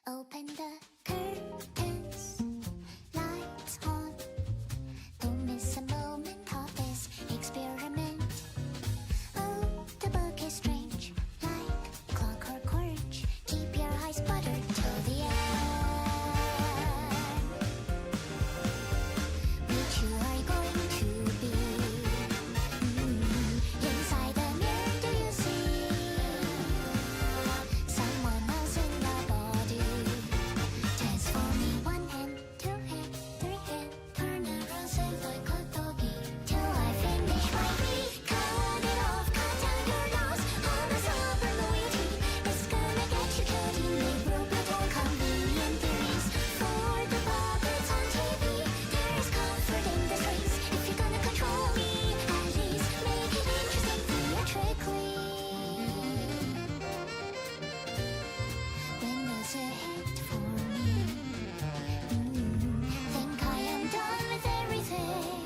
Open the curtains, lights on. Don't miss a moment of this experiment. Oh, the book is strange, like clockwork orange. Keep your eyes buttered till the end. Which you are going to be? Inside the mirror, do you see someone else in the body? Transform me, one hand, two hand, three hand. Turn around, say like a doggy till I finish my meat. Cut it off, cut down your nose. All the silver loyalty is gonna get you killed. You make brutal, convenient theories for the puppets on TV. There is comfort in the strings. If you're gonna control me, at least make it interesting theatrically. When does it hit for me? Think I am done with everything.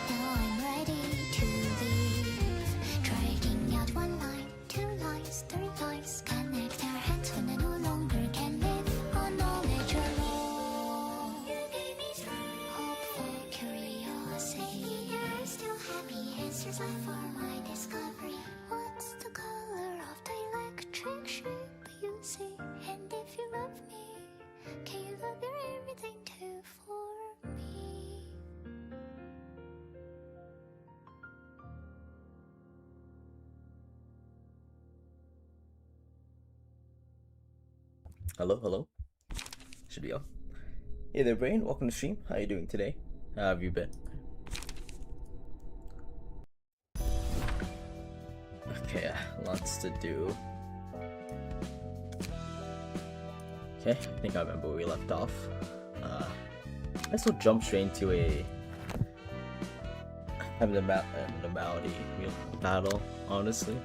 Now I'm ready to leave. Dragging out one line, two lines, three lines. Connect our hands when I no longer can live on knowledge alone. You gave me strength, hope for curiosity. You're still happy, answers left for my discovery. What's the color of the electric sheep you see? And if you love me, can you love your everything too for me? Hello, hello. Should be on. Hey there, Brain. Welcome to the stream. How you doing today? How have you been? Okay, lots to do. Okay, I think I remember where we left off. I still jump straight into a abnormality battle, honestly.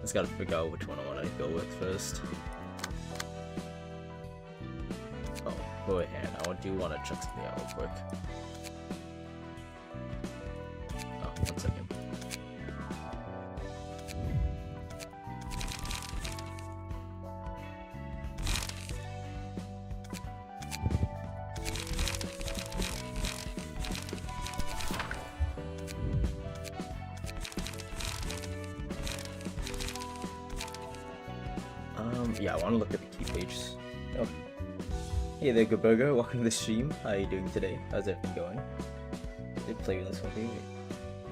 Just gotta figure out which one I want to go with first. Oh, go ahead. I do want to check something out real quick. Oh, 1 second. Yeah, I want to look at the key pages. Oh. Hey there, Good Burger. Welcome to the stream. How are you doing today? How's everything going? Did play with this one, baby?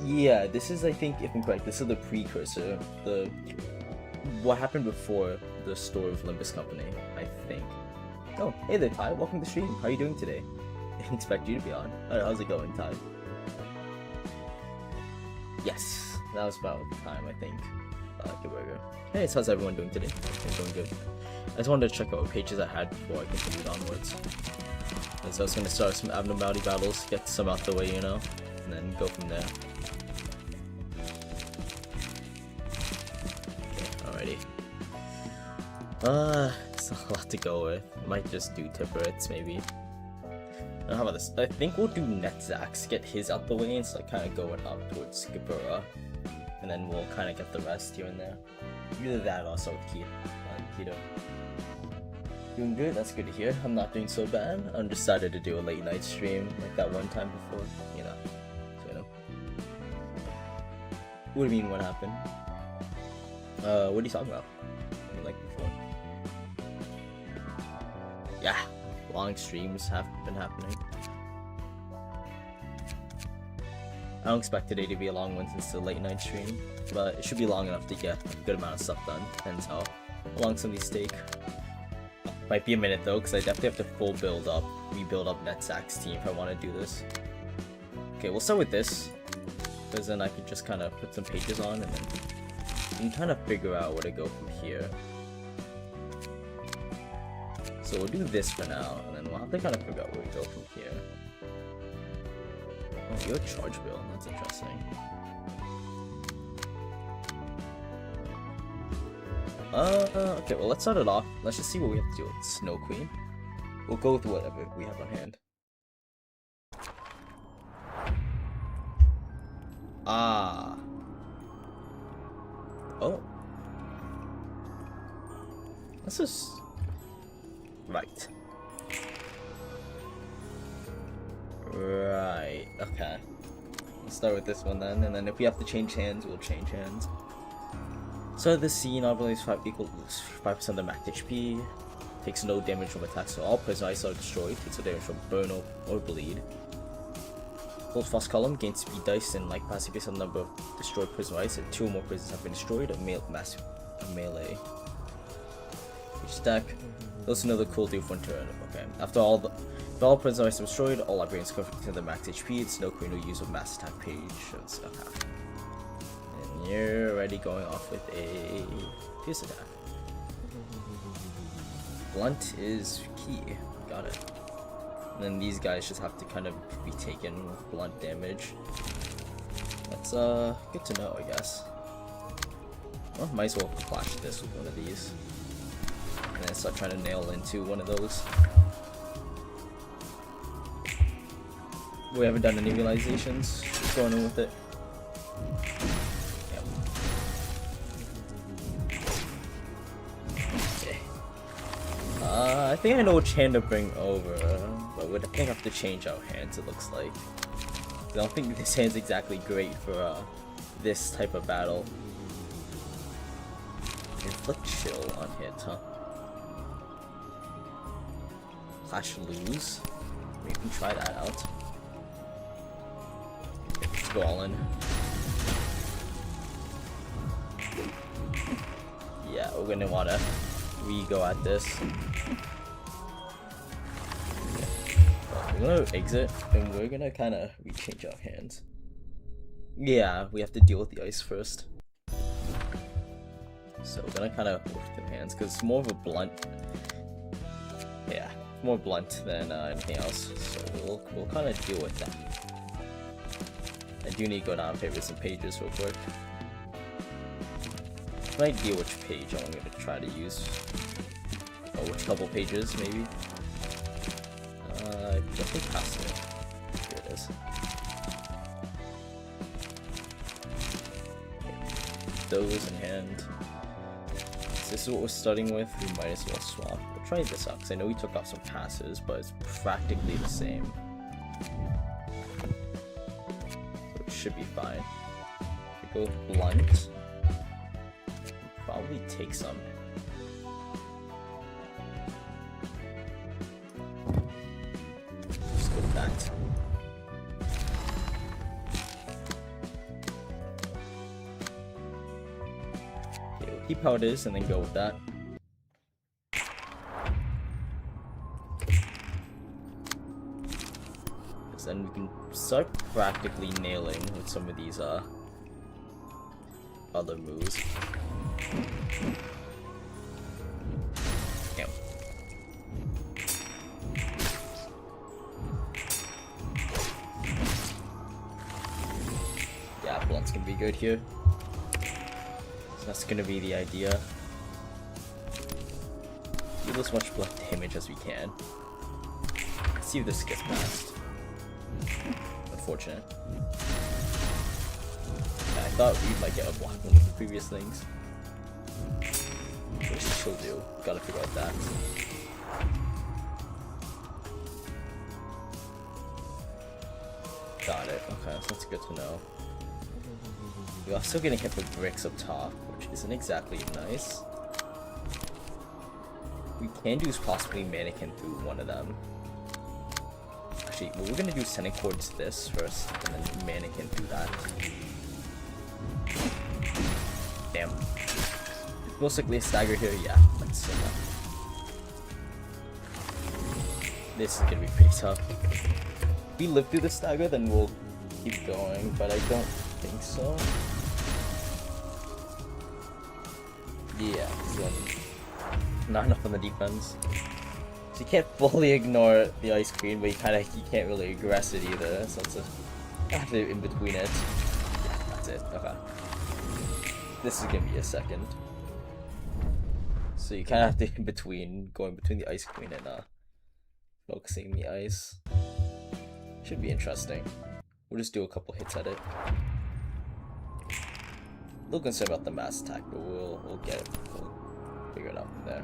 Yeah, this is, I think, if I'm correct, this is the precursor. What happened before the Story of Olympus Company, I think. Oh, hey there, Ty. Welcome to the stream. How are you doing today? Didn't expect you to be on. How's it going, Ty? Yes, that was about the time, I think. Good Burger. Hey, so how's everyone doing today? I'm doing good. I just wanted to check out what pages I had before I continued onwards. And so I was going to start some abnormality battles, get some out the way, you know, and then go from there. Okay, alrighty. It's a lot to go with. Might just do Tipperids, maybe. How about this? I think we'll do Netzax, get his out the way, and so kind of going up towards Skipura. And then we'll kind of get the rest here and there. Either that or I'll start with Keto. Doing good, that's good to hear. I'm not doing so bad. I'm decided to do a late night stream like that one time before, you know. So, you know. What do you mean, what happened? What are you talking about? Like before? Yeah, long streams have been happening. I don't expect today to be a long one since it's a late night stream, but it should be long enough to get a good amount of stuff done. Depends how long some of these take. Might be a minute though, because I definitely have to rebuild up Netzack's team if I want to do this. Okay, we'll start with this, because then I could just kind of put some pages on, and then you can kind of figure out where to go from here. So we'll do this for now, and then we'll have to kind of figure out where we go from here. Oh, you're a charge bill. That's interesting. Okay, well, let's start it off. Let's just see what we have to do with Snow Queen. We'll go with whatever we have on hand. Ah. Oh. This is right. Right. Okay. Let's start with this one then, and then if we have to change hands, we'll change hands. So this scene obviously 5% of the max HP. Takes no damage from attacks, so all prison ice are destroyed. Takes no damage from burn or bleed. Hold fast column, gain speed dice and like passive based on the number of destroyed prison ice. If 2 or more prisons have been destroyed, a melee. Stack. That's another cool deal for turn. Okay. If all prison ice are destroyed, all librarians convert the max HP. It's no no use of mass attack page. So okay. And you're already going off with a pierce attack. Blunt is key. Got it. And then these guys just have to kind of be taken with blunt damage. That's good to know, I guess. Well, might as well clash this with one of these. And then start trying to nail into one of those. We haven't done any realizations. Just going in with it. Yep. Okay. I think I know which hand to bring over, but we'd I think have to change our hands, it looks like. I don't think this hand's exactly great for this type of battle. Inflict chill on hit, huh? Clash lose. We can try that out. Let's go all in. Yeah, we're gonna wanna re-go at this. We're gonna exit and we're gonna kinda rechange our hands. Yeah, we have to deal with the ice first. So we're gonna kinda lift the hands because it's more of a blunt. Yeah, more blunt than anything else. So we'll kinda deal with that. I do need to go down favorites and pages real quick. No idea which page I'm gonna try to use. Oh, which couple pages maybe? Definitely past it. Here it is. Okay. Those in hand. So this is what we're starting with. We might as well swap. We'll try this out because I know we took off some passes, but it's practically the same. So it should be fine. If we go blunt, we'll probably take some. That. Okay, we'll keep how it is and then go with that. Because then we can start practically nailing with some of these other moves. Yeah. Blunt's gonna be good here. So that's gonna be the idea. Deal as much blunt damage as we can. Let's see if this gets past. Unfortunate. Yeah, I thought we might get a block one of the previous things. What does chill do? Gotta figure out that. Got it. Okay, so that's good to know. We're also getting hit with bricks up top, which isn't exactly nice. We can do is possibly mannequin through one of them. Actually, what we're gonna do is sending towards this first, and then mannequin through that. Damn. Most likely a stagger here, yeah. Let's send that. This is gonna be pretty tough. If we live through the stagger, then we'll keep going, but I don't think so. Yeah, so not enough on the defense. So you can't fully ignore the ice queen, but you can't really aggress it either. So it's kind of in between it. Yeah, that's it. Okay. This is gonna be a second. So you kind of have to going between the ice queen and focusing the ice. Should be interesting. We'll just do a couple hits at it. A little concerned about the mass attack, but we'll get it. figure it out from there.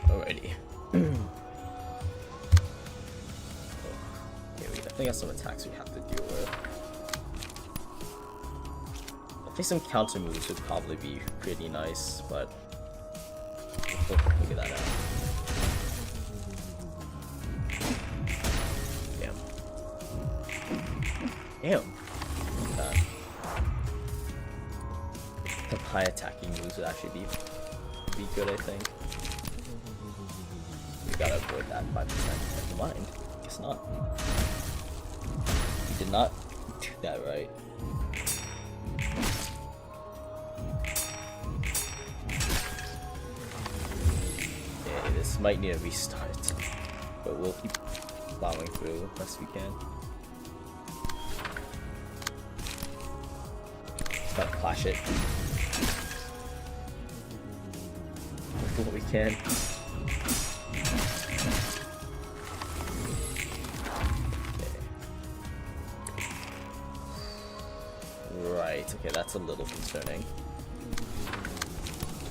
Alrighty. Okay, we definitely got some attacks we have to deal with. I think some counter moves would probably be pretty nice, but we'll figure that out. Damn. Damn. Okay. The high attacking moves would actually be good, I think. We gotta avoid that 5%. Never mind. Guess not. We did not do that right. Okay, this might need a restart, but we'll keep plowing through best we can. Just gotta clash it. Do what we can. Right, okay, that's a little concerning.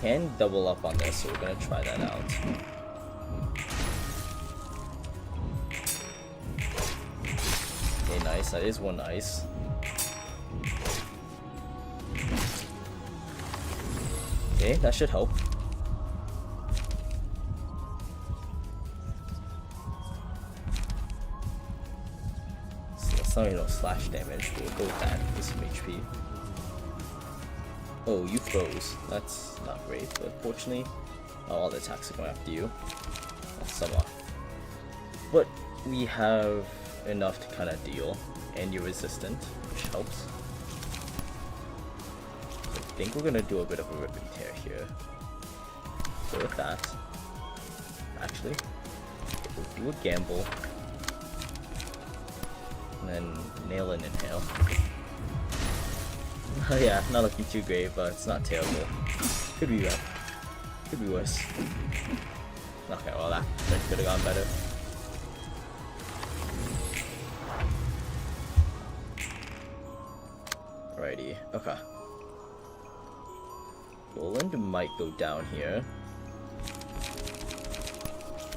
Can double up on this, so we're gonna try that out. Okay, nice, that is one ice. Okay, that should help. So, you know, slash damage, we'll go with that for some HP. Oh, you froze. That's not great, but fortunately, all the attacks are going after you. That's somewhat. But we have enough to kind of deal, and you're resistant, which helps. So I think we're gonna do a bit of a rip and tear here. So with that, actually, we'll do a gamble, and then nail an inhale. Oh yeah, not looking too great, but it's not terrible. Could be bad. Could be worse. Okay, well that could have gone better. Alrighty, okay. Roland might go down here.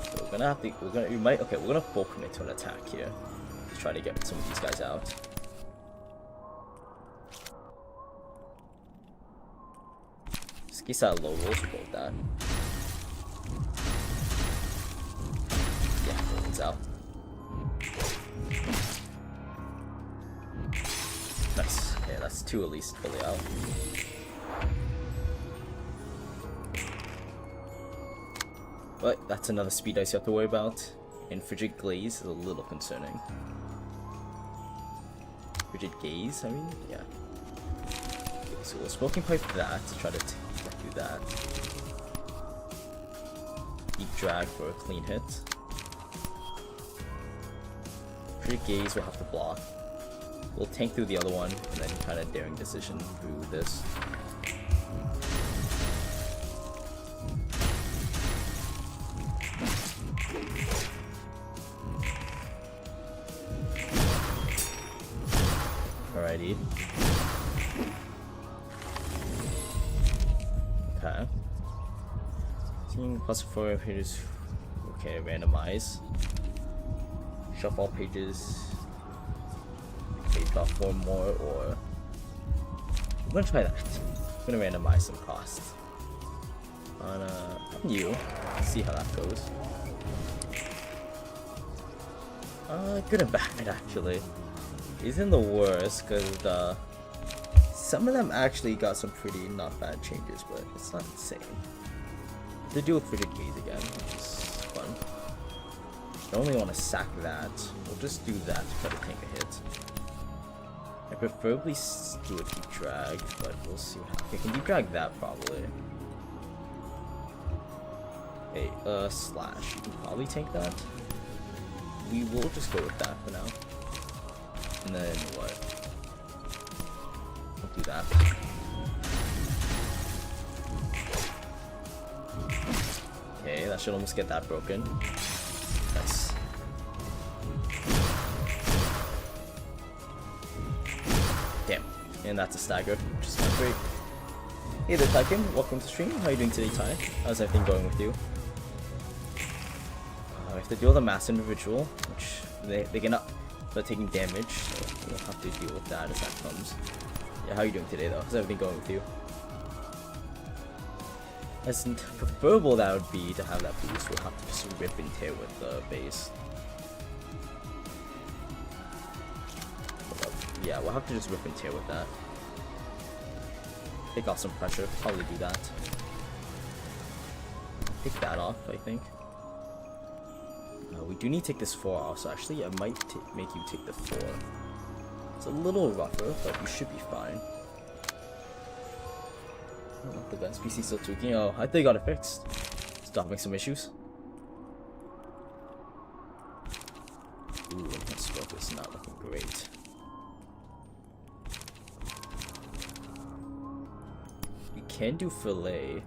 So we're gonna have to, we're gonna full commit to an attack here. To try to get some of these guys out. Case out low rolls, we'll go with that. Yeah, Roland's out. Nice. Yeah, that's two at least fully out. But that's another speed ice you have to worry about. And Frigid Glaze is a little concerning. Frigid Gaze, I mean? Yeah. Okay, so we'll Smoking Pipe that to try to do that. Deep Drag for a clean hit. Frigid Gaze we'll have to block. We'll tank through the other one, and then kind of daring decision through this. Alrighty. Okay. Seeing plus 4 pages. Okay, randomize. Shuffle all pages. Page off 4 more, or I'm gonna try that. I'm gonna randomize some costs on you. See how that goes. Good and bad actually. Isn't the worst because some of them actually got some pretty not bad changes, but it's not insane. To do with Frigid Gaze again, which is fun. I only want to sack that. We'll just do that to try to tank a hit. I preferably do a deep drag, but we'll see how. We can deep drag that probably. Hey, slash. You can probably tank that. We will just go with that for now. And then what? We'll do that. should almost get that broken. Nice. Damn. And that's a stagger, which is not great. Hey there, Tykim. Welcome to stream. How are you doing today, Ty? How's everything going with you? We have to deal with a mass individual, which they cannot, but taking damage, so we'll have to deal with that as that comes. Yeah, how are you doing today, though? How's everything going with you? As preferable that would be to have that boost, we'll have to just rip and tear with the base. Yeah, we'll have to just rip and tear with that. Take off some pressure, probably do that. Take that off, I think. We do need to take this 4 off, so actually I might make you take the 4. It's a little rougher, but you should be fine. Oh, the best PC still tweaking. Oh, I think I got it fixed. Stop having some issues. Ooh, my stroke is not looking great. We can do fillet.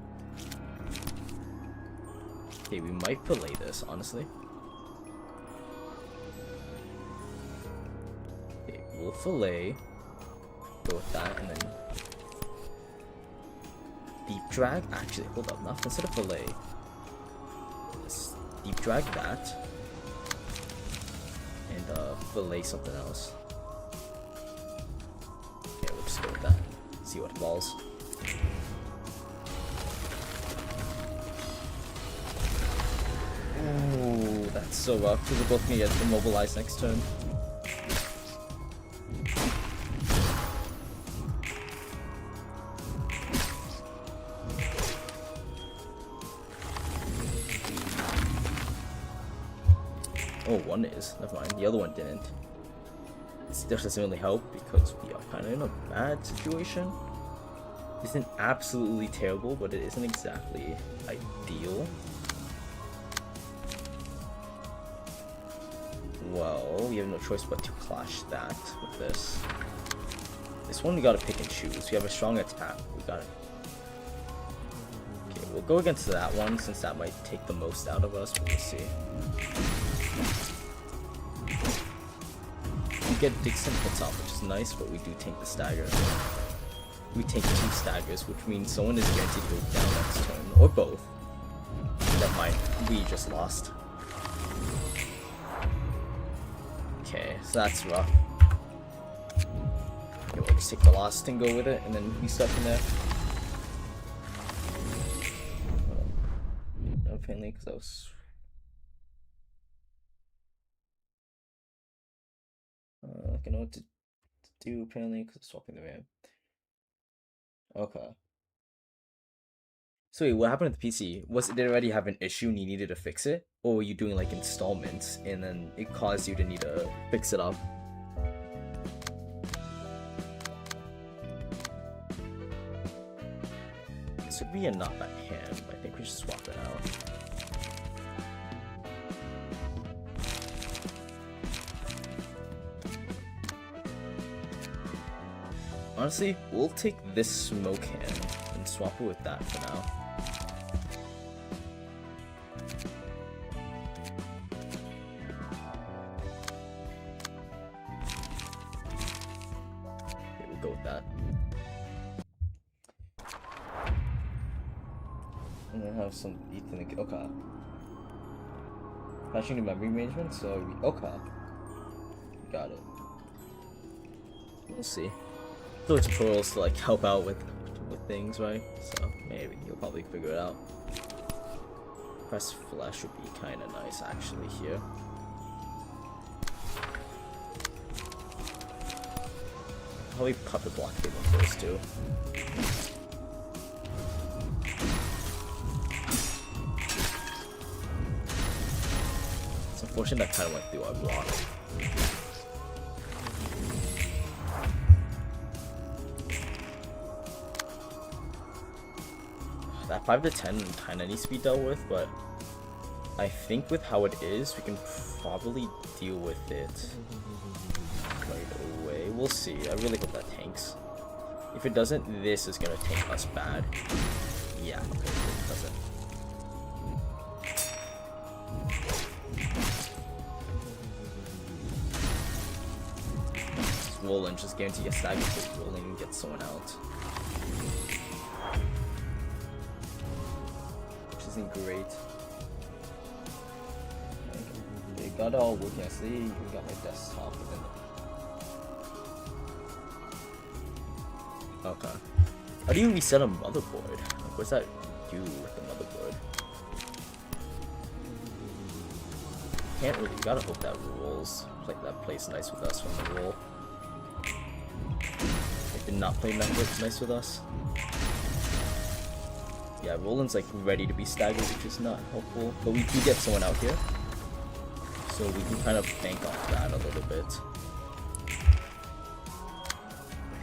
Okay, we might fillet this, honestly. Okay, we'll fillet. Go with that, and then deep drag. Actually, hold up, not instead of fillet. Let's deep drag that, and fillet something else. Yeah, we'll just go with that. See what falls. Ooh, that's so rough. Because we're both gonna get immobilized next turn. Oh, one is. Never mind. The other one didn't. This doesn't really help because we are kind of in a bad situation. This isn't absolutely terrible, but it isn't exactly ideal. Well, we have no choice but to clash that with this. This one we gotta pick and choose. We have a strong attack. We gotta. Okay, we'll go against that one since that might take the most out of us. We'll see. We get decent hits off, which is nice, but we do take the stagger. We take 2 staggers, which means someone is guaranteed to go down next turn, or both. That might. We just lost. Okay, so that's rough. Okay, we'll just take the loss and go with it, and then we start from there. Apparently, because I was. I know what to do apparently because I'm swapping the RAM. Okay. So wait, what happened to the PC? Did it already have an issue and you needed to fix it? Or were you doing like installments and then it caused you to need to fix it up? This would be a not bad hand, but I think we should swap it out. Honestly, we'll take this smoke hand and swap it with that for now. Okay, we'll go with that. And then have some Ethan. Okay. Patching the memory management, so okay. Got it. We'll see. There are tutorials to like help out with things, right? So maybe you'll probably figure it out. Press flash would be kind of nice actually here. Probably puppet block him first too. It's unfortunate that kind of went through our block. That 5 to 10 kind of needs to be dealt with, but I think with how it is, we can probably deal with it right away. We'll see. I really hope that tanks. If it doesn't, this is gonna tank us bad. Yeah, okay, it doesn't. Roland just guarantee a stagger because Roland gets someone out. Which isn't great. They got it all working. I see we got my desktop within the... Okay. How do you reset a motherboard? Like, what's that do with the motherboard? Can't really. You gotta hope that rolls. Like that plays nice with us from the roll. Like did not play nice with us. Yeah, Roland's like ready to be staggered, which is not helpful. But we do get someone out here, so we can kind of bank off that a little bit.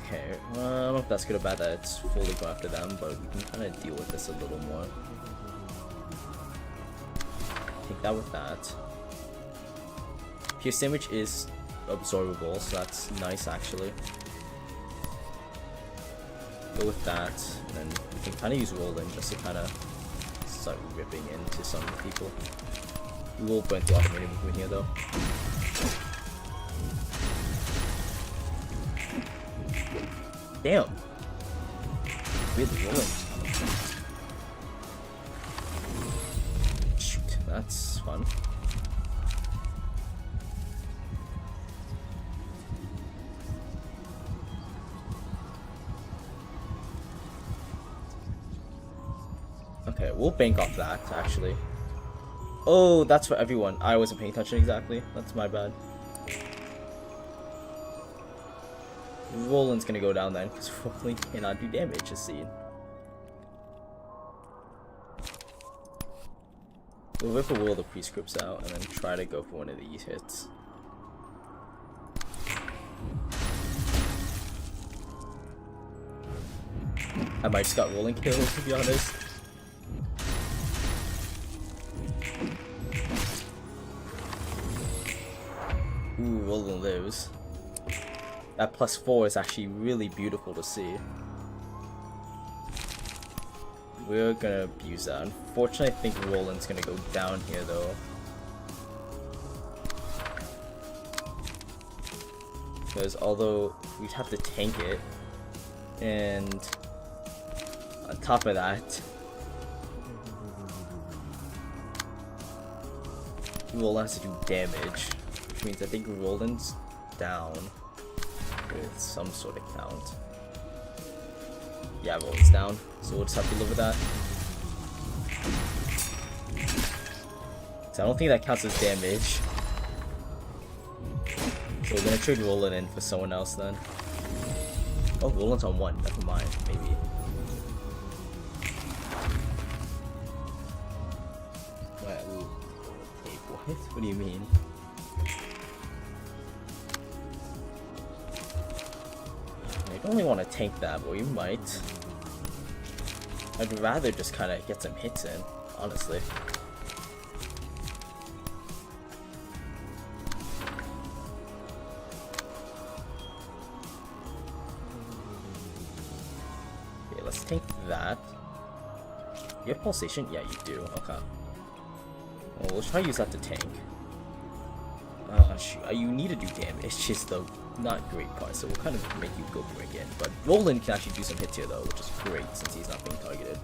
Okay, I don't know if that's good or bad that it's fully going after them, but we can kind of deal with this a little more. Take that with that. Pierce damage is absorbable, so that's nice actually. Go with that, and then we can kind of use Roland just to kind of start ripping into some people. We will burn through automated movement here though. Damn! Really Roland. Shoot, that's fun. Okay, we'll bank off that, actually. Oh, that's for everyone. I wasn't paying attention exactly. That's my bad. Roland's gonna go down then, because Roland cannot do damage, as seen. We'll rip a Will of the Prescripts out, and then try to go for one of these hits. I might just got Roland killed, to be honest. Ooh, Roland lives. That +4 is actually really beautiful to see. We're gonna abuse that. Unfortunately, I think Roland's gonna go down here though. Because although we'd have to tank it, and on top of that, Roland has to do damage. Which means I think Roland's down with some sort of count. Yeah, Roland's down, so we'll just have to live with that. So I don't think that counts as damage. So we're gonna trade Roland in for someone else then. Oh, Roland's on 1, never mind, maybe. What do you mean? I don't really want to tank that, but we might. I'd rather just kind of get some hits in, honestly. Okay, let's tank that. You have pulsation? Yeah, you do. Okay. Well, we'll try to use that to tank. Shoot, you need to do damage. It's just the not great part, so we'll kind of make you go break in. But Roland can actually do some hits here though, which is great since he's not being targeted.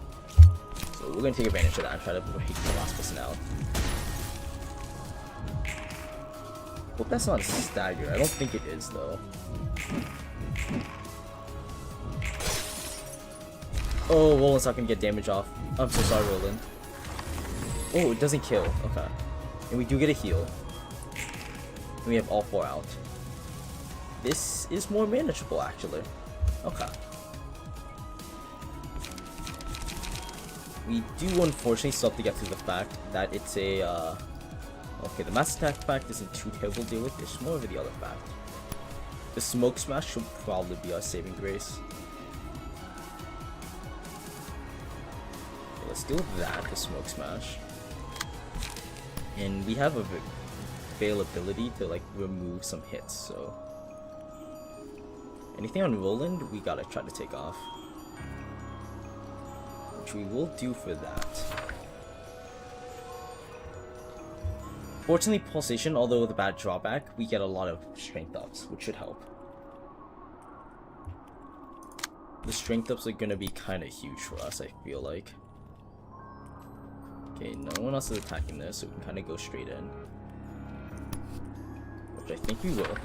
So we're gonna take advantage of that and try to break the last person out. Hope that's not a stagger. I don't think it is though. Oh, Roland's not gonna get damage off. I'm so sorry, Roland. Oh, it doesn't kill. Okay. And we do get a heal. And we have all 4 out. This is more manageable, actually. Okay. We do unfortunately still have to get through the fact that it's a, okay, the mass attack fact isn't too terrible to deal with. It's more of the other fact. The smoke smash should probably be our saving grace. Okay, let's deal with that, the smoke smash. And we have a availability to like remove some hits, so anything on Roland we gotta try to take off, which we will do for that. Fortunately, pulsation, although with a bad drawback, we get a lot of strength ups, which should help. The strength ups are gonna be kind of huge for us, I feel like. Okay, no one else is attacking this, so we can kind of go straight in. Which I think we will.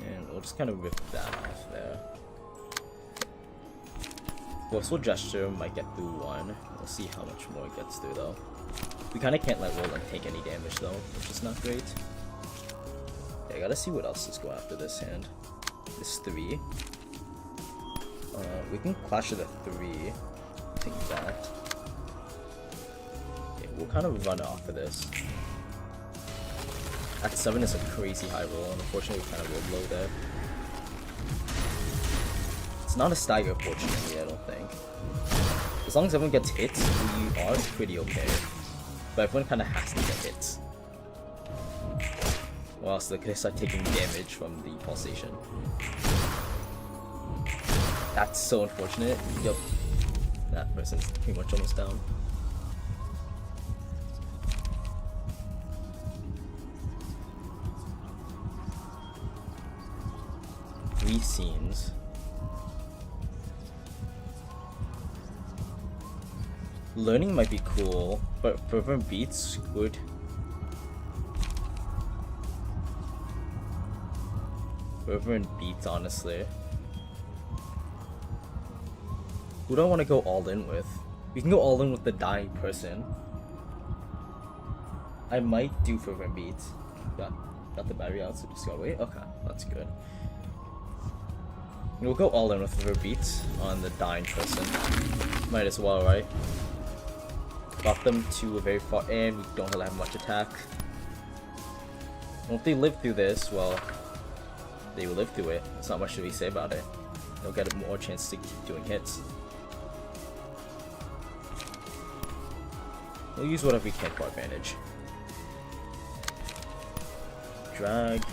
And we'll just kind of rip that off there. Forceful Gesture might get through one. We'll see how much more it gets through though. We kind of can't let Roland take any damage though, which is not great. Okay, I gotta see what else is going after this hand. This 3. We can clash with a 3. Take that. Okay, we'll kind of run off of this. At 7 is a crazy high roll, and unfortunately we kind of rolled low there. It's not a stagger, fortunately, I don't think. As long as everyone gets hit, we are pretty okay. But everyone kind of has to get hit. Or else they're gonna start taking damage from the pulsation. That's so unfortunate. Yup. That person's pretty much almost down. Three scenes. Learning might be cool, but fervent beats would. Fervent beats, honestly. Who do I want to go all in with? We can go all in with the dying person. I might do fervent beats. Got the battery out, so just gotta wait. Okay, that's good. We'll go all in with fervent beats on the dying person. Might as well, right? Got them to a very far end. We don't really have much attack. Well, if they live through this, well, they will live through it. There's not much to be say about it. They'll get more chance to keep doing hits. We'll use whatever we can for advantage. Drag.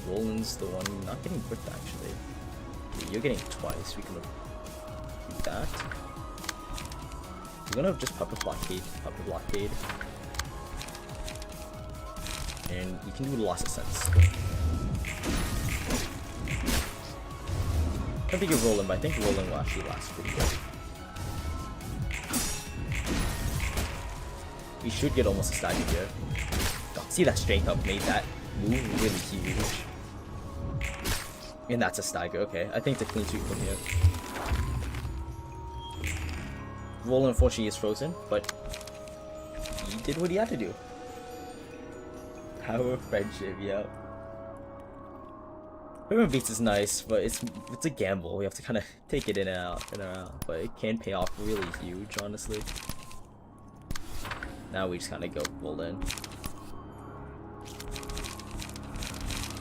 Roland's the one not getting bricked actually. You're getting twice. We can do that. We're gonna just puppet blockade. And you can do loss of sense. I don't think you're rolling, but I think rolling will actually last pretty good. We should get almost a stagger here. Oh, see that strength up made that move really huge. And that's a stagger, okay. I think it's a clean sweep from here. Roland unfortunately is frozen, but he did what he had to do. Power of friendship, yeah. Fervent Beats is nice, but it's a gamble. We have to kind of take it in and out, but it can pay off really huge, honestly. Now we just kind of go full in.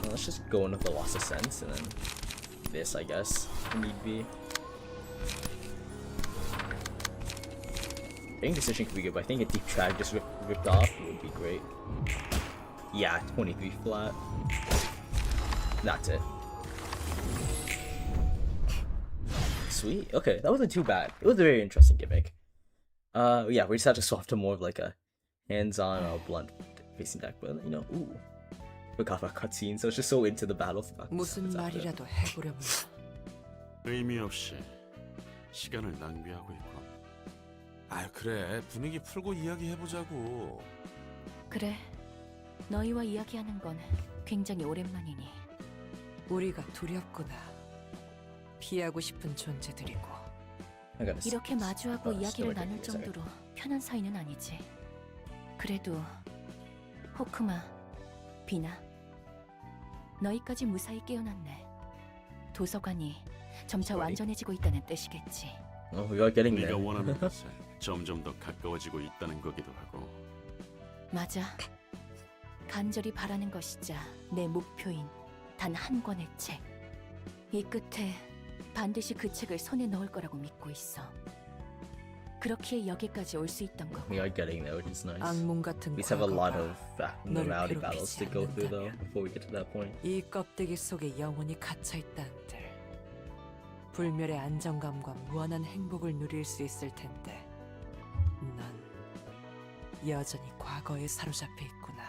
Well, let's just go into the loss of sense and then this, I guess, if need be. I think decision could be good, but I think a deep track just ripped off would be great. Yeah, 23 flat. That's it. Sweet. Okay, that wasn't too bad. It was a very interesting gimmick. Yeah, we just had to swap to more of like a hands-on or blunt facing deck, but you know, ooh. Forgot about cutscenes, so I was just so into the battle. 무슨 말이라도 해보려면 의미 없이 시간을 낭비하고 있고. 아 그래 분위기 풀고 이야기해보자고. 그래, 너희와 이야기하는 건 굉장히 오랜만이니. 우리가 두렵구나. 피하고 싶은 존재들이고. 이렇게 마주하고 이야기를 나눌 정도로 편한 사이는 아니지. 그래도 호크마, 비나, 너희까지 무사히 깨어났네. 도서관이 점차 완전해지고 있다는 뜻이겠지. We are getting 네가 there. 원하는 곳에 점점 더 가까워지고 있다는 거기도 하고. 맞아. 간절히 바라는 것이자 내 목표인 단 한 권의 책. 이 끝에 반드시 그 책을 손에 넣을 거라고 믿고 있어. 그렇기에 여기까지 올 수 있던 거고. We are getting there, which is nice. 악몽 같은 We just have a lot 과거가 of 너를 morality battles to 괴롭히지 go through though 않는다면. before we get to that point. 이 껍데기 속에 영원히 갇혀 있다는들. 불멸의 안정감과 무한한 행복을 누릴 수 있을 텐데. 넌 여전히 과거에 사로잡혀 있구나.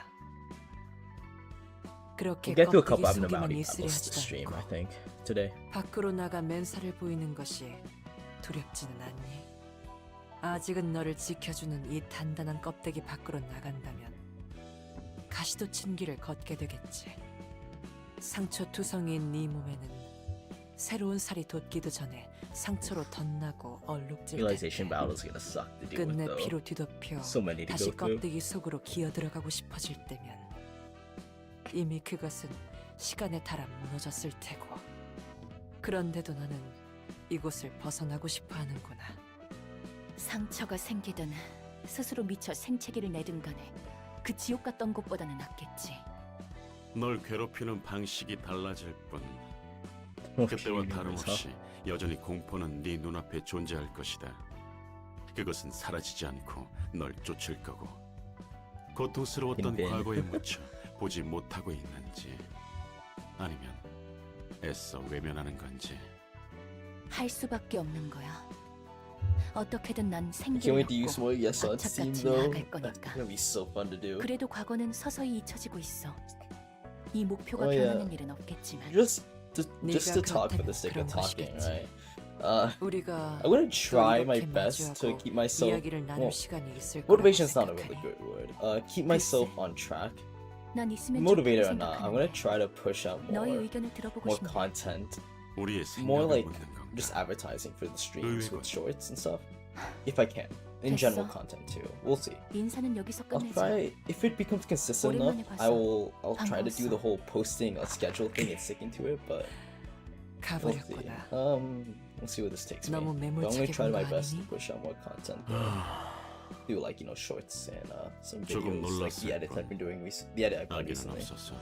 그렇게 We'll get through a 껍데기 couple 속에만 abnormality 있으려 levels to 하지도 stream, I 않고 think, today. 밖으로 나가 맨살을 보이는 것이 두렵지는 않니? 아직은 너를 지켜주는 이 단단한 껍데기 밖으로 나간다면 가시도 친 길을 걷게 되겠지. 상처 투성이인 네 몸에는 새로운 살이 돋기도 전에 상처로 덧나고 얼룩질 Realization 텐데 battles gonna suck to deal with 끝내 though. 피로 뒤덮여 So many to 다시 go through. 껍데기 속으로 기어들어가고 싶어질 때면 이미 그것은 시간에 달아 무너졌을 테고. 그런데도 너는 이곳을 벗어나고 싶어 하는구나. 상처가 생기든 스스로 미쳐 생채기를 내든 간에 그 지옥 같던 곳보다는 낫겠지. 널 괴롭히는 방식이 달라질 뿐 Oh, 그때와 shit, 다름없이 여전히 공포는 네 눈앞에 존재할 것이다. 그것은 사라지지 않고 널 쫓을 거고 고통스러웠던 빈빈. 과거에 묻혀 보지 못하고 있는지 아니면 애써 외면하는 건지. 할 수밖에 없는 거야. 어떻게든 난 Can't 생기를 wait to use more yes on Steam 악착같이 though. 나아갈 That's 거니까. gonna be so fun to do. 그래도 과거는 서서히 잊혀지고 있어. 이 목표가 Oh, yeah. 변하는 일은 없겠지만 Just to 네가 talk for the 그렇다면 sake of 그런 talking, 것이겠지. right? 우리가 I'm gonna try 또 my 이렇게 best to 마주하고 keep myself. 이야기를 나눌 Well, 시간이 있을 motivation's not 거라고 a really 생각하니. good word. Keep myself on track. 난 있으면 Motivated 좋다고 or not, I'm gonna 생각하는데 try to push out 너의 more, 의견을 들어보고 more 싶네. content, 우리의 more 생각을 like 묻는 건가? just advertising for the streams 의외군. with shorts and stuff, if I can. In general 됐어. content too. We'll see. 인사는 여기서 I'll 끝내자. try if it becomes consistent enough. 오랜만에 봤어. I'll try to do 반가웠어. the whole posting a schedule thing and sticking to it, but we'll see. 가버렸구나. We'll see where this takes me. 너무 But I'm gonna 매몰차게 try 본 my 거 best to 아니니? push out more content. Do like shorts and some 조금 videos like the 놀랐을 edits 뿐. I've been doing the edit I've done 악의는 recently. 없었어.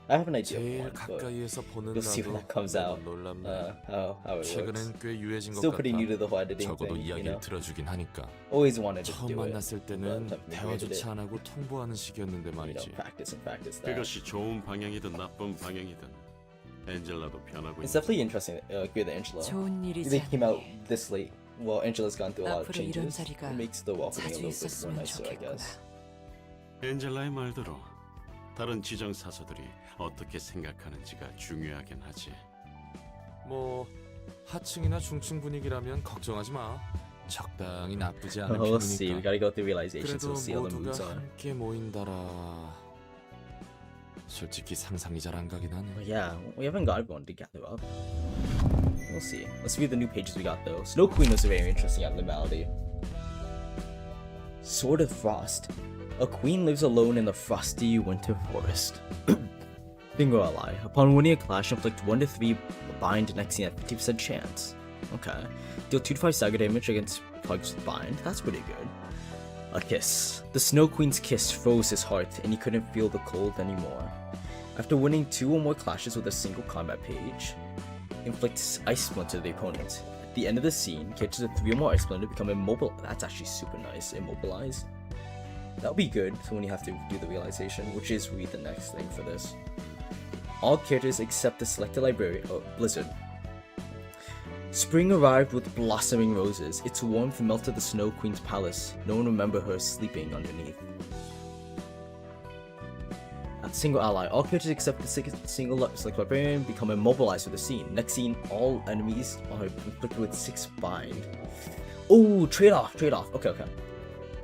I have an idea of 제일 one, but 가까이에서 보는 you'll see when 나도 that comes out. 놀랍네. How it works. 최근엔 꽤 유해진 것 Still pretty 같아. new to the whole editing 적어도 thing, you 이야기를 know. 들어주긴 하니까. Always wanted to 처음 do it. 만났을 때는 but I've never did it. 대화조차 안 하고 통보하는 식이었는데 말이지. Practice that. 그것이 좋은 방향이든 나쁜 방향이든 엔젤라도 변하고 It's 있는. definitely interesting with Angela. 좋은 일이지 They came out 않니? this late. Well, Angela's gone through a lot of 앞으로 이런 changes. 자리가 It makes the welcoming a 자주 little bit more 있었으면 nicer, I 좋겠구나. guess. 엔젤라의 말대로 다른 지정 사서들이 어떻게 생각하는지가 중요하긴 하지. 뭐 하층이나 중층 분위기라면 걱정하지 마. 적당히 나쁘지 않은 We'll see. We 편이니까. gotta go through realizations. 그래도 We'll see how the 모두가 moods are. 함께 모인다라. 솔직히 상상이 잘 안 가긴 하네. But yeah, we haven't got everyone to gather up. We'll see. Let's read the new pages we got though. Snow Queen was very interesting abnormality. Sword of Frost. A queen lives alone in the frosty winter forest. Bingo ally. Upon winning a clash, inflict 1 to 3 bind next scene at 50% chance. Okay. Deal 2 to 5 stagger damage against pugs with bind. That's pretty good. A kiss. The Snow Queen's kiss froze his heart, and he couldn't feel the cold anymore. After winning 2 or more clashes with a single combat page, inflicts Ice Splinter to the opponent. At the end of the scene, catches a 3 or more Ice Splinter become immobile. That's actually super nice. Immobilize. That'll be good for when you have to do the realization, which is read the next thing for this. All characters except the selected library, Blizzard. Spring arrived with blossoming roses. Its warmth melted the Snow Queen's palace. No one remembered her sleeping underneath. Single ally. All characters except the single select librarian become immobilized for the scene. Next scene, all enemies are inflicted with 6 bind. Oh, trade-off. Okay.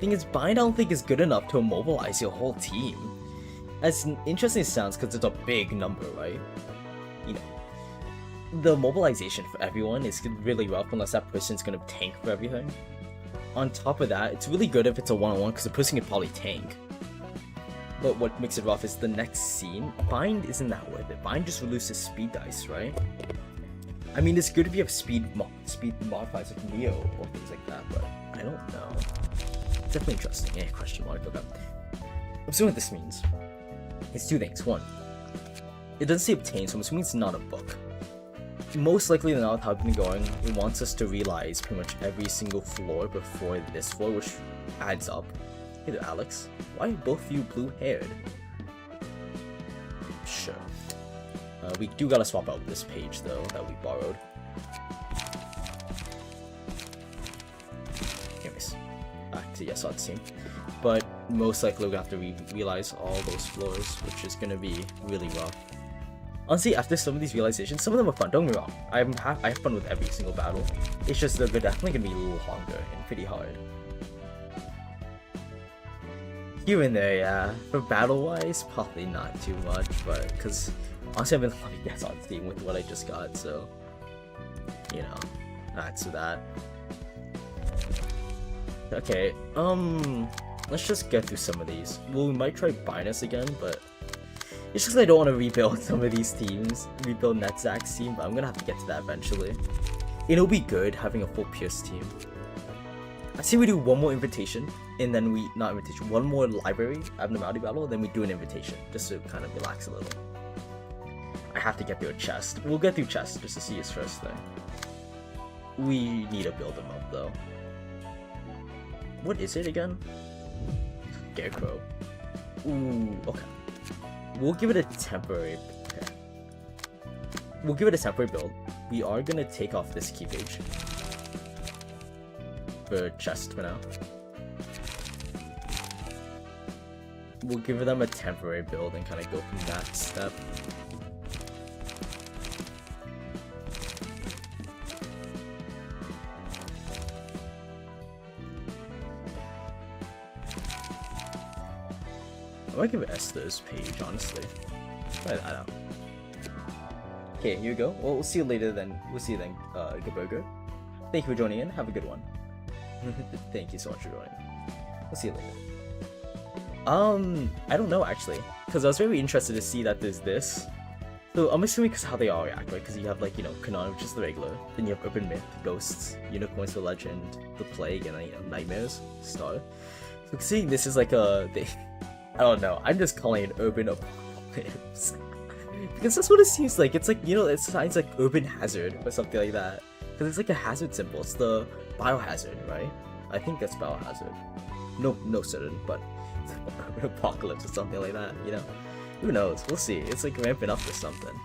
Thing is, bind I don't think is good enough to immobilize your whole team. As interesting as it sounds, because it's a big number, right? You know, the mobilization for everyone is really rough unless that person's gonna tank for everything. On top of that, it's really good if it's a one-on-one because the person can probably tank. But what makes it rough is the next scene. Bind isn't that worth it. Bind just reduces speed dice, right? I mean, it's good if you have speed modifiers like Neo or things like that, but I don't know. It's definitely interesting. Yeah, question mark. Okay. I'm assuming what this means. It's 2 things. 1, it doesn't say obtain, so I'm assuming it's not a book. Most likely now with how it's been going, it wants us to realize pretty much every single floor before this floor, which adds up. Hey there, Alex. Why are both of you blue-haired? Sure. We do gotta swap out this page, though, that we borrowed. Anyways, back to yes, I'd see. But most likely we're gonna have to realize all those floors, which is gonna be really rough. Honestly, after some of these realizations, some of them are fun, don't get me wrong. I have fun with every single battle. It's just they're definitely gonna be a little longer and pretty hard. Here and there, yeah. For battle-wise, probably not too much, but because honestly I've been loving guys on Steam with what I just got, so you know, that's that. Okay, let's just get through some of these. Well, we might try Binus again, but it's just I don't want to rebuild some of these teams, rebuild Netzach's team, but I'm gonna have to get to that eventually. It'll be good having a full Pierce team. I say we do one more invitation, and then one more library abnormality battle, then we do an invitation, just to kind of relax a little. I have to get through a chest. We'll get through chest just to see his first thing. We need to build him up though. What is it again? Scarecrow. Ooh, okay. We'll give it a temporary. Okay. We'll give it a temporary build. We are gonna take off this key page for chest for now. We'll give them a temporary build and kind of go from that step. I might give Esther's page, honestly. Try that out. Okay, here we go. Well, we'll see you later then. We'll see you then, Gaburger. Thank you for joining in. Have a good one. Thank you so much for joining. We'll see you later. I don't know actually, because I was very interested to see that there's this. So I'm assuming because how they all react, right? Because you have like, you know, Kanon, which is the regular. Then you have Urban Myth, Ghosts, Unicorns for Legend, the Plague, and then, you know, Nightmares, Star. So seeing this is like I don't know, I'm just calling it Urban Apocalypse. Because that's what it seems like. It's like, you know, it sounds like Urban Hazard or something like that. Because it's like a hazard symbol. It's the Biohazard, right? I think that's Biohazard. No certain, but it's like Urban Apocalypse or something like that, you know? Who knows? We'll see. It's like ramping up to something.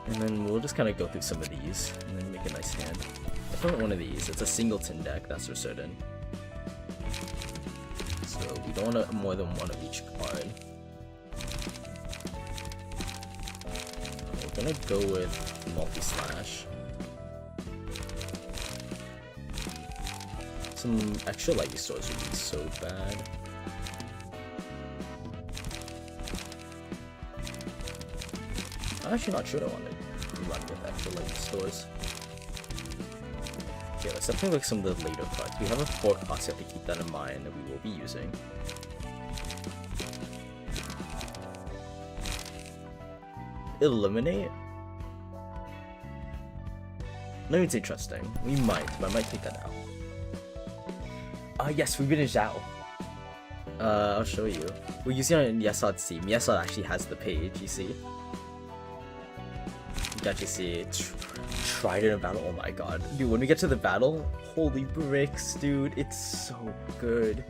And then we'll just kind of go through some of these and then make a nice hand. I don't want one of these. It's a singleton deck, that's for certain. So we don't want more than one of each card. We're gonna go with multi-slash. Some extra light restores would be so bad. I'm actually not sure I want to run with extra light restores. Okay, let's definitely look at some of the later cards. We have a 4 cost, you have to keep that in mind that we will be using. Eliminate? Let me say trusting. We might, but I might take that out. Yes, we've been in Zhao. I'll show you. We're using it on Yesod's team. Yesod actually has the page, you see? You can actually see it. Trident battle, oh my god. Dude, when we get to the battle, holy bricks, dude, it's so good.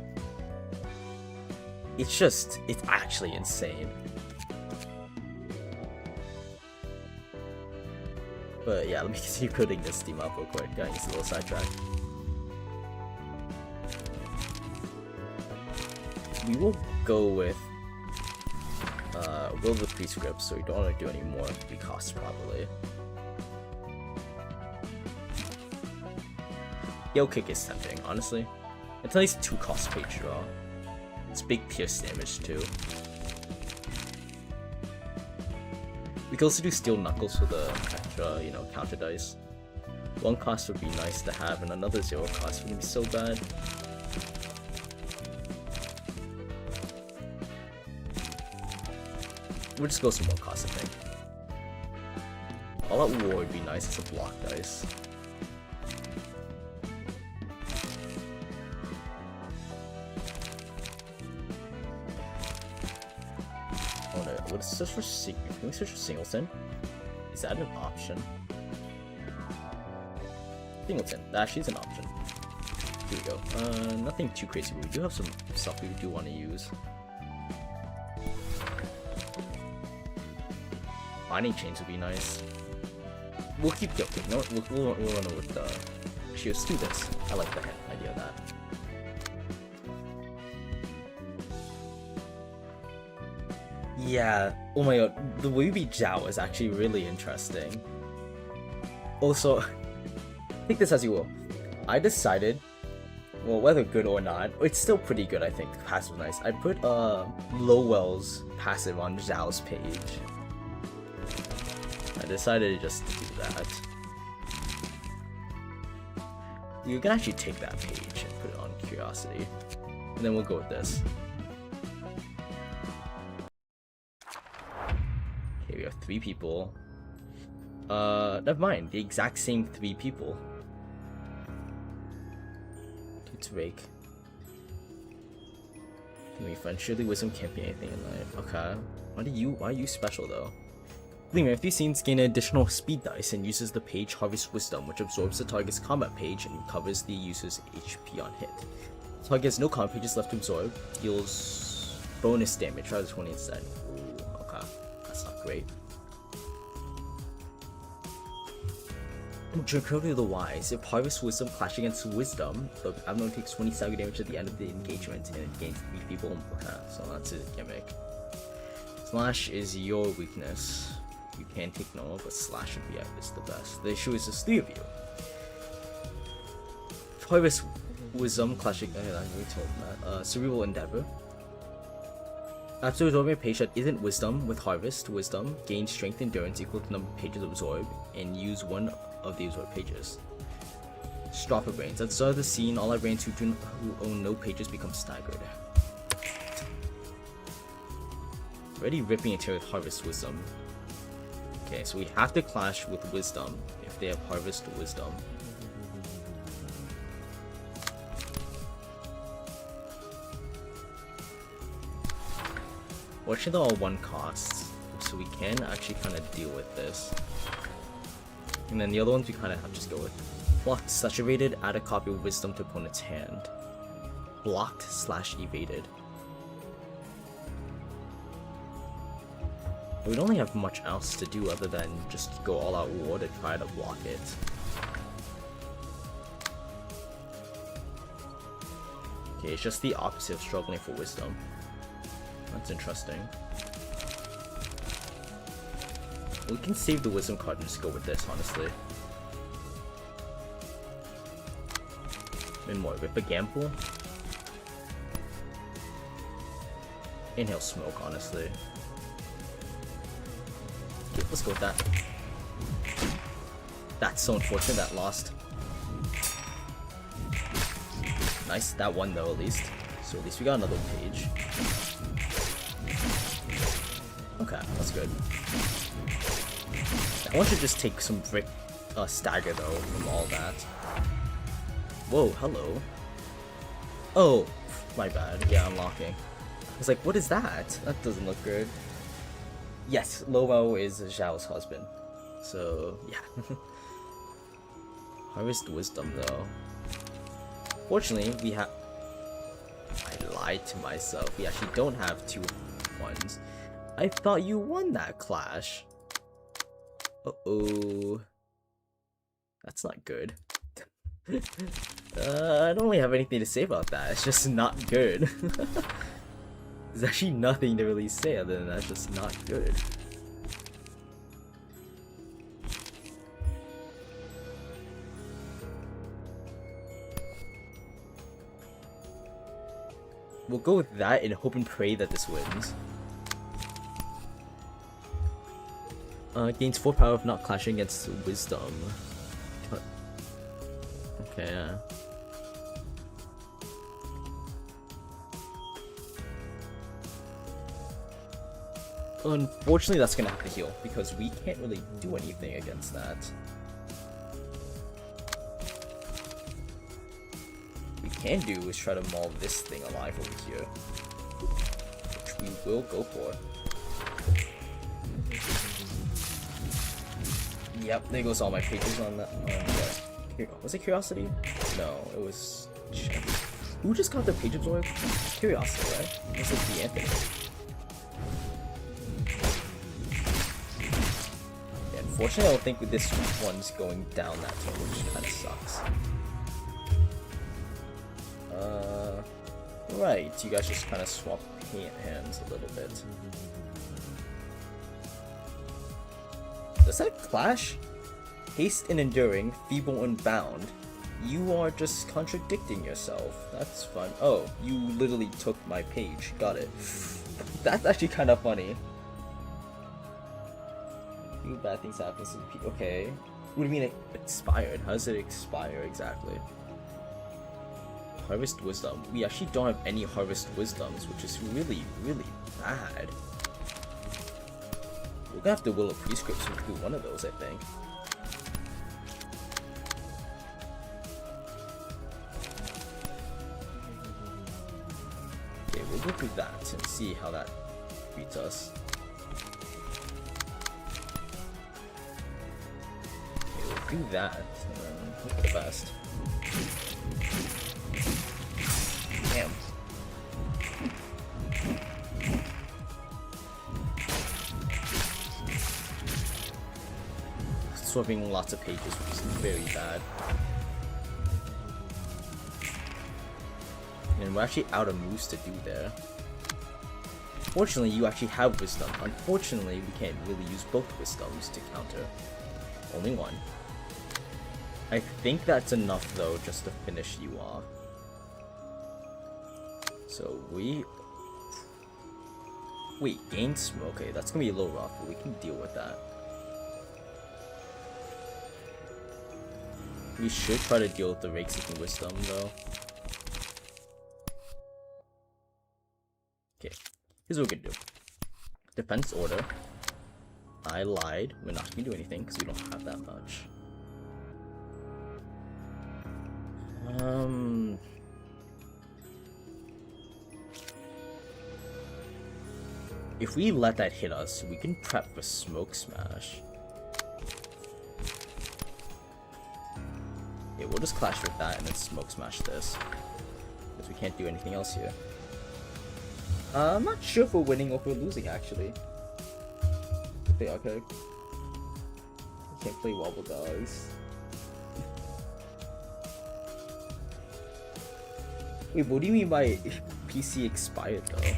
It's actually insane. But yeah, let me continue building this team up real quick. Got a little sidetrack. We will go with Will the Prescript, so we don't want to do any more if we cost properly. Yo Kick is tempting, honestly. It's at least 2 cost page draw. It's big pierce damage too. We can also do Steel Knuckles for the extra, you know, counter dice. 1 cost would be nice to have, and another 0 cost would be so bad. We'll just go some more cost, I think. All Out War would be nice as a block dice. Oh no, what is this for can we search for Singleton? Is that an option? Singleton, actually is an option. Here we go. Nothing too crazy, but we do have some stuff we do want to use. binding chains would be nice. We'll keep going. No, we'll run over with the. Actually, let's do this. I like the idea of that. Yeah. Oh my god, the Weeby Zhao is actually really interesting. Also, take this as you will. I decided, well, whether good or not, it's still pretty good. I think the passive is nice. I put Lowell's passive on Zhao's page. I decided to just do that. You can actually take that page and put it on Curiosity, and then we'll go with this. Okay, we have 3 people. Never mind. The exact same 3 people. It's Rake. Can we friend? Surely Wisdom can't be anything in life. Okay. Why are you special though? Gleamer, 3 scenes gain an additional speed dice and uses the page Harvest Wisdom, which absorbs the target's combat page and recovers the user's HP on hit. Target has no combat pages left to absorb, deals bonus damage, try the 20 instead. Ooh, okay. That's not great. Dracody of the Wise. If Harvest Wisdom clash against Wisdom, the Abnormal takes 20 psychic damage at the end of the engagement and it gains 3 people. Okay, so that's a gimmick. Slash is your weakness. You can take normal, but slash would be is the best. The issue is there's 3 of you. If Harvest Wisdom clashing. I already told them that. Cerebral Endeavor. After absorbing a page that isn't Wisdom with Harvest Wisdom, gain Strength Endurance equal to the number of pages absorbed, and use one of the absorbed pages. Stropper Brains. At the start of the scene, all librarians who own no pages become staggered. Already ripping into with Harvest Wisdom. Okay, so we have to clash with Wisdom if they have Harvest Wisdom. Fortunately, they're all 1 costs, so we can actually kind of deal with this. And then the other ones we kind of have to just go with. Blocked, saturated, add a copy of Wisdom to opponent's hand. Blocked / evaded. We don't really have much else to do other than just go all out war to try to block it. Okay, it's just the opposite of struggling for Wisdom. That's interesting. We can save the Wisdom card and just go with this, honestly. And more, rip a gamble. Inhale smoke, honestly. Okay, let's go with that. That's so unfortunate that lost. Nice, that won though at least. So at least we got another page. Okay, that's good. I want to just take some brick stagger though from all that. Whoa, hello. Oh, my bad. Yeah, unlocking. I was like, what is that? That doesn't look good. Yes, Lomo is Zhao's husband. So, yeah. Harvest Wisdom though. Fortunately, we have... I lied to myself. We actually don't have 2 ones. I thought you won that clash. Uh-oh. That's not good. I don't really have anything to say about that. It's just not good. There's actually nothing to really say other than that's just not good. We'll go with that and hope and pray that this wins. Gains 4 power of not clashing against Wisdom. Okay, yeah. Unfortunately, that's gonna have to heal because we can't really do anything against that. What we can do is try to maul this thing alive over here, which we will go for. Yep, there goes all my pages on that. Was it Curiosity? No, it was... Who just got the page absorbed? Curiosity, right? It was like the Anthony. Unfortunately, I don't think this one's going down that turn, which kind of sucks. Right, you guys just kind of swap hands a little bit. Does that clash? Haste and enduring, feeble and bound. You are just contradicting yourself. That's fun. Oh, you literally took my page. Got it. That's actually kind of funny. Few bad things happen to people. Okay. What do you mean it expired? How does it expire exactly? Harvest Wisdom. We actually don't have any Harvest Wisdoms, which is really, really bad. We're gonna have to will a prescripts through one of those, I think. Okay, we'll go through that and see how that treats us. Okay, we'll do that and then hope for the best. Damn. Swapping lots of pages, which is very bad. And we're actually out of moves to do there. Fortunately, you actually have Wisdom. Unfortunately, we can't really use both Wisdoms to counter. Only one. I think that's enough, though, just to finish you off. So we... Wait, gain smoke. Okay, that's gonna be a little rough, but we can deal with that. We should try to deal with the rake-seeking wisdom, though. Okay, here's what we're gonna do. Defense order. I lied. We're not gonna do anything because we don't have that much. If we let that hit us, we can prep for Smoke Smash. Okay, we'll just clash with that and then Smoke Smash this. Because we can't do anything else here. I'm not sure if we're winning or if we're losing, actually. Okay. Can't play Wobble Dogs. Wait, what do you mean by PC expired, though?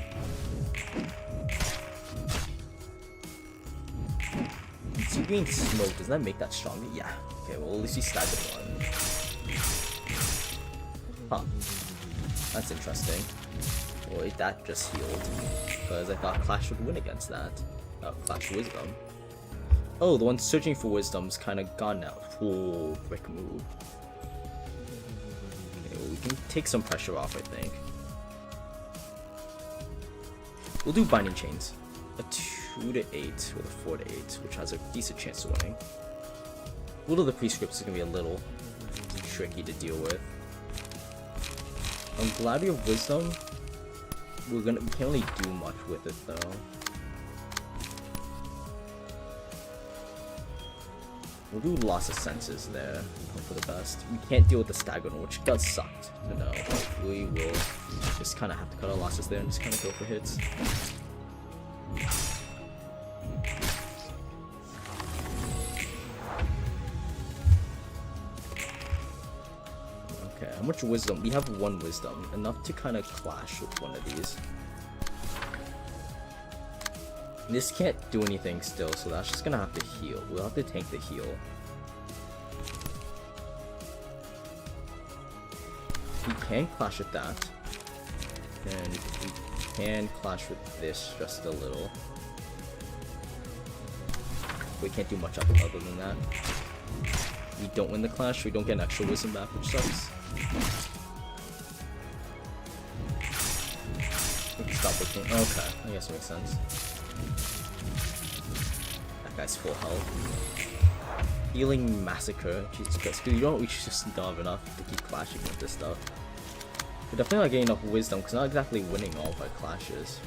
So being smoked, does that make that stronger? Yeah. Okay, well at least we staggered one. Huh. That's interesting. Wait, that just healed. Because I thought Clash would win against that. Clash Wisdom. Oh, the one searching for Wisdom's kind of gone now. Oh, quick move. Okay, well, we can take some pressure off, I think. We'll do Binding Chains. A 2 to 8 with a 4 to 8, which has a decent chance of winning. Will of the Prescripts is going to be a little tricky to deal with. Library of Wisdom, we can't really do much with it though. We'll do Loss of Senses there, hope for the best. We can't deal with the Stagger, which does suck to know, but we will just kind of have to cut our losses there and just kind of go for hits. Okay, how much wisdom? We have 1 wisdom, enough to kind of clash with one of these. This can't do anything still, so that's just gonna have to heal. We'll have to tank the heal. We can clash with that. And we can clash with this just a little. We can't do much other than that. We don't win the clash, we don't get an extra wisdom back, which sucks. We can stop looking. Okay, I guess it makes sense. That guy's full health. Healing Massacre, Jesus Christ, because we just don't have enough to keep clashing with this stuff. We're definitely not getting enough wisdom, because not exactly winning all of our clashes.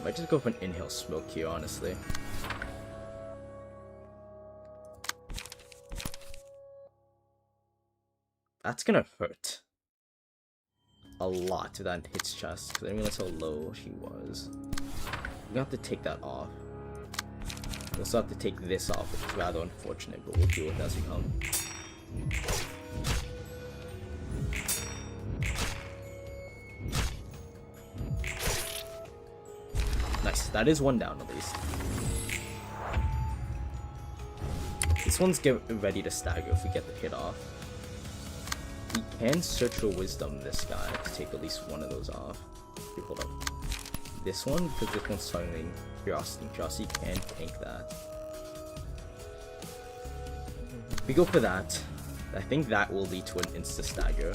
Might just go for an inhale smoke here, honestly. That's gonna hurt a lot to that hits chest, because I realized how low she was. We have to take that off. We also have to take this off, which is rather unfortunate, but we'll deal with it as we come. Nice, that is one down at least. This one's get ready to stagger if we get the hit off. We can search for wisdom this guy to take at least one of those off. Okay, hold up. This one, because this one's targeting curiosity. Curiosity can tank that. If we go for that, I think that will lead to an insta stagger.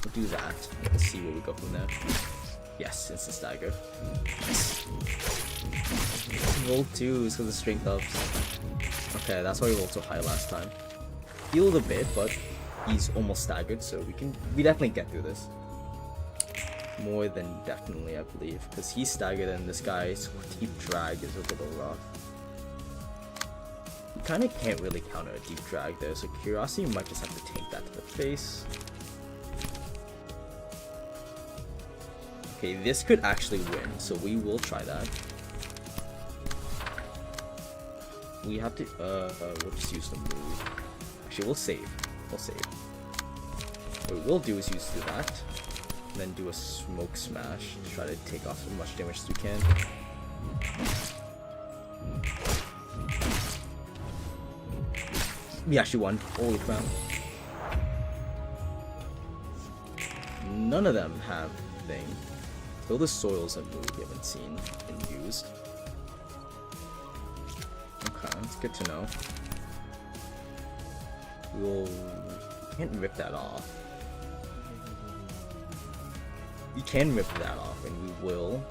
We'll do that. Let's see where we go from there. Yes, insta stagger. Nice. Roll 2s because of strength ups. Okay, that's why we rolled so high last time. Healed a bit, but he's almost staggered, so we definitely get through this. More than definitely, I believe, because he's staggered and this guy's deep drag is a little rough. You kind of can't really counter a deep drag there, so curiosity might just have to tank that to the face. Okay, this could actually win, so we will try that. We have to, we'll just use the move. Actually, we'll save. We'll save. What we'll do is use that, and then do a smoke smash to try to take off as much damage as we can. We actually won. Holy crap. None of them have thing. Though the soils a move we haven't seen and used. Okay, that's good to know. We can't rip that off. We can rip that off, and we will.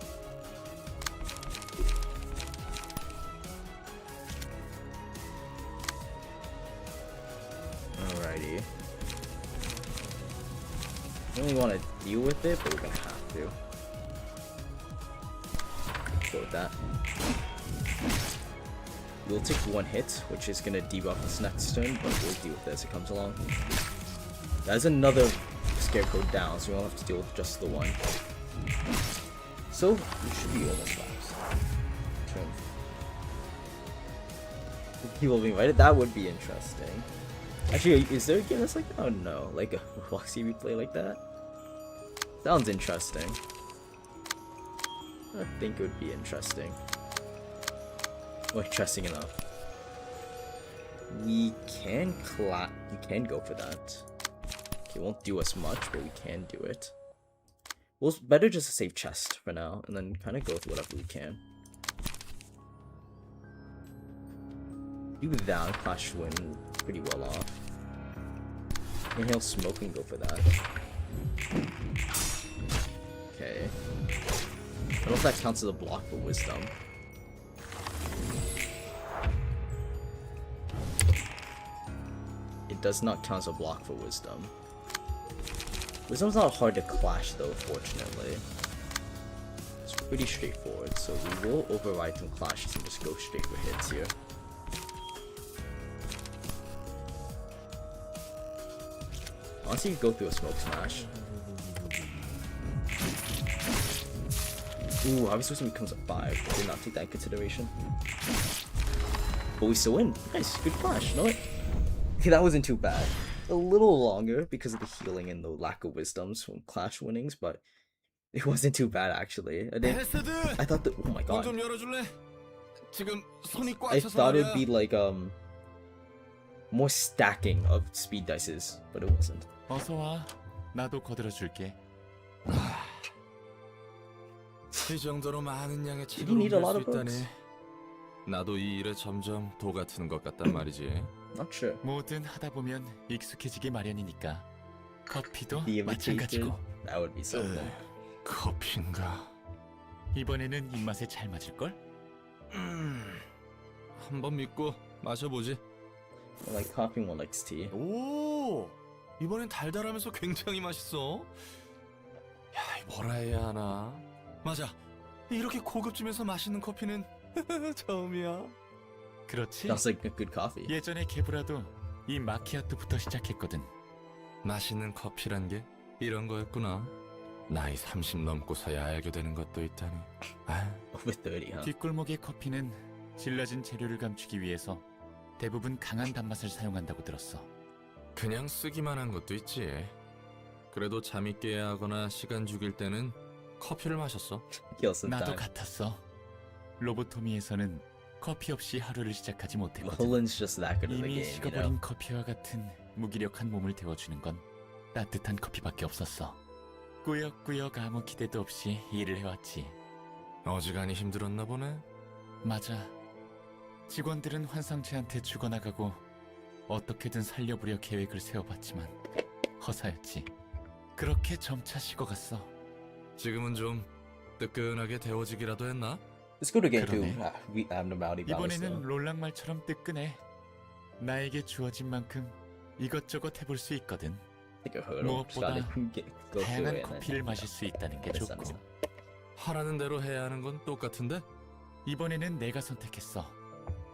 Alrighty. I don't really want to deal with it, but we're gonna have to. Go with that. We'll take one hit, which is gonna debuff this next turn, but we'll deal with it as it comes along. That's another scarecrow down, so we won't have to deal with just the one. So we should be almost laps. Turn. People being right. That would be interesting. Actually, is there a game that's like that? Oh no, like a Roxy replay like that? Sounds interesting. I think it would be interesting. Well, interesting enough. We can go for that. It won't do us much, but we can do it. Well, it's better just to save chest for now, and then kind of go with whatever we can. Do that, Clash win pretty well off. Inhale smoke and go for that. Okay. I don't know if that counts as a block for wisdom. It does not count as a block for wisdom. Wisdom's not hard to clash though, fortunately. It's pretty straightforward, so we will override some clashes and just go straight for hits here. Honestly, you go through a smoke smash. Ooh, obviously it becomes a 5. I did not take that in consideration. But we still win. Nice, good clash. You know what? Okay, that wasn't too bad. A little longer because of the healing and the lack of wisdoms from clash winnings, but it wasn't too bad actually. I thought that, oh my god. I thought it'd be like more stacking of speed dices, but it wasn't. 어서 와. 나도 거들어 줄게. 이 정도로 많은 양의 Did you need a lot of books? 나도 이 일에 점점 도 같은 것 같단 말이지. Not sure. 뭐든 하다 보면 익숙해지기 마련이니까. 커피도 The invitation. 마찬가지고. That would be something. 커피인가? 이번에는 입맛에 잘 맞을걸? 한번 믿고 마셔보지. I like coffee, one likes tea. 오, 이번엔 달달하면서 굉장히 맛있어. 야, 뭐라 해야 하나? 맞아. 이렇게 고급지면서 맛있는 커피는 처음이야. 그렇지. That's like a good coffee. 예전에 개브라도 이 마키아토부터 시작했거든. 맛있는 커피란 게 이런 거였구나. 나이 30 넘고서야 알게 되는 것도 있다니. 아, Over 30, huh? 뒷골목의 커피는 질러진 재료를 감추기 위해서 대부분 강한 단맛을 사용한다고 들었어. 그냥 쓰기만 한 것도 있지. 그래도 잠이 깨야 하거나 시간 죽일 때는 커피를 마셨어. Kill some 나도 time. 같았어. 로보토미에서는 커피 없이 하루를 시작하지 못했거든. Nolan's just that good at the 이미 game, you 식어버린 know? 커피와 같은 무기력한 몸을 데워주는 건 따뜻한 커피밖에 없었어. 꾸역꾸역 아무 기대도 없이 일을 해왔지. 어지간히 힘들었나 보네. 맞아. 직원들은 환상체한테 죽어나가고 어떻게든 살려보려 계획을 세워봤지만 허사였지. 그렇게 점차 식어갔어. 지금은 좀 뜨끈하게 데워지기라도 했나? Let's go to game 2. 그러네. We abnormality balance 이번에는 though. 롤랑말처럼 뜨끈해. 나에게 주어진 만큼 이것저것 해볼 수 있거든. I think I've heard of it. Just gotta go through 다양한 it and 커피를 then, 마실 수 있다는 게 get a 좋고. sense. 하라는 대로 해야 하는 건 똑같은데? 이번에는 내가 선택했어.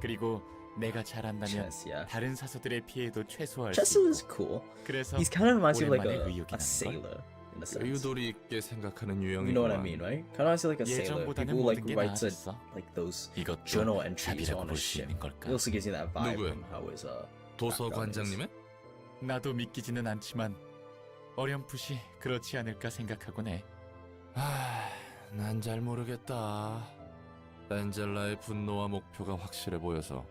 그리고 내가 잘한다면 Chess, yeah. 다른 사서들의 피해도 최소화할 Chess 수 있고. is cool. 그래서 He's kind of reminds me of like 오랜만에 a 의욕이 나는 sailor in a sense. 의도리 있게 생각하는 You know what I 유형이구만. mean, right? Kind of reminds me like a sailor. 예전보다는 People like 모든 게 writes 나아졌어. like those 이것도 journal entries 답이라고 on a 볼 수 ship. 있는 걸까? It also gives you that vibe 누구야? from how his 도서관장님의? 나도 믿기지는 않지만 어렴풋이 그렇지 않을까 생각하곤 해. 난 잘 모르겠다. 엔젤라의 분노와 목표가 확실해 보여서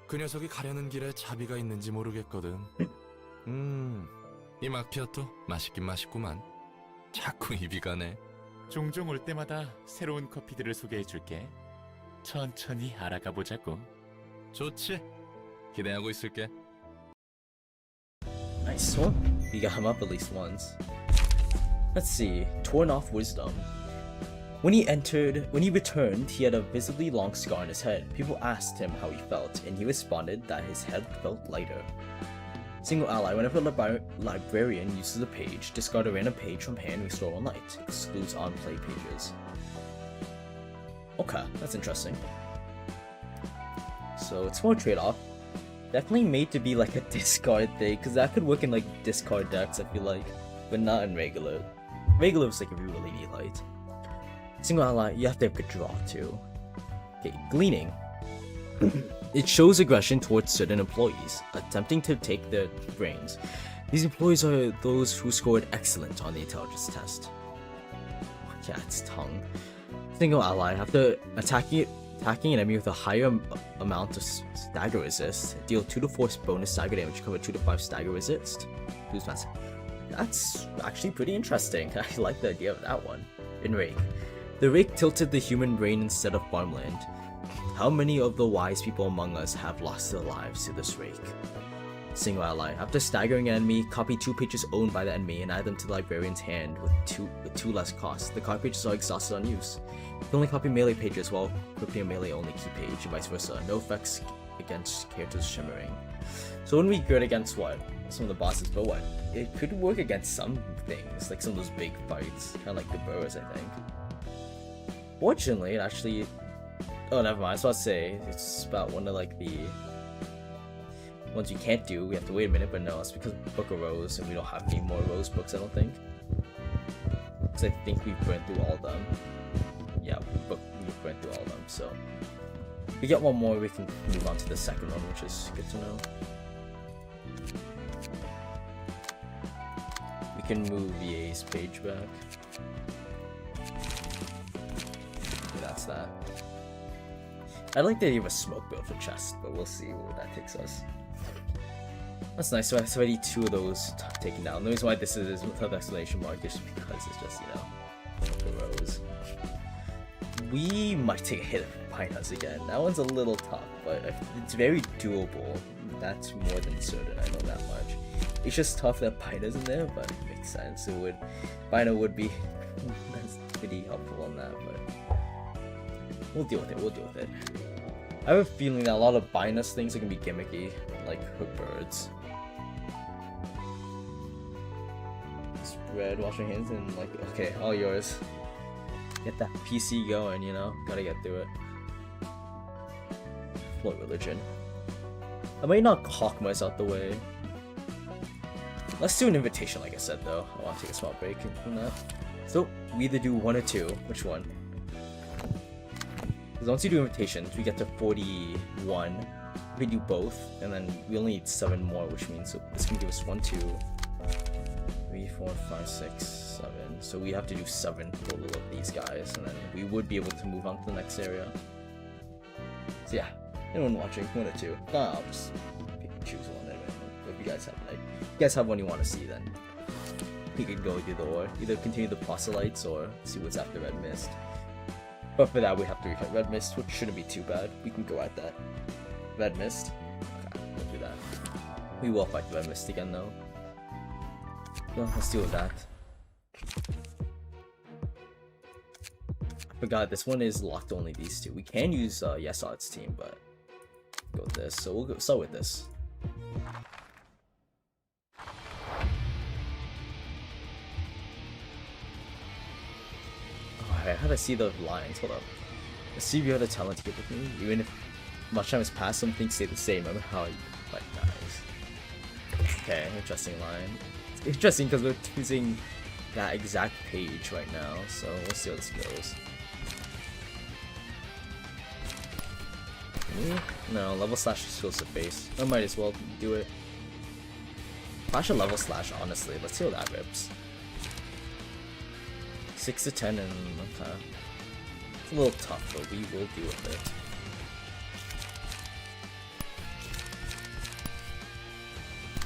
그 녀석이 가려는 길에 자비가 있는지 모르겠거든. 이 마키아토 맛있긴 맛있구만. 자꾸 입이 가네. 종종 올 때마다 새로운 커피들을 소개해줄게. 천천히 알아가 보자고. 좋지. 기대하고 있을게. Nice one. You got him up at least once. Let's see. Torn off wisdom. When he returned, he had a visibly long scar on his head. People asked him how he felt, and he responded that his head felt lighter. Single ally. Whenever a librarian uses a page, discard a random page from hand and restore one light. Excludes on-play pages. Okay, that's interesting. So it's more trade-off. Definitely made to be like a discard thing, because that could work in like discard decks, I feel like, but not in regular. Regular is like if you really need light. Single ally, you have to have good draw too. Okay, gleaning. It shows aggression towards certain employees, attempting to take their brains. These employees are those who scored excellent on the intelligence test. Yeah, it's tongue. Single ally, after attacking an enemy with a higher amount of stagger resist, deal 2 to 4 bonus stagger damage, cover 2 to 5 stagger resist. That's actually pretty interesting. I like the idea of that one. In Rake. The Rake tilted the human brain instead of farmland. How many of the wise people among us have lost their lives to this Rake? Single ally. After staggering an enemy, copy 2 pages owned by the enemy and add them to the librarian's hand with two less cost. The copy pages are exhausted on use. You can only copy melee pages while equipping a melee only key page, and vice versa. No effects against characters shimmering. So it wouldn't be good against what? Some of the bosses, but what? It could work against some things, like some of those big fights, kind of like the burrows, I think. Fortunately, it actually... Oh, never mind, I was about to say, it's about one of like the ones you can't do, we have to wait a minute, but no, it's because Book of Rose, and we don't have any more Rose books, I don't think. Because I think we've burned through all of them. Yeah, we've burned through all of them, so... If we get one more, we can move on to the second one, which is good to know. We can move VA's page back. That's that. I like the idea of a smoke build for chest, but we'll see where that takes us. That's nice, so it's already 2 of those taken down. The reason why this is with exclamation mark is because it's just, you know, the rose. We might take a hit of Pinehus again. That one's a little tough, but it's very doable. That's more than certain, I know that much. It's just tough that Pinehus in there, but it makes sense. It would, Pina would be that's pretty helpful on that, but we'll deal with it. I have a feeling that a lot of Binus things are gonna be gimmicky, like hook birds. Spread, wash your hands, and like, okay, all yours. Get that PC going, you know? Gotta get through it. What religion? I might knock Hawkmas out the way. Let's do an invitation, like I said, though. I want to take a small break from that. So, we either do 1 or 2. Which one? Because once you do invitations, we get to 41. We do both, and then we only need 7 more, which means this can give us 1, 2, 3, 4, 5, 6, 7. So we have to do 7 total of these guys, and then we would be able to move on to the next area. So yeah, anyone watching, 1 or 2? Nah, I'll just choose one. If you guys have one you want to see, then we could go either or. Either continue the proselytes or see what's after Red Mist. But for that, we have to refight Red Mist, which shouldn't be too bad. We can go at that. Red Mist. Okay, we'll do that. We will fight the Red Mist again, though. No, let's deal with that. I forgot, this one is locked to only these 2. We can use Yesod's team, but go with this. So we'll start with this. Alright, how do I see the lines? Hold up. Let's see if you have the talent to get with me. Even if much time has passed, some things stay the same. Remember how you fight guys. Okay, interesting line. It's interesting because we're using that exact page right now, so we'll see how this goes. No, level slash skills to face. I might as well do it. Flash a level slash, honestly. Let's see how that rips. 6 to 10 and okay. It's a little tough, but we will deal with it.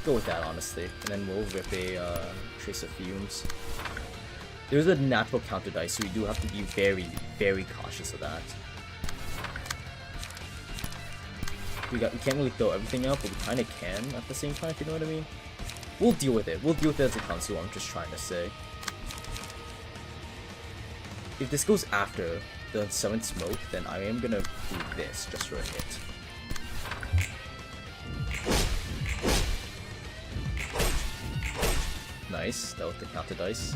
Go with that, honestly, and then we'll rip a Trace of Fumes. There's a natural counter dice, so we do have to be very, very cautious of that. We can't really throw everything out, but we kind of can at the same time, if you know what I mean. We'll deal with it. We'll deal with it as it comes. So I'm just trying to say. If this goes after the 7th smoke, then I am gonna do this just for a hit. Nice, that was the counter dice.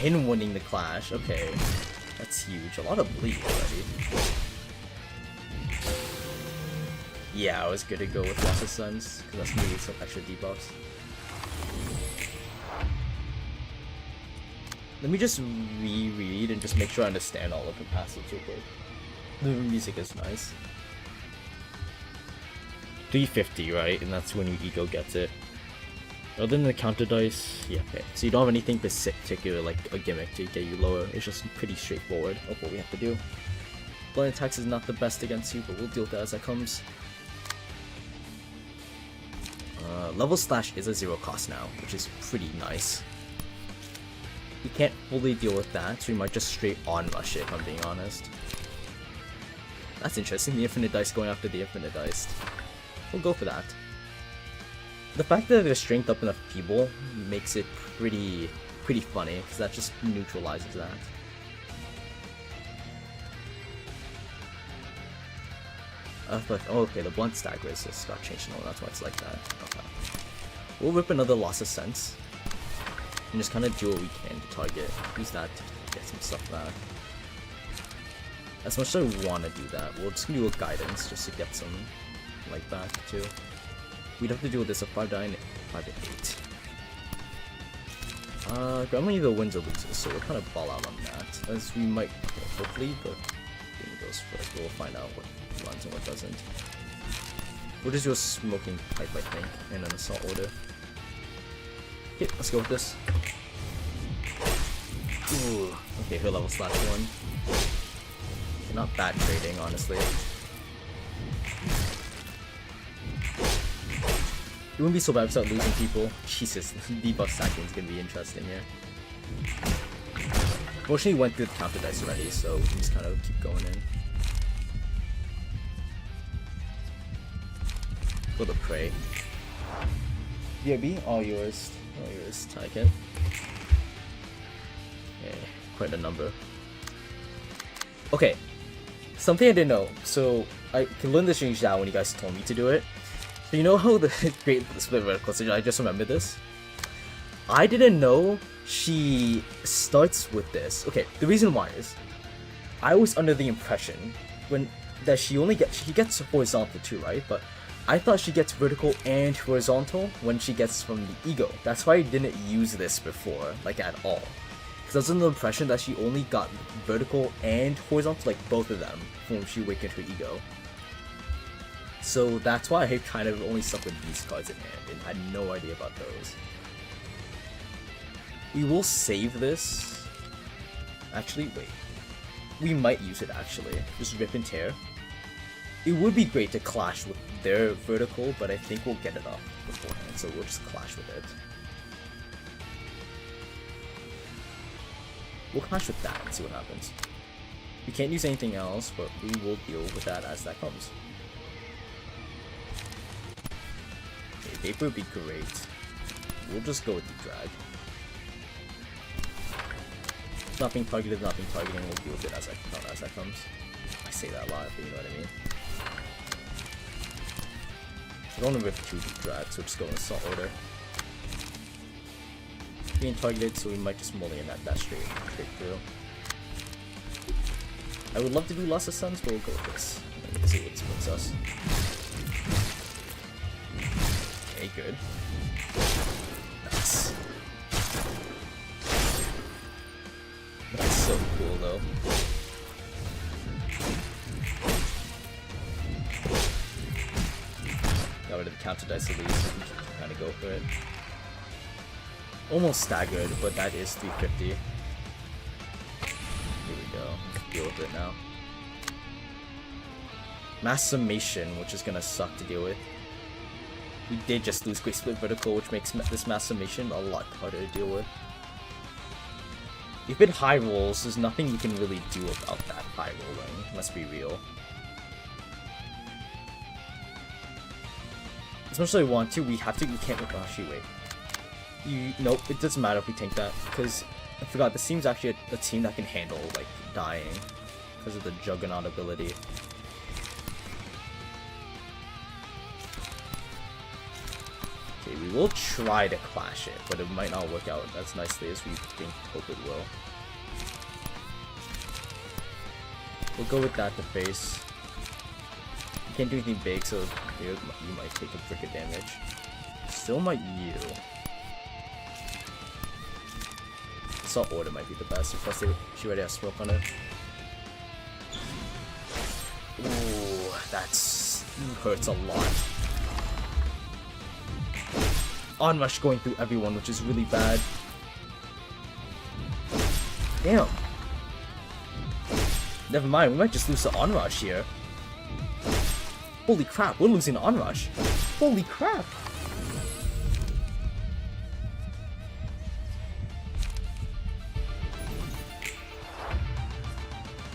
And winning the clash, okay. That's huge. A lot of bleed already. Yeah, I was gonna go with Lost of Suns, because that's gonna need some extra debuffs. Let me just reread and just make sure I understand all of the passives real quick. The music is nice. 350, right? And that's when your ego gets it. Other than the counter dice, yeah, okay. So you don't have anything particular, like a gimmick to get you lower. It's just pretty straightforward of what we have to do. Blind attacks is not the best against you, but we'll deal with that as that comes. Level slash is a 0 cost now, which is pretty nice. We can't fully deal with that, so we might just straight on rush it, if I'm being honest. That's interesting, the infinite dice going after the infinite dice. We'll go for that. The fact that they're strength up in a feeble makes it pretty funny, because that just neutralizes that. But, oh, okay, the blunt stack resist got changed, no, that's why it's like that. Okay. We'll rip another Loss of Sense, and just kind of do what we can to target. Use that to get some stuff back. As much as I want to do that, we'll just do a guidance just to get some light back too. We'd have to deal with this at 5 to 9, 5 to 8. Grandma either wins or loses, so we'll kind of ball out on that. As we might, hopefully, but goes first. We'll find out what runs and what doesn't. We'll just do a smoking pipe, I think, and an assault order. Okay, let's go with this. Ooh, okay, her level slash 1. Not bad trading, honestly. It wouldn't be so bad if we start losing people. Jesus, debuff stacking is gonna be interesting here. Fortunately, we went through the counter dice already, so we can just kind of keep going in. For the prey. DRB, all yours. All yours, Taiken. Yeah, quite a number. Okay, something I didn't know. So, I can learn this change now when you guys told me to do it. So you know how the great split verticals, I just remembered this? I didn't know she starts with this. Okay, the reason why is, I was under the impression, when that she gets horizontal too, right? But I thought she gets vertical and horizontal when she gets from the ego. That's why I didn't use this before, like at all. Because I was under the impression that she only got vertical and horizontal, like both of them, when she awakened her ego. So that's why I kind of only stuck with these cards in hand and had no idea about those. We will save this. Actually, wait. We might use it actually. Just rip and tear. It would be great to clash with their vertical, but I think we'll get it up beforehand, so we'll just clash with it. We'll clash with that and see what happens. We can't use anything else, but we will deal with that as that comes. Okay, Vapor would be great. We'll just go with the drag. Not being targeted, not being targeting, we'll deal with it as that comes. I say that a lot, but you know what I mean. I don't want to rip 2 deep drag, so we'll just go in assault order. Being targeted, so we might just mulligan that straight through. I would love to do Lust of Suns, but we'll go with this. Let's see what splits us. Okay, good. Nice. That's so cool, though. Got rid of the counter dice at least, so we can kind of go for it. Almost staggered, but that is 350. Here we go. Deal with it now. Mass Summation, which is gonna suck to deal with. We did just lose Quick Split Vertical, which makes this Mass Summation a lot harder to deal with. If it high rolls, there's nothing you can really do about that high rolling. Let's be real. As much as I want to, we have to. We can't. Oh, actually, wait. Nope. It doesn't matter if we tank that, because I forgot this team's actually a team that can handle like dying because of the Juggernaut ability. Okay, we will try to clash it, but it might not work out as nicely as we hope it will. We'll go with that to face. You can't do anything big, so you might take a brick of damage. Still might you. Assault Order might be the best, plus she already has smoke on it. Ooh, that's hurts a lot. Onrush going through everyone, which is really bad. Damn. Never mind, we might just lose to Onrush here. Holy crap, we're losing to Onrush. Holy crap.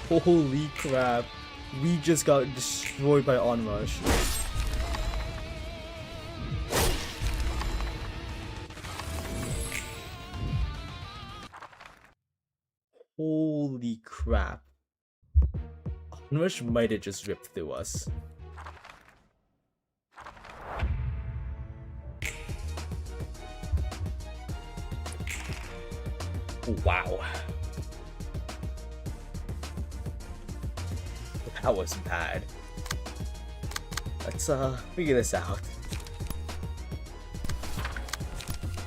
Holy crap. We just got destroyed by Onrush. Holy crap. Onrush might have just ripped through us. Wow. That was bad. Let's figure this out.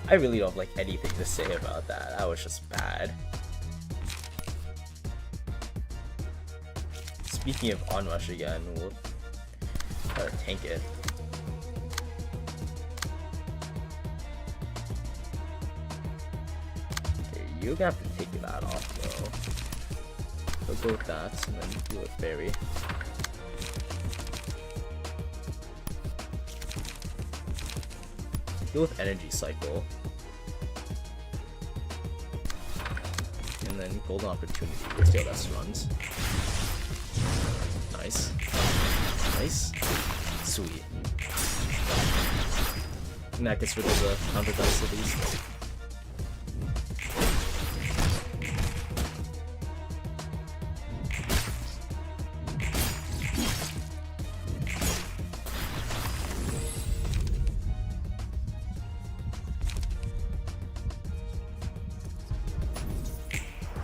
I really don't have like anything to say about that. That was just bad. Speaking of Onrush again, we'll try to tank it. Okay, you're gonna have to take that off though. We'll go with that and then do a fairy. Go with Energy Cycle. And then Golden Opportunity. Let's see how that runs. Nice. Nice. Sweet. And that gets rid of the counter dice at least.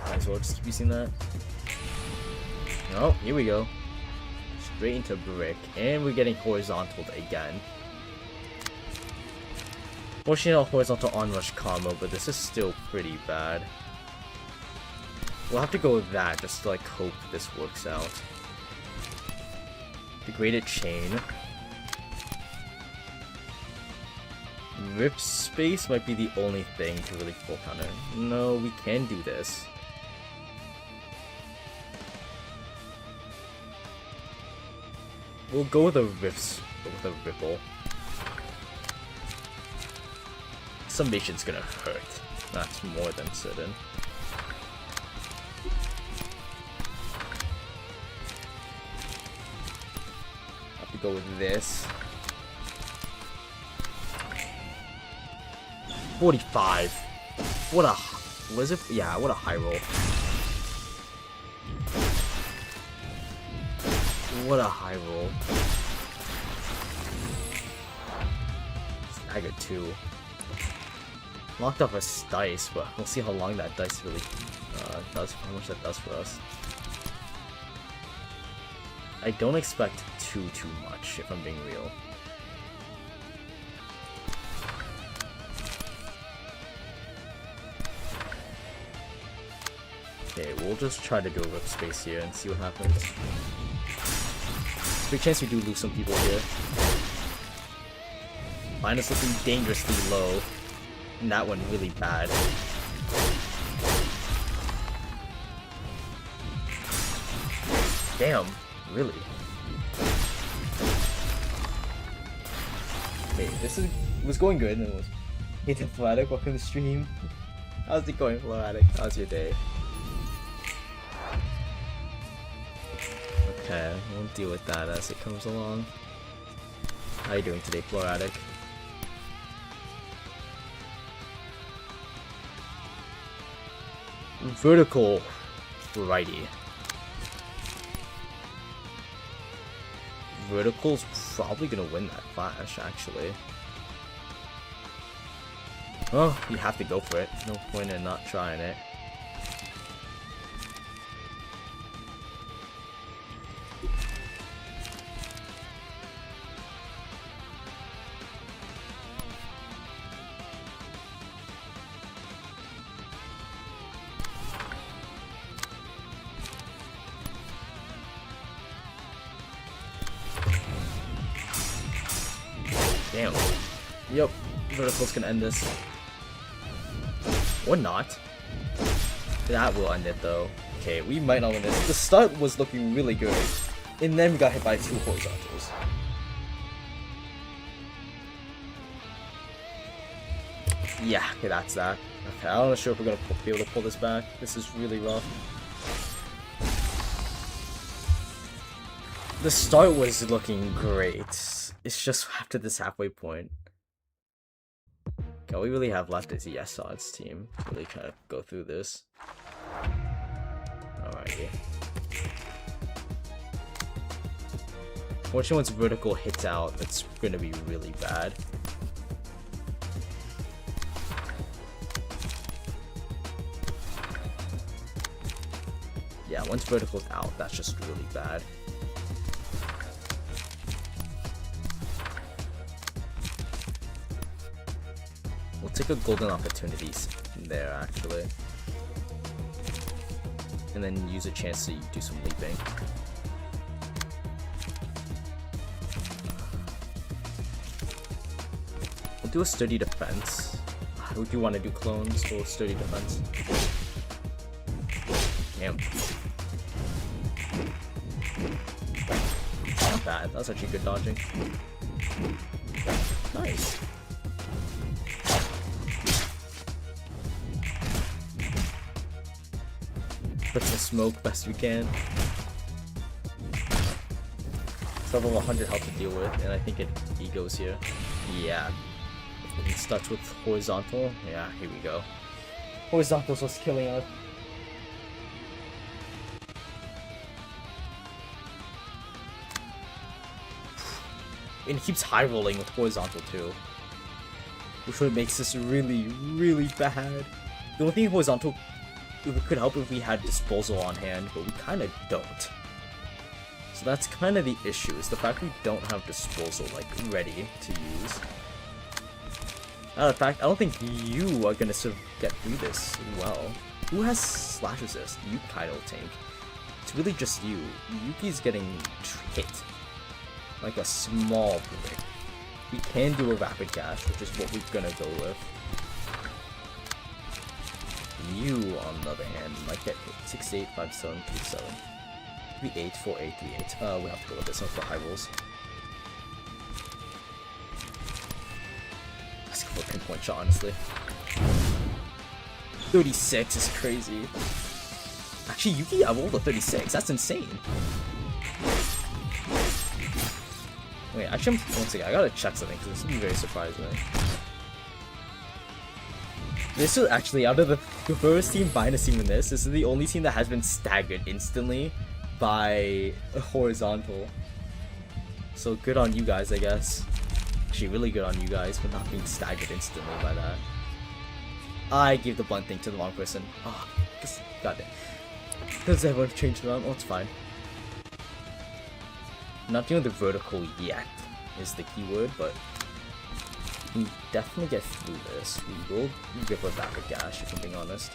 Might as well just keep using that. Oh, here we go. straight into brick, and we're getting horizontal again. Fortunately, not horizontal onrush combo, but this is still pretty bad. We'll have to go with that just to like hope this works out. Degraded chain. Rip space might be the only thing to really full counter. No, we can do this. We'll go with a ripple. Summation's gonna hurt. That's more than certain. Have to go with this. 45. What a... Was it? Yeah, what a high roll. What a high roll. Stagger 2. Locked off a dice, but we'll see how long that dice really does, how much that does for us. I don't expect too much, if I'm being real. Okay, we'll just try to do a rip space here and see what happens. Big chance we do lose some people here. Mine is looking dangerously low. And that one really bad. Damn, really? Okay, this was going good and it was... Hey, Flatic, welcome to the stream. How's it going, Flatic? How's your day? Okay, we'll deal with that as it comes along. How you doing today, Floratic? Vertical righty. Vertical's probably gonna win that flash, actually. Oh, you have to go for it. No point in not trying it. Damn. Yep. Vertical's gonna end this. Or not. That will end it though. Okay, we might not win this. The start was looking really good. And then we got hit by 2 horizontals. Yeah, okay, that's that. Okay, I'm not sure if we're gonna be able to pull this back. This is really rough. The start was looking great. It's just after this halfway point. Okay, all we really have left is the S-Odds team to really kind of go through this. Alrighty. Fortunately, once vertical hits out, it's gonna be really bad. Yeah, once vertical's out, that's just really bad. We'll take a golden opportunities there, actually. And then use a chance to do some leaping. We'll do a sturdy defense. Would you want to do clones or sturdy defense? Damn. Not bad. That's actually good dodging. Nice. Put some smoke best we can. Still have 100 health to deal with, and I think he goes here. Yeah. He starts with horizontal. Yeah, here we go. Horizontal's what's killing us. And he keeps high rolling with horizontal too, which would makes this really, really bad. The only thing horizontal it could help if we had disposal on hand, but we kind of don't. So that's kind of the issue, is the fact we don't have disposal like ready to use. In fact, I don't think you are gonna get through this well. Who has slash resist? You Kaido tank. It's really just you. Yuki's getting hit. Like a small break. We can do a rapid dash, which is what we're gonna go with. You, on the other hand, might get hit. 6-8, 5-7, 3-7. 3-8, 4-8, 3-8. We have to go with this one for high rolls. Let's go for a pinpoint shot, honestly. 36 is crazy. Actually, Yuki, I rolled a 36. That's insane. Wait, actually, one second. I gotta check something because this would be very surprising. This is actually, out of the first team, Binus team in this is the only team that has been staggered instantly by a horizontal. So good on you guys, I guess. Actually, really good on you guys for not being staggered instantly by that. I gave the blunt thing to the wrong person. Oh, goddamn. Does everyone change around? Oh, it's fine. Not doing the vertical yet is the keyword, but we definitely get through this. We will give a rapid dash, if I'm being honest.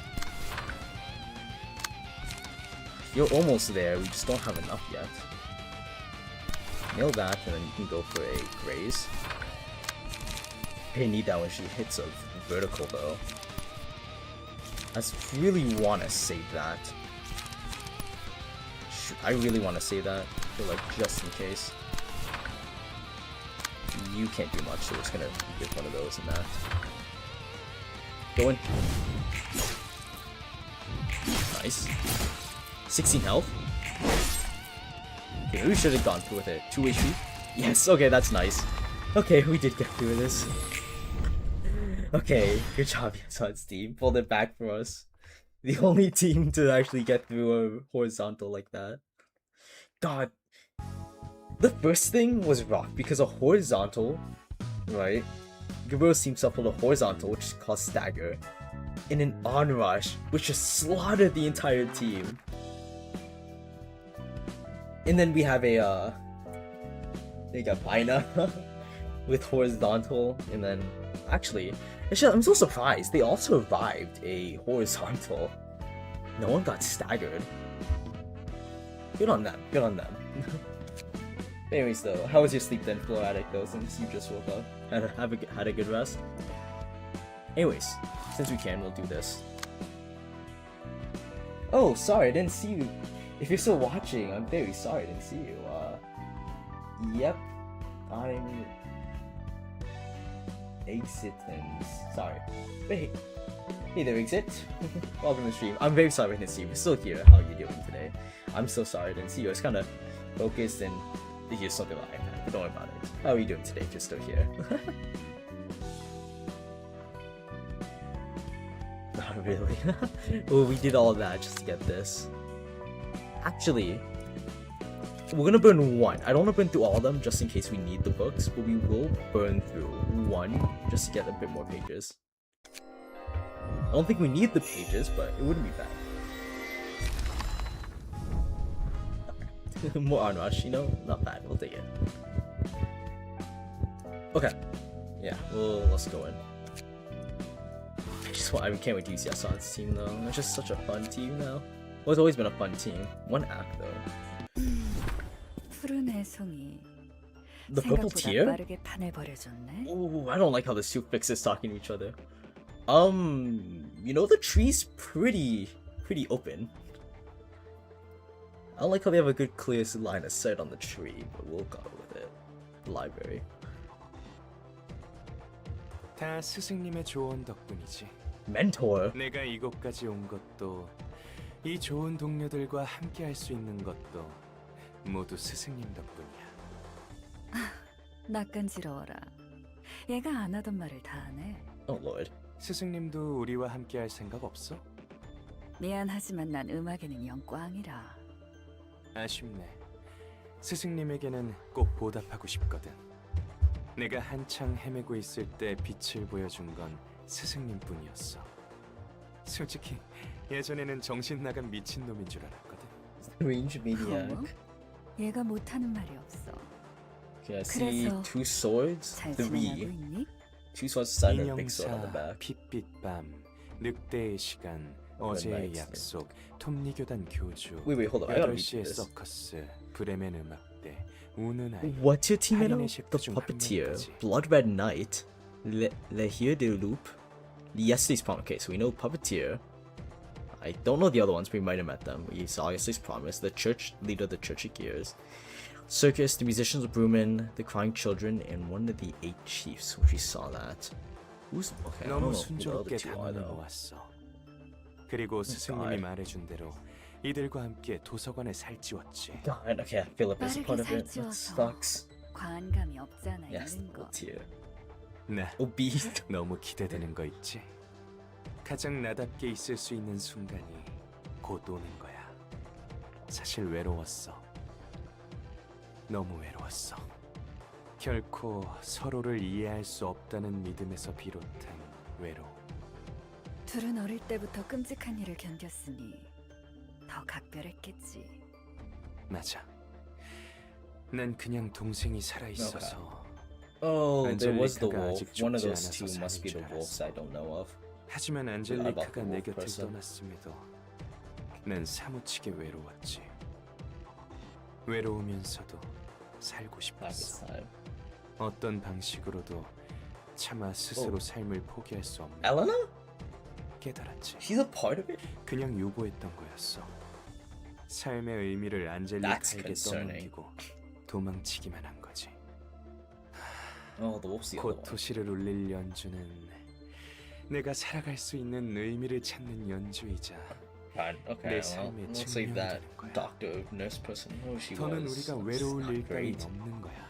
You're almost there, we just don't have enough yet. Nail that, and then you can go for a graze. I need that when she hits a vertical, though. I really want to save that. I really want to save that, for like, just in case. You can't do much, so we're just gonna get one of those and that. Going. Nice. 16 health. Okay, we should have gone through with it. 2 HP. Yes, okay, that's nice. Okay, we did get through this. Okay, good job, Yasuo's team. Pulled it back for us. The only team to actually get through a horizontal like that. God. The first thing was rough because a horizontal, right? Gabriel seems to pull a horizontal, which caused stagger, and an onrush, which just slaughtered the entire team. And then we have a Bina with horizontal, and then actually, I'm so surprised they all survived a horizontal. No one got staggered. Good on them. Good on them. Anyways, though, how was your sleep then, Floor Addict, though, since you just woke up? Had a good rest? Anyways, since we can, we'll do this. Oh, sorry, I didn't see you. If you're still watching, I'm very sorry I didn't see you. Yep, I'm... Exitins. Sorry. But hey there, Exit. Welcome to the stream. I'm very sorry I didn't see you. We're still here. How are you doing today? I'm so sorry I didn't see you. I was kind of focused and here's something like that, but don't worry about it. How are you doing today if you're still here? Not really. Well, we did all that just to get this. Actually, we're gonna burn one. I don't want to burn through all of them just in case we need the books, but we will burn through one just to get a bit more pages. I don't think we need the pages, but it wouldn't be bad. More onrush, you know? Not bad, we'll take it. Okay. Yeah, well, let's go in. I can't wait to use Yasuo's team though. It's just such a fun team now. Well, it's always been a fun team. One act though. The purple tier? Ooh, I don't like how the two fixes talking to each other. You know, the tree's pretty open. I don't like how they have a good clear line of sight on the tree, but we'll go with it. Library. 다 스승님의 조언 덕분이지. Mentor. 내가 이곳까지 온 것도 이 좋은 동료들과 함께 할 수 있는 것도 모두 스승님 덕분이야. 낯간지러워라. 얘가 안 하던 말을 다 하네. Oh lord. 스승님도 우리와 함께 할 생각 없어? 미안하지만 난 음악에는 영 꽝이라. 아쉽네. 스승님에게는 꼭 보답하고 싶거든. 내가 한창 헤매고 있을 때 빛을 보여준 건 스승님뿐이었어. 솔직히 예전에는 정신 나간 미친놈인 줄 알았거든. Strange maniac. 얘가 못하는 말이 없어. Okay, I see 그래서 2 swords, 잘 지내고 3. 있니? 2 swords beside a big sword on the 인형사, back. 핏빛 밤, 늑대의 시간, 어제의 night. 약속, 톱니교단 교주, Wait, hold on. I gotta read 8시의 this. 서커스, 브레멘 음악대, 우는 아이, What's your team 한인의 name? 셰프 The 중 Puppeteer, 한 명까지. Blood Red Knight, Le Here de Loop, Yesterday's Promise. Okay, so we know Puppeteer. I don't know the other ones, but we might have met them. We saw Yesterday's Promise, the church leader of the Church of Gears, Circus, the musicians of Brewman, the Crying Children, and one of the 8 chiefs, which we saw that. Who's okay? I don't know 너무 who the other 순조롭게 2 are 단원을 though. 모았어. 그리고 스승님이 말해준 대로 이들과 함께 도서관에 살찌웠지. God, okay, Philip is a part of it. That 살찌워서. sucks. 과한감이 없잖아 Yes, 있는 거. Puppeteer. 나 Obese. 너무 기대되는 거 있지? 가장 나답게 있을 수 있는 순간이 곧 오는 거야. 사실 외로웠어. 너무 외로웠어. 결코 서로를 이해할 수 없다는 믿음에서 비롯한 외로움. 둘은 어릴 때부터 끔찍한 일을 견뎠으니 더 각별했겠지. 맞아. 난 그냥 동생이 살아 있어서 Oh, there was the 안젤리카가 wolf. 아직 One of 죽지 those 않아서 2 must be the 살인 줄 wolves I don't know of. 하지만 about 안젤리카가 the 내 wolf 곁을 person. 떠났음에도 난 사무치게 외로웠지. 외로우면서도 살고 Back 싶었어. this time. 어떤 방식으로도 차마 스스로 삶을 포기할 수 없는 Elena? 깨달았지. She's a part of it? 그냥 요구했던 거였어. 삶의 의미를 That's 안젤리카에게 concerning. 떠넘기고 도망치기만 한 거지. Oh, the wolf's the other 곧 one. 도시를 울릴 연주는 내가 살아갈 수 있는 의미를 찾는 연주이자 Fine. Okay, 내 well, 삶의 we'll save 증명이 that 되는 거야. doctor, nurse person, who she 더는 was. 우리가 It's 외로울 not 일까지 great. 없는 거야.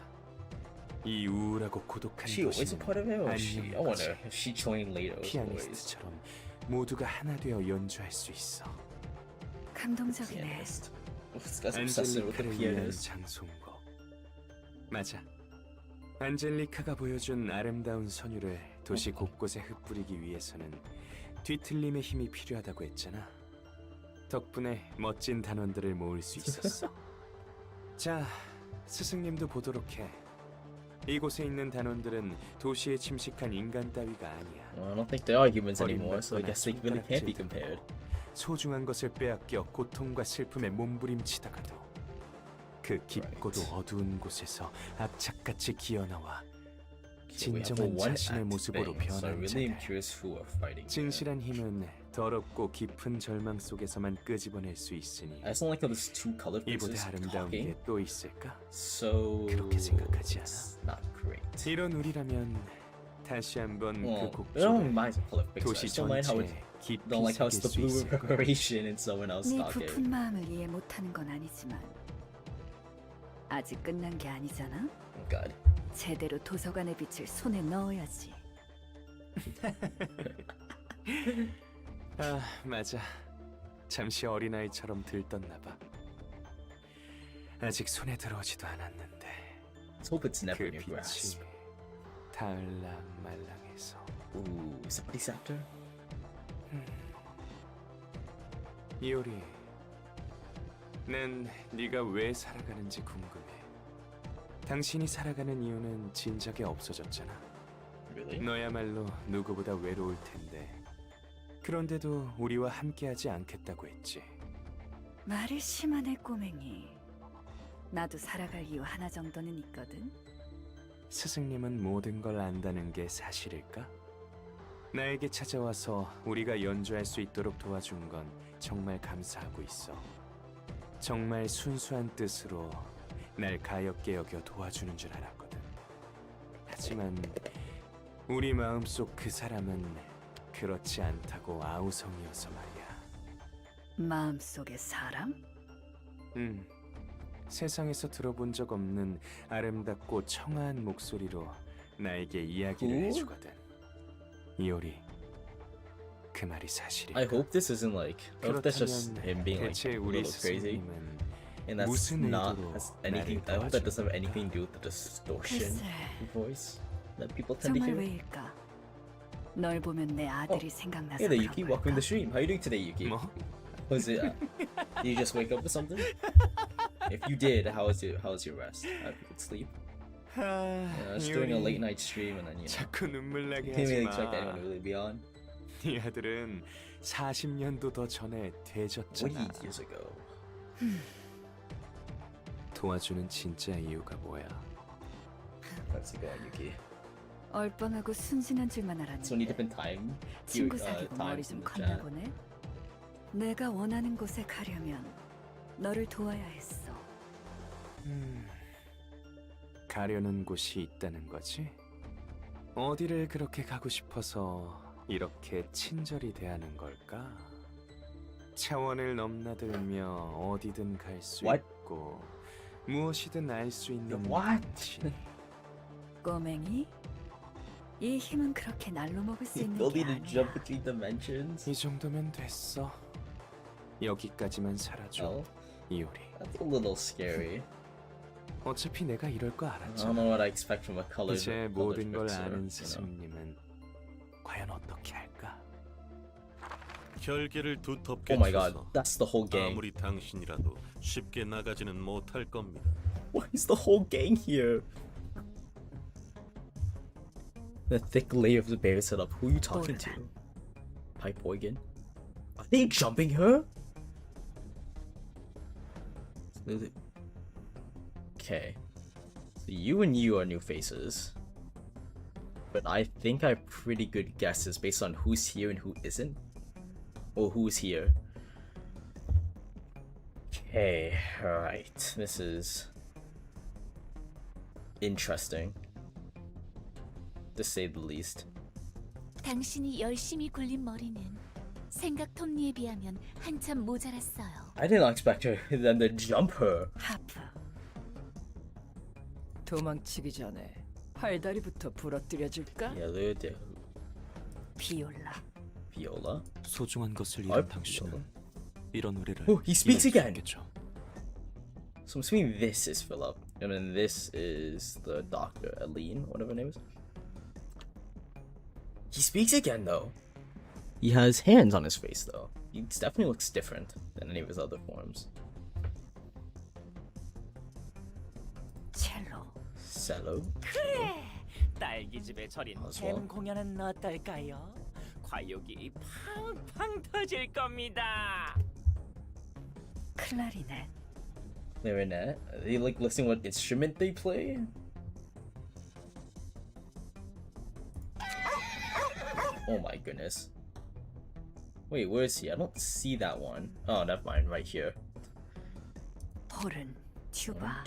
이 우울하고 고독한 She always a 도시는 part of it, or is she? I 안녕 wonder 거지. if she joined later as always. 피아니스트처럼 모두가 하나 되어 연주할 수 있어. 감동적이네. Pianist. This guy's obsessed with the 안젤리카를 위한 pianist. 장송곡. 맞아. 안젤리카가 보여준 아름다운 선율을 도시 곳곳에 흩뿌리기 위해서는 뒤틀림의 힘이 필요하다고 했잖아. 덕분에 멋진 단원들을 모을 수 있었어. 자, 스승님도 보도록 해. 이곳에 있는 단원들은 도시에 침식한 인간 따위가 아니야. Well, I don't think they are humans 어린 anymore, so I 덕분에 guess they really can't be 손가락질 compared. 소중한 것을 빼앗겨 고통과 슬픔에 몸부림치다가도 그 깊고도 어두운 곳에서 악착같이 기어나와 So we have a 진정한 one 자신의 act 모습으로 thing, so I 변한 really am 자들. curious who are fighting. here. 진실한 힘은 더럽고 깊은 절망 속에서만 끄집어낼 수 있으니 I just don't like how there's 2 colored 이보다 faces 아름다운 talking. 게 또 있을까? So 그렇게 생각하지 it's not great. 이런 우리라면 다시 한번 Well, 그 I don't 곡조를 mind the color picture. I 도시 still mind how it. 전체에 깊이 Don't like how it's 새길 the 수 blue 있을 거야. reverberation and someone else 네 talking. 부푼 마음을 이해 못하는 건 아니지만 아직 끝난 게 아니잖아. Oh God. 제대로 도서관의 빛을 손에 넣어야지. 아, 맞아. 잠시 어린아이처럼 들떴나 봐. 아직 손에 들어오지도 않았는데 Let's hope it's never 그 in your 빛이 grasp. 달랑말랑해서 Ooh, is it this actor? 이오리, 난 네가 왜 살아가는지 궁금해. 당신이 살아가는 이유는 진작에 없어졌잖아. Really? 너야말로 누구보다 외로울 텐데. 그런데도 우리와 함께하지 않겠다고 했지. 말을 심하네 꼬맹이. 나도 살아갈 이유 하나 정도는 있거든. 스승님은 모든 걸 안다는 게 사실일까? 나에게 찾아와서 우리가 연주할 수 있도록 도와준 건 정말 감사하고 있어. 정말 순수한 뜻으로 날 가엾게 여겨 도와주는 줄 알았거든. 하지만 우리 마음속 그 사람은 그렇지 않다고 아우성이어서 말이야. 마음속의 사람? 세상에서 들어본 적 없는 아름답고 청아한 목소리로 나에게 이야기를 오? 해주거든. 이오리, 그 말이 사실이야. I hope this isn't like. I hope that's just him being like 대체 a 우리 little crazy, 스승님은 and that's 무슨 not 의도로 has anything. 나를 I hope that doesn't have 도와준 anything to do 걸까? with the distortion 글쎄, voice that people tend to 정말 hear. 왜일까? 널 보면 내 아들이 생각나서 Hey there, 그런 Yuki. 걸까? Welcome to the stream. How you doing today, Yuki? 뭐? Was it? Did you just wake up or something? If you did, how was your rest? I hope you could sleep. Just doing a late night stream and then 자꾸 눈물 나게 can't 하지 really 마. expect anyone to really be on. 네 아들은 40년도 더 전에 What 되졌잖아. years ago? 도와주는 진짜 이유가 뭐야? Let's go, Yuki. 얼빵하고 순진한 줄만 알았는데 So many different time. 친구 사귀고 머리 times in 좀 the 컸나 chat. 보네. 내가 원하는 곳에 가려면 너를 도와야 했어. 가려는 곳이 있다는 거지? 어디를 그렇게 가고 싶어서 이렇게 친절히 대하는 걸까? 차원을 넘나들며 어디든 갈 수 What? 있고 무엇이든 알 수 있는 What? 곳이. 꼬맹이? 이 힘은 그렇게 날로 먹을 수 있는 게 Ability to 아니야. jump between dimensions. 이 정도면 됐어. 여기까지만 살아줘, Oh, 이오리. that's a little scary. 어차피 내가 이럴 거 I don't 알았잖아. know what I expect from a colored. 이제 colored 모든 걸 fixer, 아는 you know. 스승님은 과연 어떻게 할까? 결계를 두텁게 Oh my god, 쳐서 that's the whole gang. 아무리 당신이라도 쉽게 나가지는 못할 겁니다. Why is the whole gang here? The thick layer of the bear set up. Who are you talking to? Pipe Boygan? Are they jumping her? Okay. So you and you are new faces. But I think I have pretty good guesses based on who's here and who isn't. Or who's here. Okay, alright. This is interesting, to say the least. 당신이 열심히 굴린 머리는 생각 톱니에 비하면 한참 모자랐어요. I didn't expect them to jump her. 하프. 도망치기 전에 팔다리부터 부러뜨려 줄까? Yeah, the 비올라. Viola. 소중한 것을 아, 잃은 당신은 이런 노래를 Oh, he speaks 이해할 수 again. 있겠죠. So I'm assuming this is Philip, and then this is the doctor, Aline, whatever her name is. He speaks again, though. He has hands on his face, though. He definitely looks different than any of his other forms. 첼로. Cello. 딸기집에 절인 아, 좋아. 잼 공연은 어떨까요? 과욕이 팡팡 터질 겁니다. 클라리넷. Clarinet. Are they like listening what instrument they play? Oh my goodness. Wait, where is he? I don't see that one. Oh, never mind. Right here. 호른, 튜바,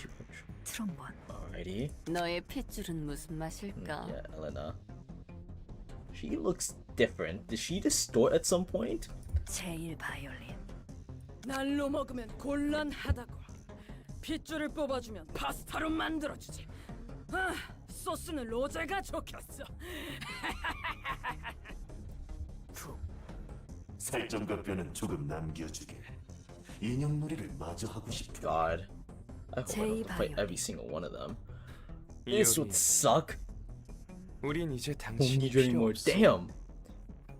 트롬본. Alrighty. 너의 핏줄은 무슨 맛일까? Yeah, Elena. She looks different. Did she distort at some point? 제1 바이올린. 날로 먹으면 곤란하다고. 핏줄을 뽑아주면 파스타로 만들어주지. 아, 소스는 로제가 좋겠어. 살점과 뼈는 조금 남겨주게. 인형놀이를 마저 하고 싶어. God. I hope I don't have to play every single one of them. This would suck. 우린 이제 Don't 당신이 need you 필요 anymore. 없어. Damn.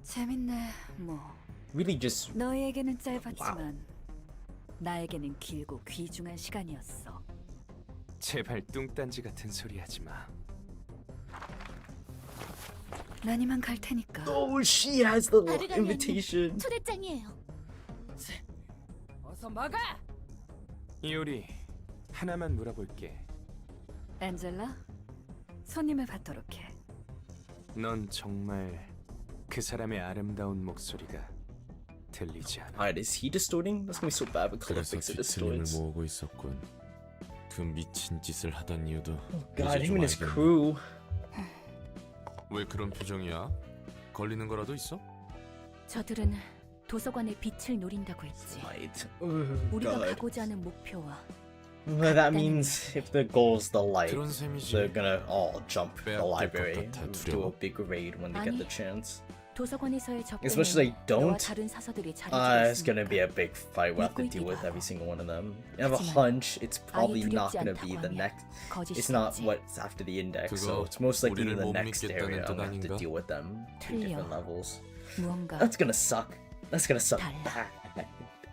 재밌네. 뭐 Really just. 너에게는 짧았지만 나에게는 길고 귀중한 시간이었어. 제발 뚱딴지 같은 소리 하지 마. 난 이만 갈 테니까. Oh, she has the 아르가니아님, invitation. 초대장이에요. 어서 막아. 이오리, 하나만 물어볼게. 엔젤라, 손님을 받도록 해. 넌 정말 그 사람의 아름다운 목소리가 들리지 않아. Alright, is he distorting? That's gonna be so bad with color 그래서 fixer 뒤틀림을 distorts. 모으고 있었군. 그 미친 짓을 하던 이유도 God, 이제 him 좀 and his 알겠네. crew. 왜 그런 표정이야? 걸리는 거라도 있어? 저들은 도서관의 빛을 노린다고 했지. Light. 우리가 God. 가고자 하는 목표와 Well, that means if the goal's the light, 그런 셈이지. they're gonna all jump the 빼앗길 것 library, 같아, do a 두려워. big raid when they get the chance. 도서관에서의 As much as I 접근은 don't, 너와 다른 사서들이 자리를 it's gonna be a big fight we'll have to deal with every single one of them. I have a hunch it's probably not gonna be the next. It's not what's after the index, so 그거 it's most likely 우리를 the 못 next 믿겠다는 area. I'm 뜻 gonna have to 아닌가? deal with them two different levels. 무언가 That's gonna suck. That's gonna suck. 달라.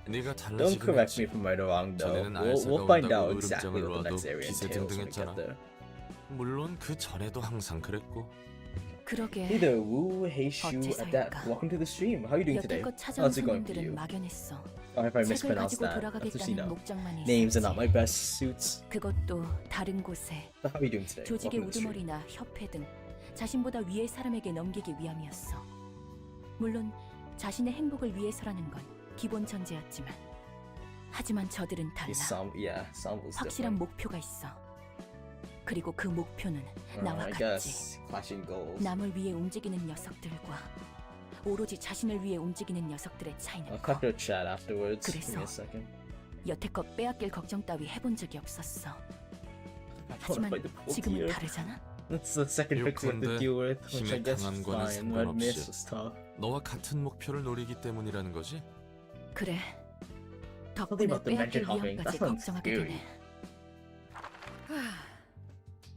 네가 Don't 달라지긴 correct me 했지. if I'm right or wrong though. 전에는 We'll 알사가 find 온다고 out exactly 의름장을 what the 놔도 next area entails when we get 기세등등했잖아. there. 물론 그 전에도 항상 그랬고. 그러게 Hey there, Woo, hey Shu, 어째서일까? Adapt. Welcome to the stream. How are you doing today? 여태껏 찾아온 How's it going for 손님들은 you? 막연했어. Oh, if I 책을 mispronounced 가지고 that, that's just, you 돌아가겠다는 know, 목적만이 names are 있었지. not my best suits. 그것도 다른 곳에 So how are you doing today? 조직의 Welcome to the stream. 우두머리나 협회 등 자신보다 위의 사람에게 넘기기 위함이었어. 물론 자신의 행복을 위해서라는 건 기본 전제였지만, 하지만 저들은 달라. Samble's 확실한 different. 목표가 있어. 그리고 그 목표는 나와 I 같지. guess clashing goals. 남을 위해 움직이는 녀석들과 오로지 자신을 위해 움직이는 녀석들의 차이는 I'll 커. cut your chat afterwards. Give me 그래서 a second. 여태껏 빼앗길 걱정 따위 해본 적이 없었어. I wanna 하지만 fight the poor 지금은 deer. 다르잖아. That's the second fix we have to 욕구인데 deal with, which I 힘에 guess 강한 is 거는 fine, but 상관없이. miss was tough. 너와 같은 목표를 노리기 때문이라는 거지? 그래. Something 덕분에 about the 빼앗길 mention hopping. That 위험까지 sounds 걱정하게 scary. 되네.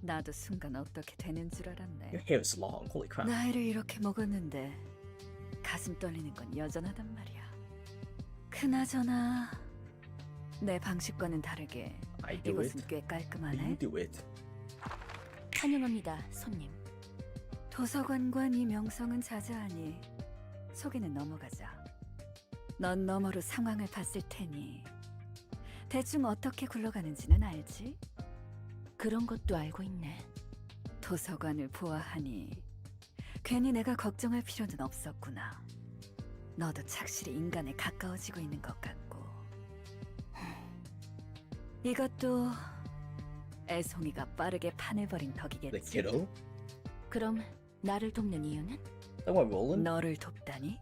나도 순간 어떻게 되는 줄 알았네. Your hair is long. Holy crap. 나이를 이렇게 먹었는데 가슴 떨리는 건 여전하단 말이야. 그나저나 내 방식과는 다르게 I do it. 이곳은 꽤 You 깔끔하네. do it. 환영합니다, 손님. 도서관과 네 명성은 자자하니 소개는 넘어가자. 넌 너머로 상황을 봤을 테니 대충 어떻게 굴러가는지는 알지? 그런 것도 알고 있네. 도서관을 보아하니 괜히 내가 걱정할 필요는 없었구나. 너도 착실히 인간에 가까워지고 있는 것 같고. 이것도 애송이가 빠르게 판을 벌인 The 덕이겠지. kiddo? 그럼 나를 돕는 이유는? Am I rolling? 너를 돕다니?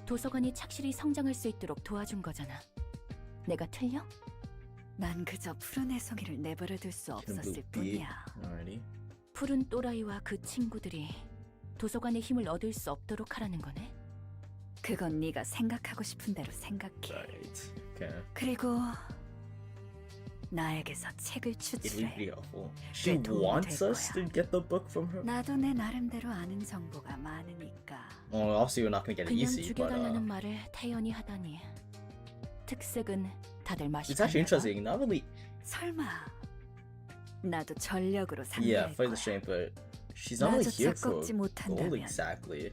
도서관이 착실히 성장할 수 있도록 도와준 거잖아. 내가 틀려? 난 그저 푸른 애송이를 내버려둘 수 없었을 뿐이야. Alrighty. 푸른 또라이와 그 친구들이 도서관의 힘을 얻을 수 없도록 하라는 거네. 그건 네가 생각하고 싶은 대로 생각해. Right. Okay. 그리고 나에게서 책을 It would 추출해. be helpful. She 도움이 wants 될 us 거야. to get the book from her? 나도 내 나름대로 아는 정보가 많으니까. Well, obviously we're not gonna get it 그냥 easy, but 죽여달라는 말을 태연히 하다니. 특색은 다들 it's actually 맛있겠나 봐. interesting. Not really. 설마 나도 전력으로 Yeah, 상대할 for the 거야. stream, but she's not really here for 나조차 꺾지 gold 못한다면 exactly.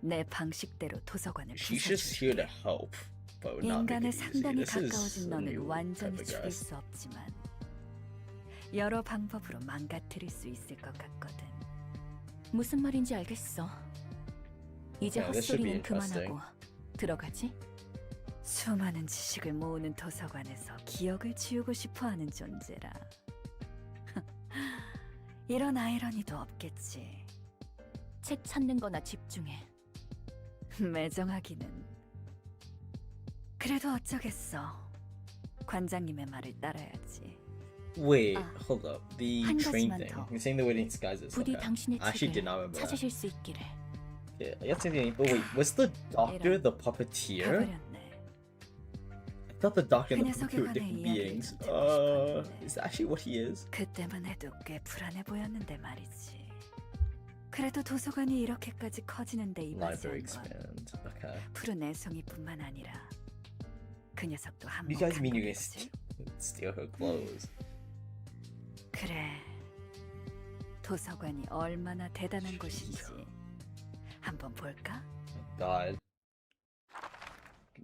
내 방식대로 도서관을 She's just here to 부숴줄게. help, but not make 인간에 it easy. 상당히 This is 가까워진 a 너는 new 완전히 type of 죽일 guy. 수 없지만 여러 방법으로 망가뜨릴 수 있을 것 같거든. 무슨 말인지 알겠어. 이제 Yeah, this should be 헛소리는 그만하고 들어가지? 수많은 지식을 모으는 도서관에서 기억을 지우고 싶어하는 존재라. 이런 아이러니도 없겠지. 책 찾는 거나 집중해. 매정하기는. 그래도 어쩌겠어. 관장님의 말을 따라야지. Wait, Ah. hold up. The 한 train 가지만 thing. 더. You're saying the waiting disguises. 부디 Okay. 당신의 I actually did 책을 not remember that. 찾으실 수 있기를. Yeah, that's the thing. But wait, was the doctor the puppeteer? 가버렸네. I thought the doctor and the 그 puppeteer were 녀석에 different 관해 beings. 이야기를 좀 듣고 싶었는데. Is that actually what he is? 그때만 해도 꽤 불안해 보였는데 말이지. 그래도 도서관이 이렇게까지 커지는데 Library 이바지한 건 expand. Okay. 푸른 애송이뿐만 아니라 그 녀석도 You guys 한몫한 mean you're gonna 거겠지. steal her clothes? 그래. 도서관이 얼마나 대단한 곳인지 한번 볼까? God.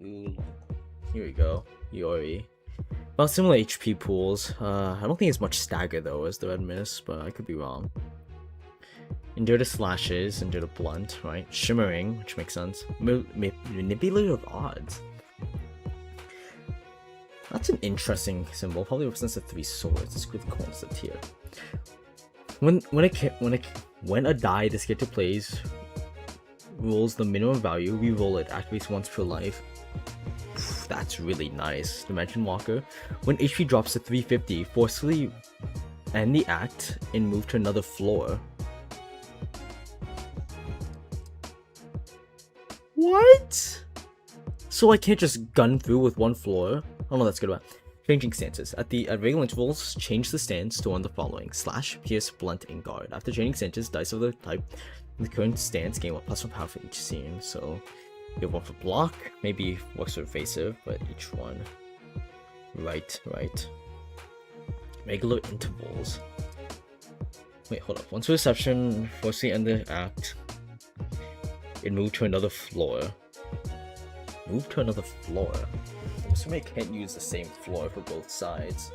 Ooh. Here we go. Yori. About similar HP pools. I don't think it's much stagger though as the red mist, but I could be wrong. Endure the slashes, endure the blunt, right? Shimmering, which makes sense. Manipulator of odds. That's an interesting symbol. Probably represents the three swords. It's a good concept here. When a die this character plays rolls the minimum value, we roll it, activates once per life. That's really nice. Dimension Walker. When HP drops to 350, forcefully end the act and move to another floor. What? So I can't just gun through with one floor? Oh no, that's good about. Changing stances. At regular intervals, change the stance to one of the following: slash, pierce, blunt, and guard. After changing stances, dice of the type in the current stance gain +1 power for each scene. So You have one for block, maybe works for evasive, but each one. Right. Regular intervals. Wait, hold up. Once reception, forcing end the act, it moved to another floor. Move to another floor? I'm assuming I can't use the same floor for both sides.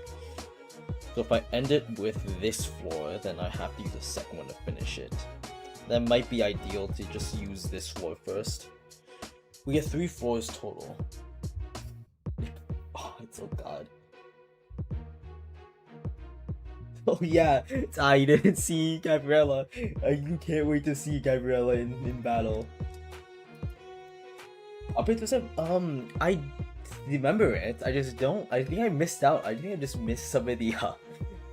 So if I end it with this floor, then I have to use the second one to finish it. That might be ideal to just use this floor first. We get 3 floors total. Oh, it's oh god. Oh yeah, I didn't see Gabriella. You can't wait to see Gabriella in battle. Upgrade percent? I remember it. I just don't. I think I missed out. I think I just missed some of the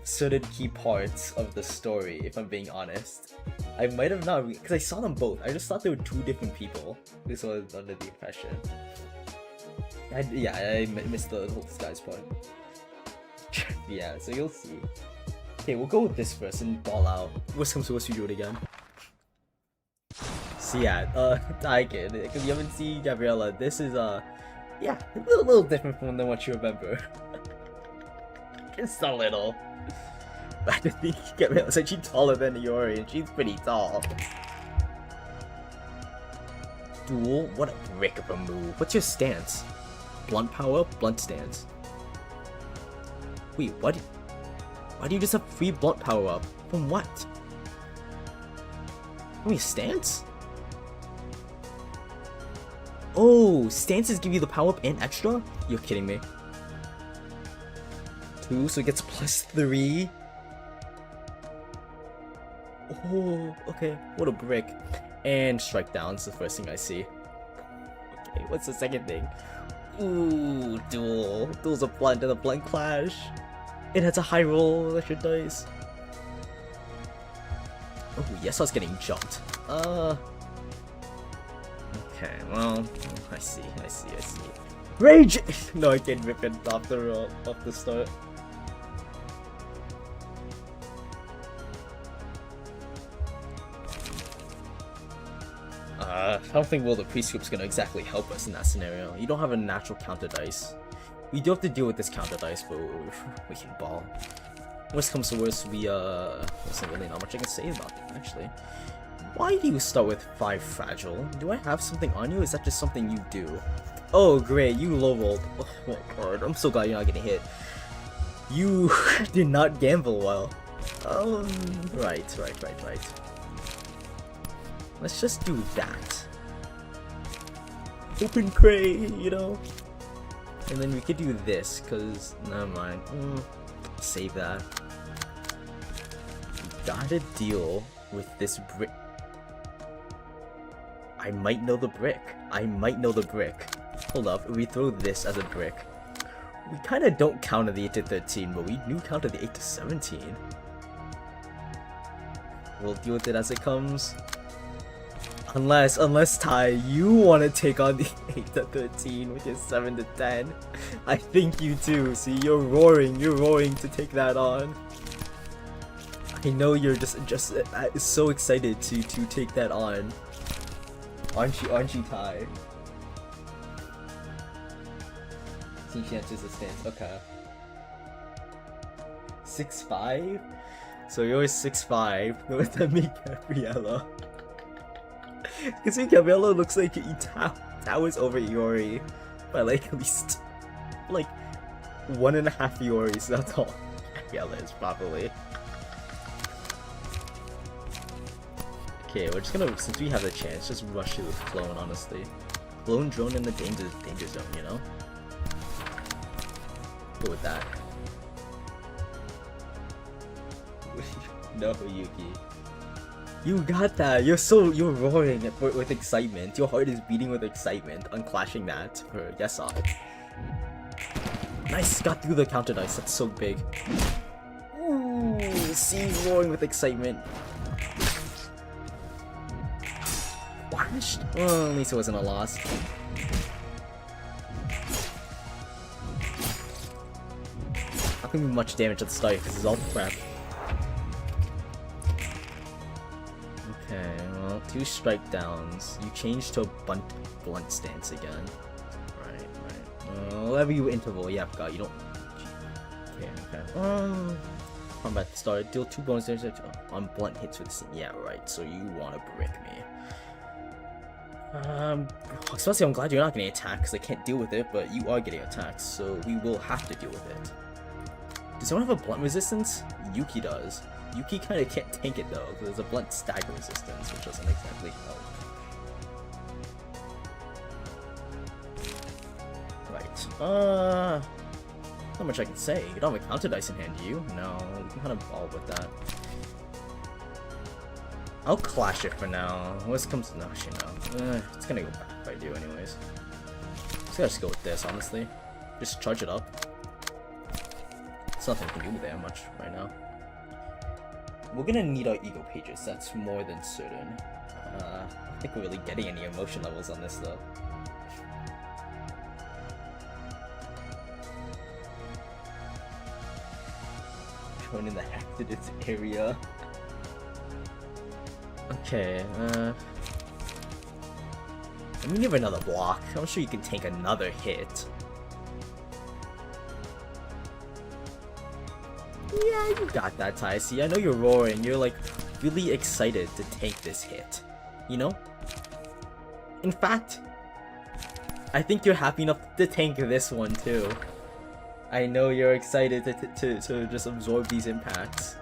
certain key parts of the story, if I'm being honest. I might have not, because I saw them both. I just thought they were 2 different people. This was under the impression. I missed the whole disguise part. Yeah, so you'll see. Okay, we'll go with this first and ball out. Worst comes to worst, we do it again. So yeah, Taiken, because you haven't seen Gabriella, this is yeah, a little different from than what you remember. Just a little. I think Gabriella's actually taller than Iori, and she's pretty tall. Duel? What a brick of a move. What's your stance? Blunt power? Blunt stance. Wait, what? Why do you just have free blunt power up? From what? Wait, stance? Oh, stances give you the power up and extra? You're kidding me. 2, so it gets +3. Oh, okay. What a brick. And strike down's the first thing I see. Okay, what's the second thing? Ooh, duel. Duel's a blunt and a blunt clash. It has a high roll, electric dice. Oh, yes, I was getting jumped. Okay, well, I see. Rage! No, I can't rip it off the start. I don't think Will the Priest Group's gonna exactly help us in that scenario. You don't have a natural counter dice. We do have to deal with this counter dice, but we can ball. Worst comes to worst, there's really not much I can say about that, actually. Why do you start with 5 fragile? Do I have something on you? Is that just something you do? Oh, great, you low rolled. Oh my god, I'm so glad you're not getting hit. You did not gamble well. Right. Let's just do that. Open crate, you know? And then we could do this, cause never mind. Save that. We gotta deal with this brick. I might know the brick. Hold up, if we throw this as a brick. We kinda don't counter the 8 to 13, but we do counter the 8 to 17. We'll deal with it as it comes. Unless Ty, you want to take on the 8 to 13, which is 7 to 10. I think you do. See, you're roaring to take that on. I know you're just so excited to take that on. Aren't you, Ty? See, she answers the stance. Okay. 6'5"? So you're 6'5". What does that make Gabriella? Because Gabriella looks like he towers over Iori by like at least like 1.5 Ioris. That's all Gabriella is probably. Okay, we're just gonna, since we have the chance, just rush it with clone. Honestly, clone drone in the danger zone. You know, go with that. No, Yuki. You got that. You're roaring with excitement. Your heart is beating with excitement on clashing that for yes odds. Nice, got through the counter dice. That's so big. Ooh, see, roaring with excitement. Washed. Well, at least it wasn't a loss. Not gonna be much damage at the start because it's all prep. 2 strike downs. You change to a blunt stance again. Right. Whatever you interval, yeah, God, you don't. Okay. Combat started. Deal 2 bonus damage on blunt hits with the scene. Yeah, right. So you want to brick me. Especially I'm glad you're not getting attacked because I can't deal with it, but you are getting attacked, so we will have to deal with it. Does someone have a blunt resistance? Yuki does. Yuki kind of can't tank it though, because there's a blunt stagger resistance, which doesn't exactly help. Right. Not much I can say. You don't have a counter dice in hand, do you? No, we can kind of ball with that. I'll clash it for now. Worst comes to no, actually no. It's gonna go back if I do anyways. So I just go with this, honestly. Just charge it up. There's nothing we can do with that much right now. We're gonna need our ego pages, that's more than certain. I don't think we're really getting any emotion levels on this though. Going in the accidents area. Okay, let me give another block. I'm sure you can take another hit. Yeah, you got that, Ty. See, I know you're roaring. You're like really excited to take this hit. You know? In fact, I think you're happy enough to tank this one too. I know you're excited to just absorb these impacts.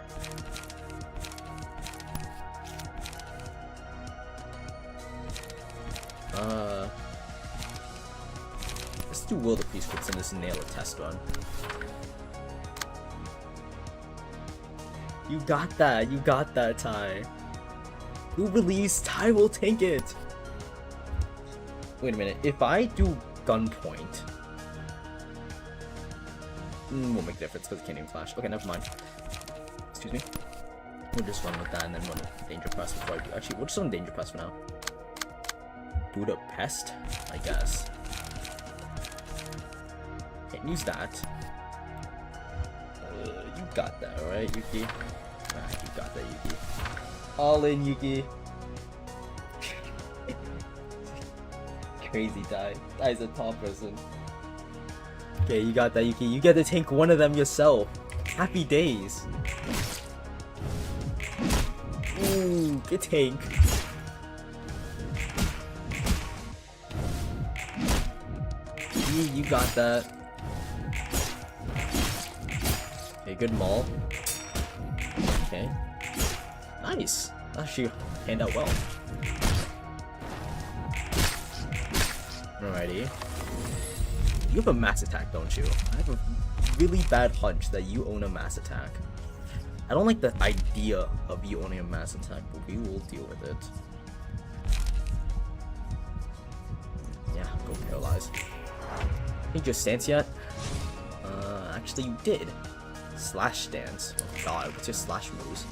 Let's do Will the Priest in this nail a test run. You got that, Ty. Who believes Ty will tank it? Wait a minute, if I do gunpoint, won't make a difference because it can't even clash. Okay, never mind. Excuse me. We'll just run with that and then run with Danger Press before I do. Actually, we'll just run Danger Press for now. Budapest, I guess. Can't use that. You got that, right, Yuki? You got that, Yuki. All in, Yuki. Crazy Ty. Ty's a top person. Okay, you got that, Yuki. You get to tank one of them yourself. Happy days. Ooh, good tank. You got that. Okay, good maul. Okay. Nice. Actually, panned out well. Alrighty. You have a mass attack, don't you? I have a really bad hunch that you own a mass attack. I don't like the idea of you owning a mass attack, but we will deal with it. Yeah, go paralyze. Think your stance yet? Actually you did. Slash stance. Oh god, what's your slash moves?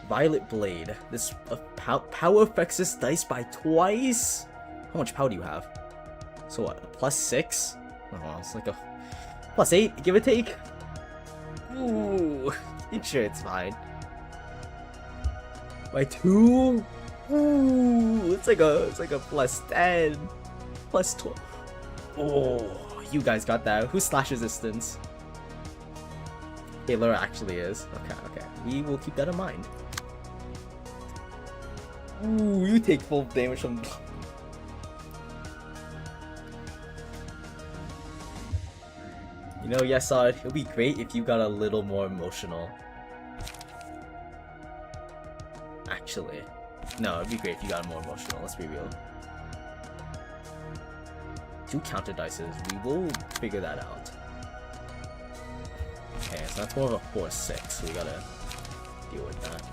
Violet Blade. This power affects this dice by twice? How much power do you have? So what, a +6? Oh, it's like a +8, give or take? Ooh, sure it's fine. By 2? Ooh, it's like a +10. +12. Oh, you guys got that. Who's slash resistance? Taylor actually is. Okay. We will keep that in mind. Ooh, you take full damage from... You know, yes, it would be great if you got a little more emotional. Actually. No, it'd be great if you got more emotional, let's be real. 2 counter dices, we will figure that out. Okay, so that's more of a 4-6, so we gotta deal with that.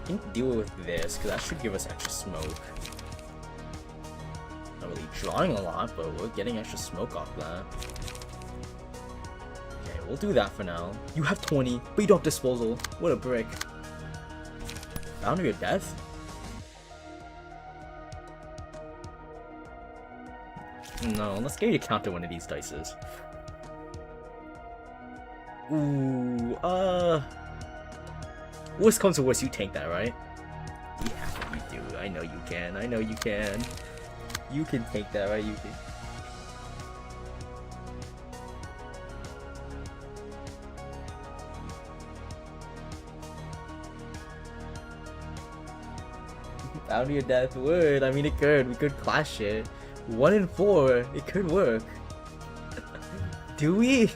I think deal with this, because that should give us extra smoke. Not really drawing a lot, but we're getting extra smoke off that. Okay, we'll do that for now. You have 20, but you don't have disposal. What a brick. Down to your death? No, let's get you to counter one of these dices. Ooh, worst comes to worst, you tank that, right? Yeah, you do. I know you can. I know you can. You can take that, right? You can. Boundary of Death would. I mean, it could. We could clash it. 1 in 4. It could work. Do we?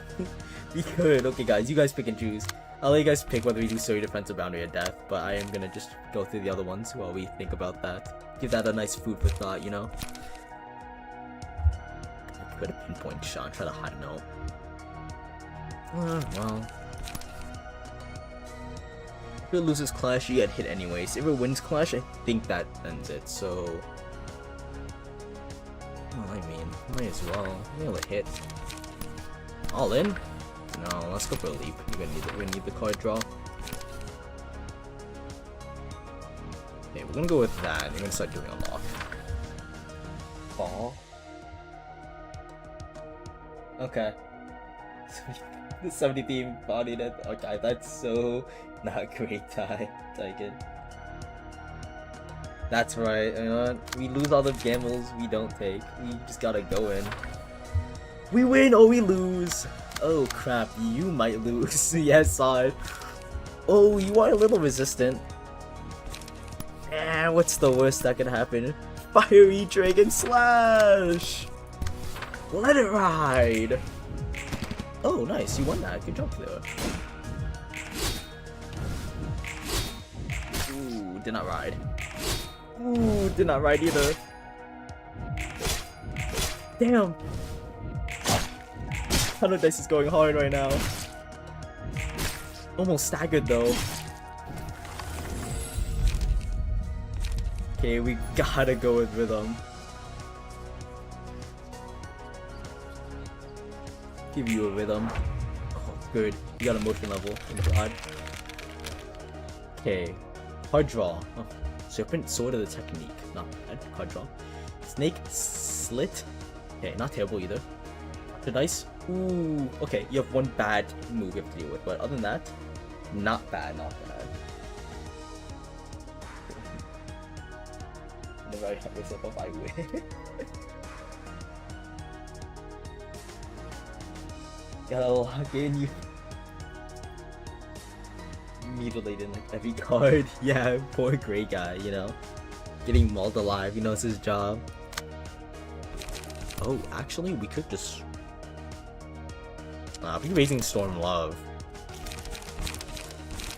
We could. Okay, guys. You guys pick and choose. I'll let you guys pick whether we do Surrey Defense or Boundary of Death, but I am gonna just go through the other ones while we think about that. Give that a nice food for thought, you know? I could have pinpoint shot, try to hide no. Well. If it loses Clash, you get hit anyways. If it wins Clash, I think that ends it, so... Well, I mean, might as well. Nail a hit. All in? No, let's go for a leap. We're gonna need the card draw. Okay, we're gonna go with that. We're gonna start doing unlock. Ball. Okay. The 70 theme body that. Okay, that's so not great. Take it. That's right. You know what? We lose all the gambles we don't take. We just gotta go in. We win or we lose. Oh crap, you might lose. Yes, side. Oh, you are a little resistant. What's the worst that could happen? Fiery Dragon Slash! Let it ride! Oh, nice, you won that. Good job there. Ooh, did not ride. Ooh, did not ride either. Damn! 100 dice is going hard right now. Almost staggered though. Okay, we gotta go with rhythm. Give you a rhythm. Oh, good. You got a motion level. Thank God. Okay. Card draw. Oh, Serpent Sword of the Technique. Not bad. Card draw. Snake Slit. Okay, not terrible either. The dice. Ooh, okay, you have one bad move you have to deal with, but other than that, not bad, not bad. Never I have myself up, I win. Gotta lock in, you mutilated like every card. Yeah, poor gray guy, you know, getting mauled alive, you know, it's his job. Oh, actually, we could just. We raising Storm Love.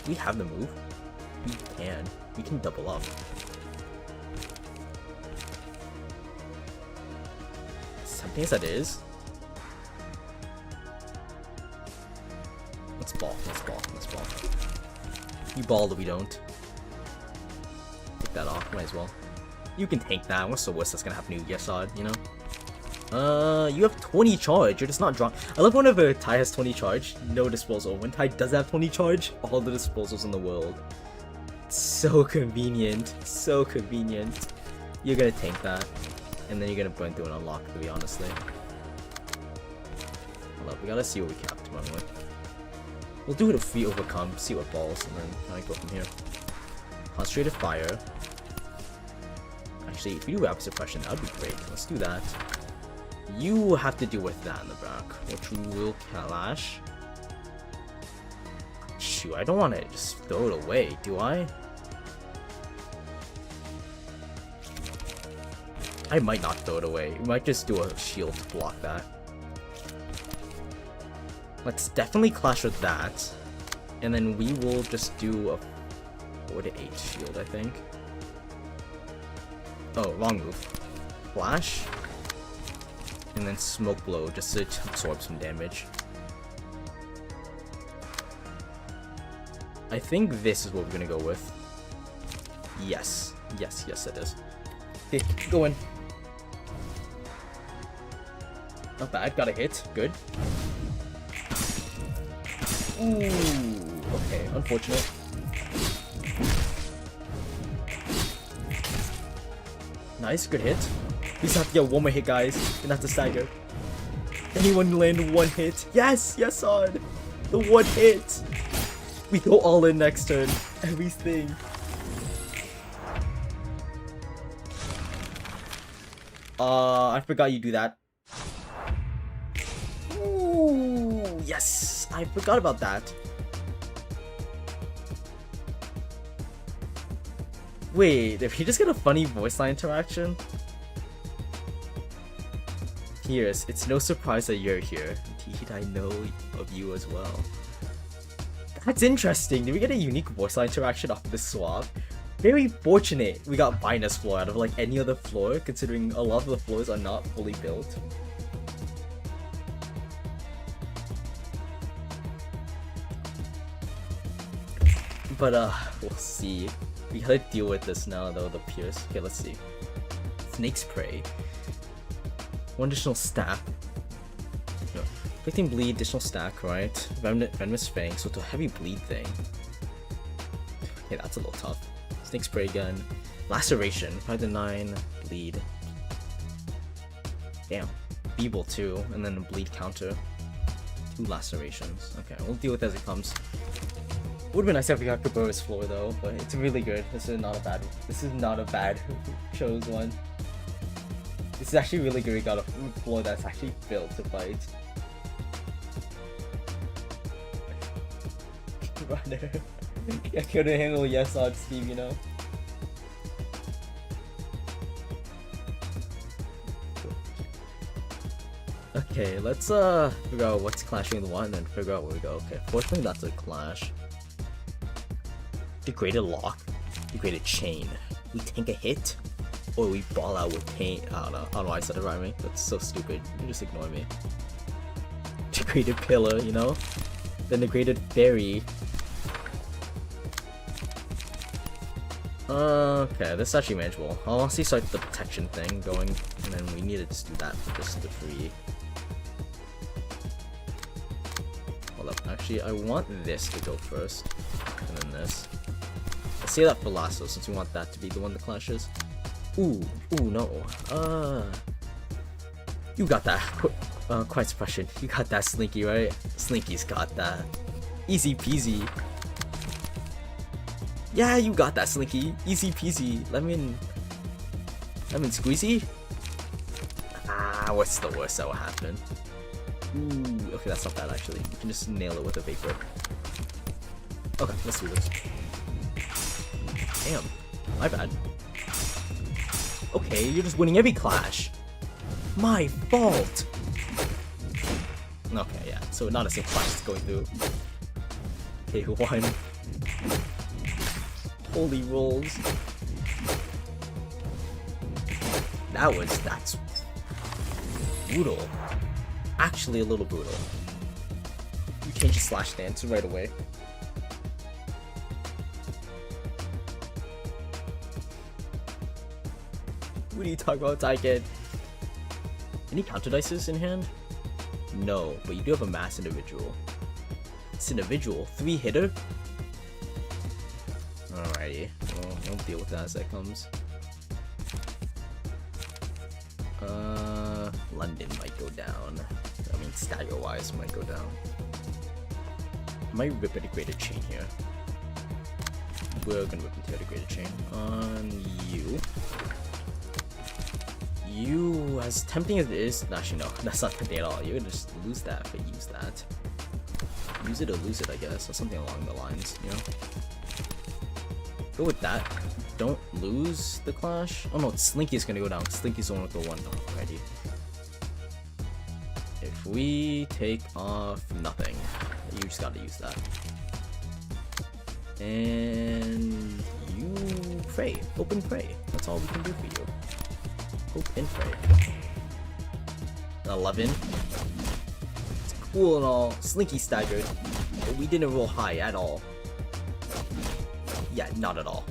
We have the move. We can. We can double up. Something that is. Let's ball. Let's ball. Let's ball. You ball that we don't. Take that off. Might as well. You can tank that. What's the worst that's gonna happen to you, Yesod? You know. You have 20 charge. You're just not drawing. I love whenever Ty has 20 charge, no disposal. When Ty does have 20 charge, all the disposals in the world. So convenient. So convenient. You're gonna tank that. And then you're gonna burn through an unlock, to be honestly. Hold up, we gotta see what we can have to run with. We'll do it if we overcome, see what balls, and then kind of go from here. Concentrated Fire. Actually, if we do Rapid Suppression, that would be great. Let's do that. You have to deal with that in the back, which we will clash. Shoot, I don't want to just throw it away, do I? I might not throw it away. We might just do a shield to block that. Let's definitely clash with that. And then we will just do a 4 to 8 shield, I think. Oh, wrong move. Flash. And then Smoke Blow just to absorb some damage. I think this is what we're gonna go with. Yes. Yes, yes it is. Okay, go in. Not bad, got a hit. Good. Ooh, okay, unfortunate. Nice, good hit. We just have to get one more hit, guys. We're gonna have to stagger. Anyone land one hit? Yes, yes, on the one hit. We go all in next turn. Everything. I forgot you do that. Ooh, yes, I forgot about that. Wait, did he just get a funny voice line interaction? Here's, it's no surprise that you're here. Indeed, I know of you as well. That's interesting. Did we get a unique voice line interaction off this swap? Very fortunate we got Vinus floor out of like any other floor, considering a lot of the floors are not fully built. But we'll see. We gotta deal with this now though, the Pierce. Okay, let's see. Snake's Prey. One additional stack. No. Inflicting bleed, additional stack, right? Venomous Fang, so it's a heavy bleed thing. Okay, that's a little tough. Snake Spray Gun. Laceration, 5 to 9, bleed. Damn. Feeble too, and then a bleed counter. 2 lacerations. Okay, we'll deal with it as it comes. Would've been nice if we got Gabura's floor though, but it's really good. This is not a bad chose one. This is actually really good. We got a floor that's actually built to fight. Runner. I couldn't handle yes on Steve, you know. Okay, let's figure out what's clashing with what and then figure out where we go. Okay, fortunately that's a clash. Degraded lock, degraded chain. We tank a hit, or we ball out with pain. I don't know why I said it rhyming. That's so stupid. You just ignore me. Degraded pillar, you know? Then degraded fairy. Okay, this is actually manageable. I'll honestly start the protection thing going, and then we need to just do that for just the free. Hold up, actually, I want this to go first, and then this. Let's say that for Lasso, since we want that to be the one that clashes. Ooh, no. You got that. Quiet suppression. You got that, Slinky, right? Slinky's got that. Easy peasy. Yeah, you got that, Slinky. Easy peasy. Lemon squeezy? Ah, what's the worst that will happen? Ooh, okay, that's not bad actually. You can just nail it with a vapor. Okay, let's do this. Damn, my bad. Okay, you're just winning every clash. My fault. Okay, yeah, so not a single clash is going through. Okay, 1. Holy rolls. That's brutal. Actually a little brutal. You change the slash stance right away. What are you talking about, Taiken? Any counter dices in hand? No, but you do have a mass individual. It's individual. 3-hitter? Alrighty, well, we'll deal with that as that comes. London might go down. I mean, stagger-wise might go down. Might rip a degraded chain here. We're gonna rip into a degraded chain. On you. You, as tempting as it is, actually no, that's not tempting at all. You're gonna just lose that, but use that. Use it or lose it, I guess, or something along the lines, you know? Go with that. Don't lose the clash. Oh no, Slinky's gonna go down. Slinky's the one with the 1 already. If we take off nothing, you just gotta use that. And you pray. Hope and pray. That's all we can do for you. Hope and pray. 11. It's cool and all. Slinky staggered. But we didn't roll high at all. Yeah, not at all.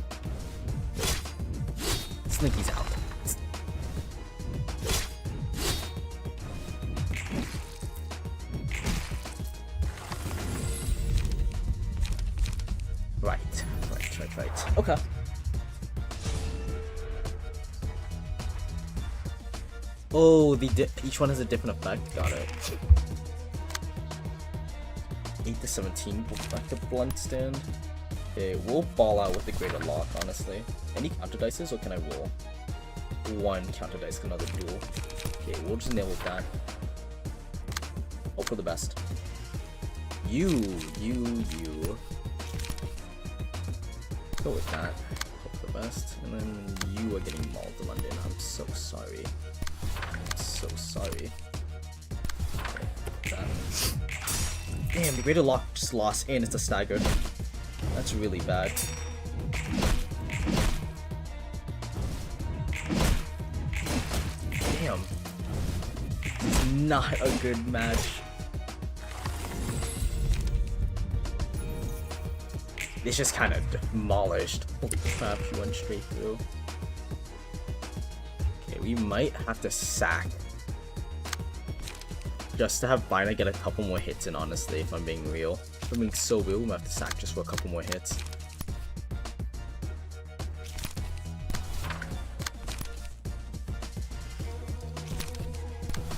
Slinky's out. Right. Okay. Oh, each one has a different effect. Got it. 8 to 17. Back to blunt stand. Okay, we'll ball out with the greater lock, honestly. Any counter dices, or can I roll? one counter dice, another duel. Okay, we'll just nail with that. Hope for the best. You. Go with that. Hope for the best. And then you are getting mauled to London. I'm so sorry. I'm so sorry. Okay, damn, the Greater Lock just lost and it's a stagger. That's really bad. Damn. It's not a good match. It's just kind of demolished. Holy crap, she went straight through. Okay, we might have to sack. Just to have Bina get a couple more hits in, honestly, if I'm being real. If I'm being so real, we might have to sack just for a couple more hits.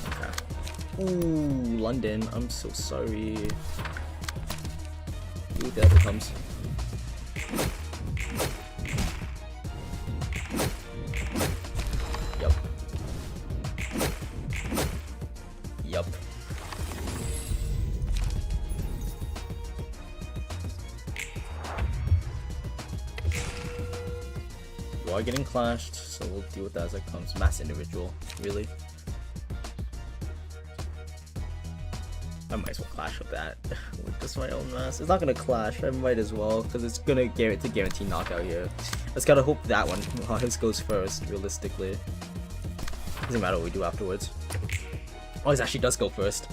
Okay. Ooh, London, I'm so sorry. Ooh, there it comes. Yup. You are getting clashed, so we'll deal with that as it comes. Mass individual, really. I might as well clash with that. With just my own mass. It's not gonna clash, I might as well, because it's gonna guarantee knockout here. I just gotta hope that one, his goes first, realistically. Doesn't matter what we do afterwards. Oh, his actually does go first.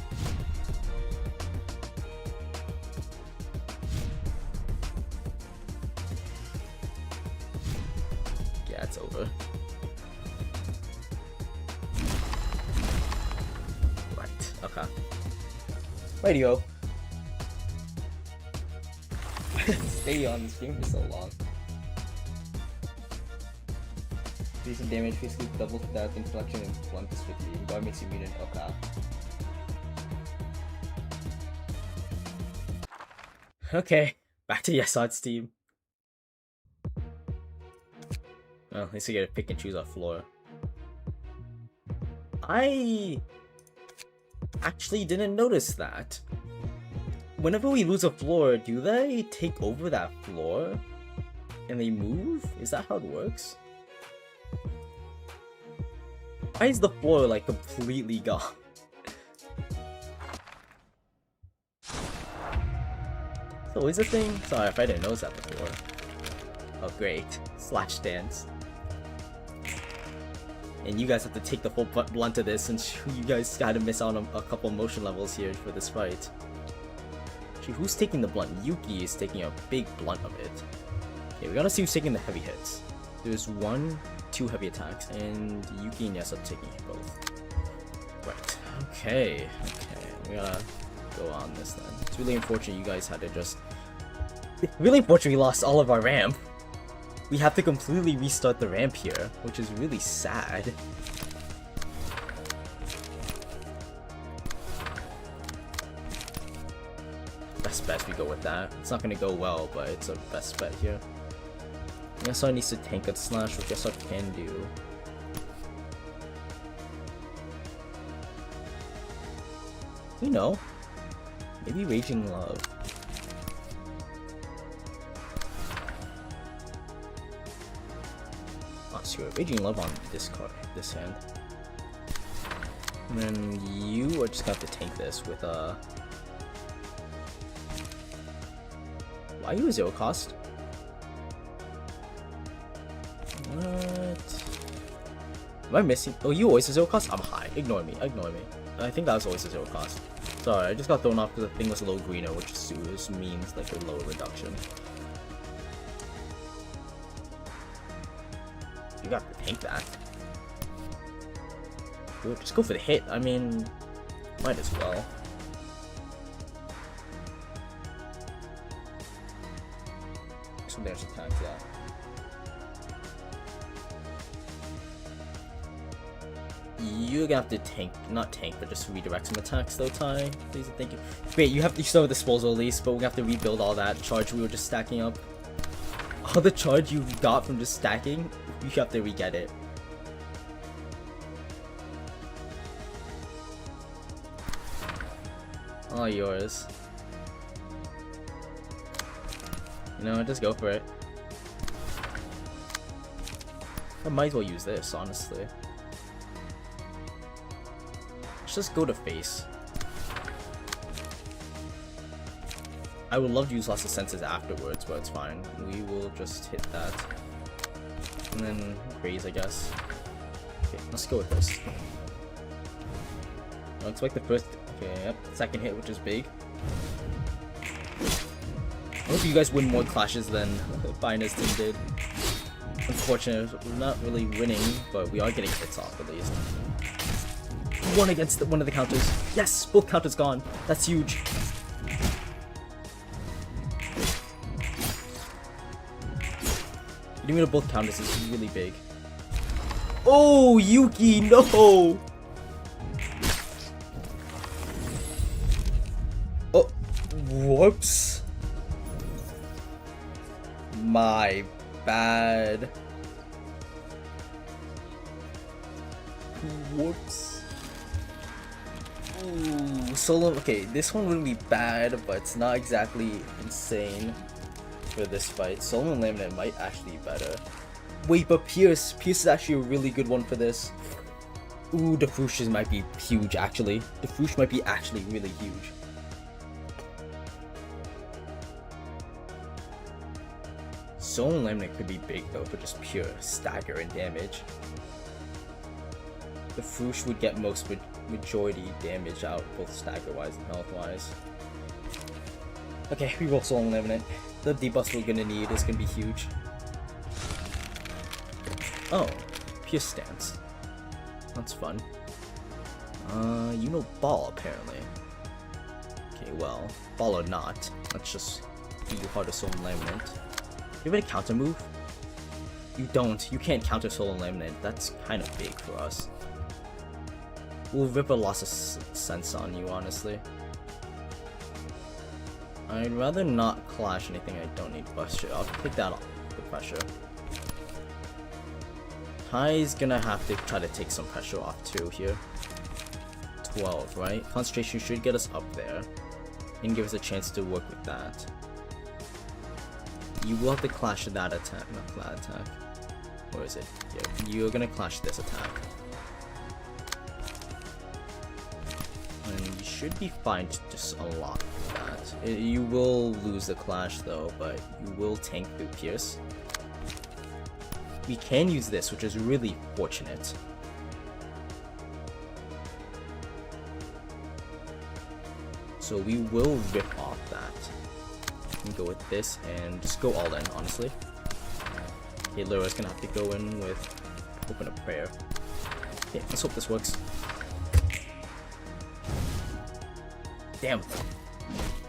Yeah, it's over. Right, okay. Radio. Stay on this game for so long. Decent damage, basically double that inflection and blunt is 50. God makes you mutant. Okay. Okay, back to Yesad's team. Well, at least you get to pick and choose our floor. I actually didn't notice that. Whenever we lose a floor, do they take over that floor and they move? Is that how it works? Why is the floor like completely gone? So is a thing? Sorry if I didn't notice that before. Oh great, slash dance. And you guys have to take the full blunt of this, since you guys gotta miss out on a couple motion levels here for this fight. Actually, who's taking the blunt? Yuki is taking a big blunt of it. Okay, we gotta see who's taking the heavy hits. There's 1, 2 heavy attacks, and Yuki and Yesa are taking both. Right. Okay. We gotta go on this then. It's really unfortunate you guys had to just... Really unfortunate we lost all of our ramp. We have to completely restart the ramp here, which is really sad. Best bet we go with that. It's not gonna go well, but it's a best bet here. Yesa needs to tank a slash, which Yesa can do. You know, maybe Raging Love. Not sure. Raging Love on this card, this hand. And then you are just gonna have to tank this with why are you a 0 cost? What? Am I missing? Oh, you always a 0 cost? I'm high. Ignore me. I think that was always a 0 cost. Sorry, I just got thrown off because the thing was a low greener, which just means like a lower reduction. You got to tank that. Good, just go for the hit. I mean, might as well. So there's a tank, yeah. You're gonna have to tank, not tank, but just redirect some attacks though, Ty. Please and thank you. Wait, you have to still have disposal at least, but we have to rebuild all that charge we were just stacking up. All the charge you got from just stacking, you have to re-get it. All yours. You know, just go for it. I might as well use this, honestly. Let's just go to face. I would love to use lots of senses afterwards, but it's fine. We will just hit that. And then raise, I guess. Okay, let's go with this. I'll expect the first, okay, yep, second hit, which is big. I hope you guys win more clashes than Finest team did. Unfortunately, we're not really winning, but we are getting hits off at least. One against one of the counters. Yes, both counters gone. That's huge. Getting rid of both counters is really big. Oh, Yuki, no! Oh, whoops. My bad. Whoops. Ooh, solo. Okay, this one wouldn't be bad, but it's not exactly insane for this fight. Solo and Laminate might actually be better. Wait, but Pierce is actually a really good one for this. Ooh, the Foosh might be huge actually. The Foosh might be actually really huge. Solo and Laminate could be big though for just pure stagger and damage. The Foosh would get majority damage out, both stagger wise and health wise. Okay, we roll Solo and Laminate. The debuffs we're gonna need is gonna be huge. Oh, Pierce stance. That's fun. You know ball apparently. Okay, well, ball or not, let's just do harder Solo and Laminate. You have any counter move? You don't. You can't counter Solo and Laminate. That's kind of big for us. We'll rip a loss of sense on you, honestly. I'd rather not clash anything I don't need pressure. I'll pick that off the pressure. Ty's gonna have to try to take some pressure off too here. 12, right? Concentration should get us up there and give us a chance to work with that. You will have to clash that attack, not that attack. Where is it? Yeah, you're gonna clash this attack. And you should be fine to just unlock that. You will lose the clash though, but you will tank through Pierce. We can use this, which is really fortunate. So we will rip off that. And go with this and just go all in, honestly. Okay, Lyra's gonna have to go in with Open a Prayer. Okay, let's hope this works. Damn.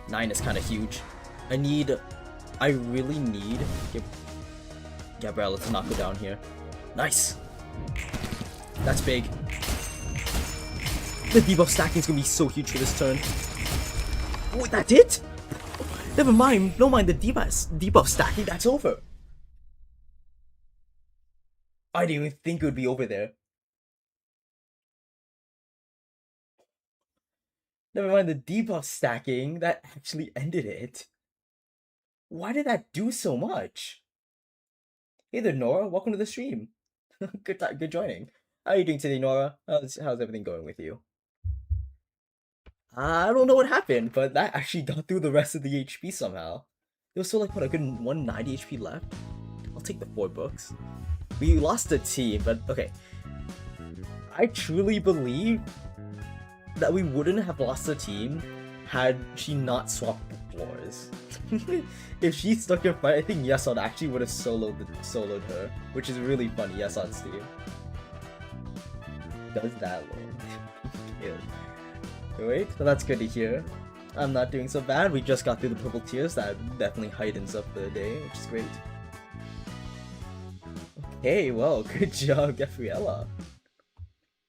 9 is kind of huge. I really need Gabriella to knock her down here. Nice. That's big. The debuff stacking is gonna be so huge for this turn. Oh, that's it? Never mind. Don't mind the debuff stacking. That's over. I didn't even think it would be over there. Never mind the debuff stacking. That actually ended it. Why did that do so much? Hey there, Nora. Welcome to the stream. Good joining. How are you doing today, Nora? How's everything going with you? I don't know what happened, but that actually got through the rest of the HP somehow. There was still like, what, a good 190 HP left? I'll take the 4 books. We lost the team, but okay. I truly believe that we wouldn't have lost the team had she not swapped the floors. If she stuck in fight, I think Yeson actually would have soloed her, which is really funny. Yeson's team does that one. Wait, well, that's good to hear. I'm not doing so bad. We just got through the purple tears. That definitely heightens up the day, which is great. Okay, well, good job, Gabriella.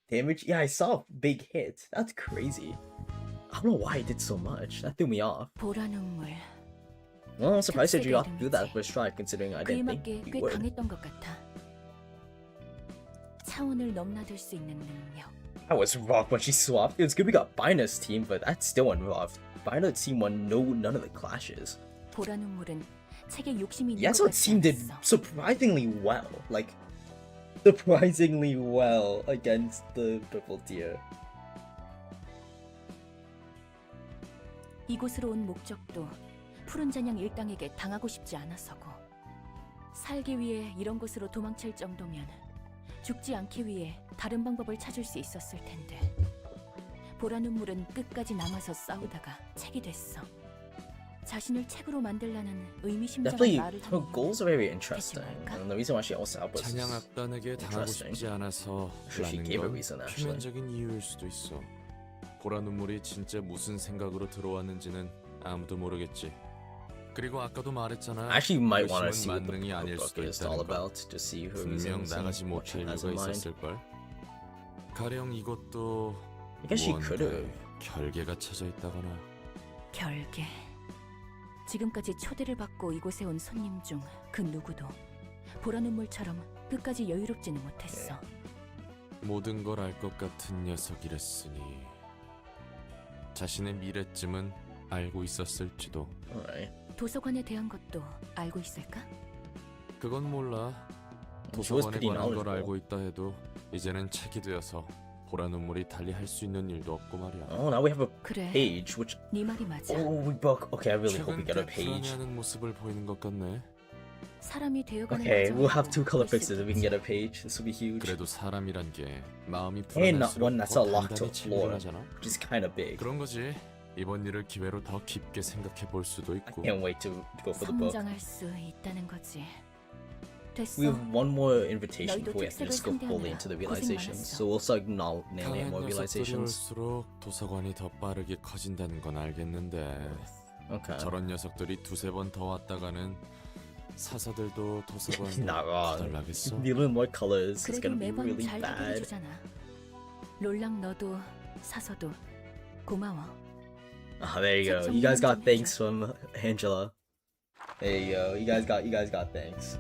Damage? Yeah, I saw a big hit. That's crazy. I don't know why I did so much. That threw me off. Well, I'm surprised that you got to do that first try, considering I didn't think you would. 차원을 넘나들 수 있는 능력. That was rough when she swapped. It was good we got Bina's team, but that still went rough. Bina's team won none of the clashes. 보라 눈물은 책에 욕심이 있는 것 Yasuo's 같지 team did 않았어. surprisingly well. Like, surprisingly well against the purple tier. 이곳으로 온 목적도 푸른 잔향 일당에게 당하고 싶지 않아서고, 살기 위해 이런 곳으로 도망칠 정도면 죽지 않기 위해 다른 방법을 찾을 수 있었을 텐데, 보라 눈물은 끝까지 남아서 싸우다가 책이 됐어. 자신을 책으로 만들라는 의미심장한 Definitely, 말을 her 하는 goals are very interesting, 말까? and the reason why she also helped was 찬양 악단에게 당하고 interesting. 싶지 않아서 Sure, she 라는 gave a 건 reason, actually. 표면적인 이유일 수도 있어. 보라 눈물이 진짜 무슨 생각으로 들어왔는지는 아무도 모르겠지. 그리고 아까도 말했잖아. I actually might want to see 의심은 what the 만능이 아닐 book 수도 is all 있다는 거. about to see her 분명 reasons 나가지 and what she 못할 has 이유가 in mind. 있었을 걸. 가령 이것도 I guess she could have. 결계가 쳐져 있다거나. 결계. 지금까지 초대를 받고 이곳에 온 손님 중 그 누구도 보라 눈물처럼 끝까지 여유롭지는 못했어. 모든 걸 알 것 같은 녀석이랬으니 자신의 미래쯤은 알고 있었을지도. Alright. 도서관에 대한 것도 알고 있을까? 그건 몰라. She was 도서관에 pretty 관한 걸 knowledgeable. 알고 있다 해도 이제는 책이 되어서 보라 눈물이 달리 할 수 있는 일도 없고 말이야. Oh, now we have a 그래, page, which 네 말이 맞아. oh we book. Okay, I really hope we 최근 get a 꽤 page. 불안해하는 모습을 보이는 것 같네. 사람이 되어가는 Okay, we'll have 과정으로 2 color 볼수 fixes if we can 있겠지. get a page. This will be huge. 그래도 사람이란 게 마음이 And not one 불안할수록 that's 더 a locked 단단히 floor, 친근하잖아. which is kind of big. 그런 거지. 이번 일을 기회로 더 깊게 생각해 볼 수도 I 있고. can't wait to go for the book. 성장할 수 있다는 거지. 됐어. We have one more invitation 너희도 before we have to just go 특색을 fully 상대하느라 into the 고생 realizations. 많았어. So we'll start nailing 강한 more 녀석들이 realizations. 올수록 도서관이 더 빠르게 커진다는 건 알겠는데 Okay. 저런 녀석들이 두세 번 더 왔다가는 사서들도 도서관도 Not wrong. 거덜나겠어. Needing more colors is 그래도 gonna be 매번 really 잘 bad. 해주잖아. 롤랑 너도 사서도 고마워. Ah, there you go. You guys got thanks from Angela. There you go. You guys got thanks.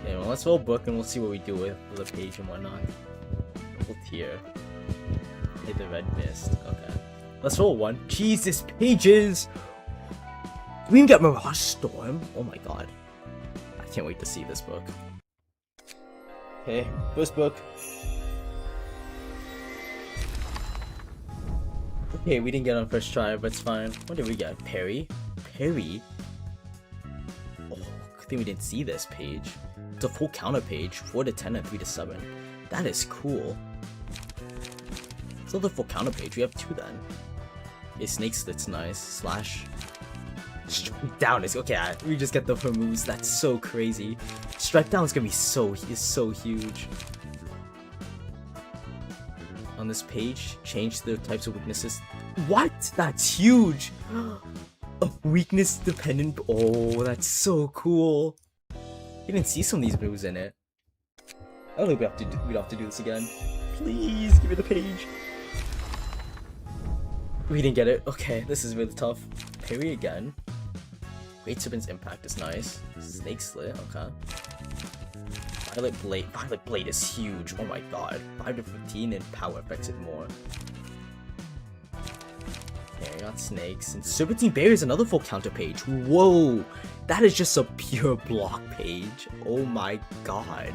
Yeah, well, let's roll book and we'll see what we do with the page and whatnot. Full tier. Hit the red mist. Okay. Let's roll one. Jesus, pages! We can get Mirage Storm? Oh my god. I can't wait to see this book. Okay, first book. Okay, we didn't get on first try, but it's fine. What did we get? Perry? Perry? Oh, good thing we didn't see this page. It's a full counter page, 4 to 10 and 3 to 7. That is cool. It's not the full counter page, we have 2 then. Okay, snake slit's nice. Slash. Strike down is okay. We just get the moves. That's so crazy. Strike down is gonna be so huge. On this page, change the types of weaknesses. What? That's huge. A weakness dependent. Oh, that's so cool. You didn't see some of these moves in it. I don't think we'd have to do this again. Please give me the page. We didn't get it. Okay, this is really tough. Parry again. Great Serpent's Impact is nice. Snake Slit, okay. Violet Blade. Violet Blade is huge. Oh my god. 5 to 15 and power effects it more. Okay, I got snakes. And Serpentine Bear is another full counter page. Whoa! That is just a pure block page. Oh my god.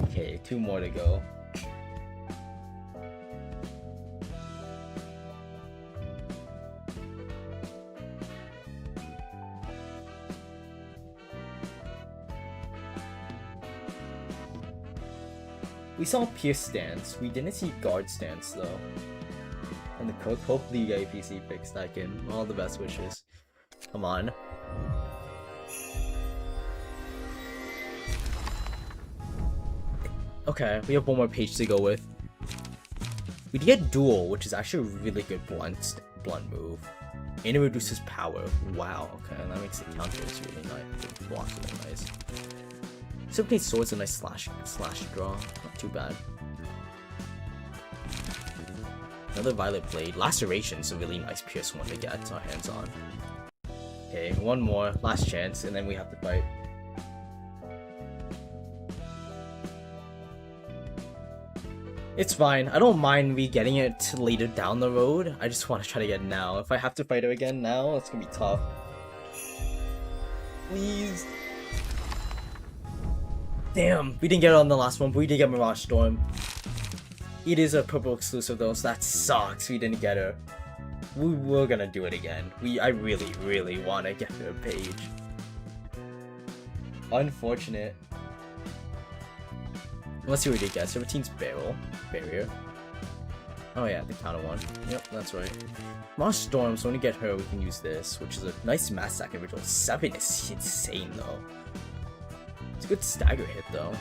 Okay, 2 more to go. We saw Pierce stance. We didn't see guard stance though. And the code, hopefully you get a PC fix that can. All the best wishes. Come on. Okay, we have 1 more page to go with. We get duel, which is actually a really good blunt move. And it reduces power. Wow, okay, that makes the counters really nice. The blocks really nice. Serpentine Sword's a nice slash draw. Not too bad. Another Violet Blade. Laceration's a really nice Pierce one to get our hands on. Okay, one more. Last chance, and then we have to fight. It's fine. I don't mind me getting it later down the road. I just want to try to get it now. If I have to fight her again now, it's gonna be tough. Please. Damn, we didn't get it on the last one, but we did get Mirage Storm. It is a purple exclusive though, so that sucks. We didn't get her. We're gonna do it again. I really, really want to get her page. Unfortunate. Let's see what we did get. 17's barrier. Oh yeah, the counter one. Yep, that's right. Mirage Storm, so when we get her, we can use this, which is a nice mass stack individual. 7 is insane though. It's a good stagger hit though.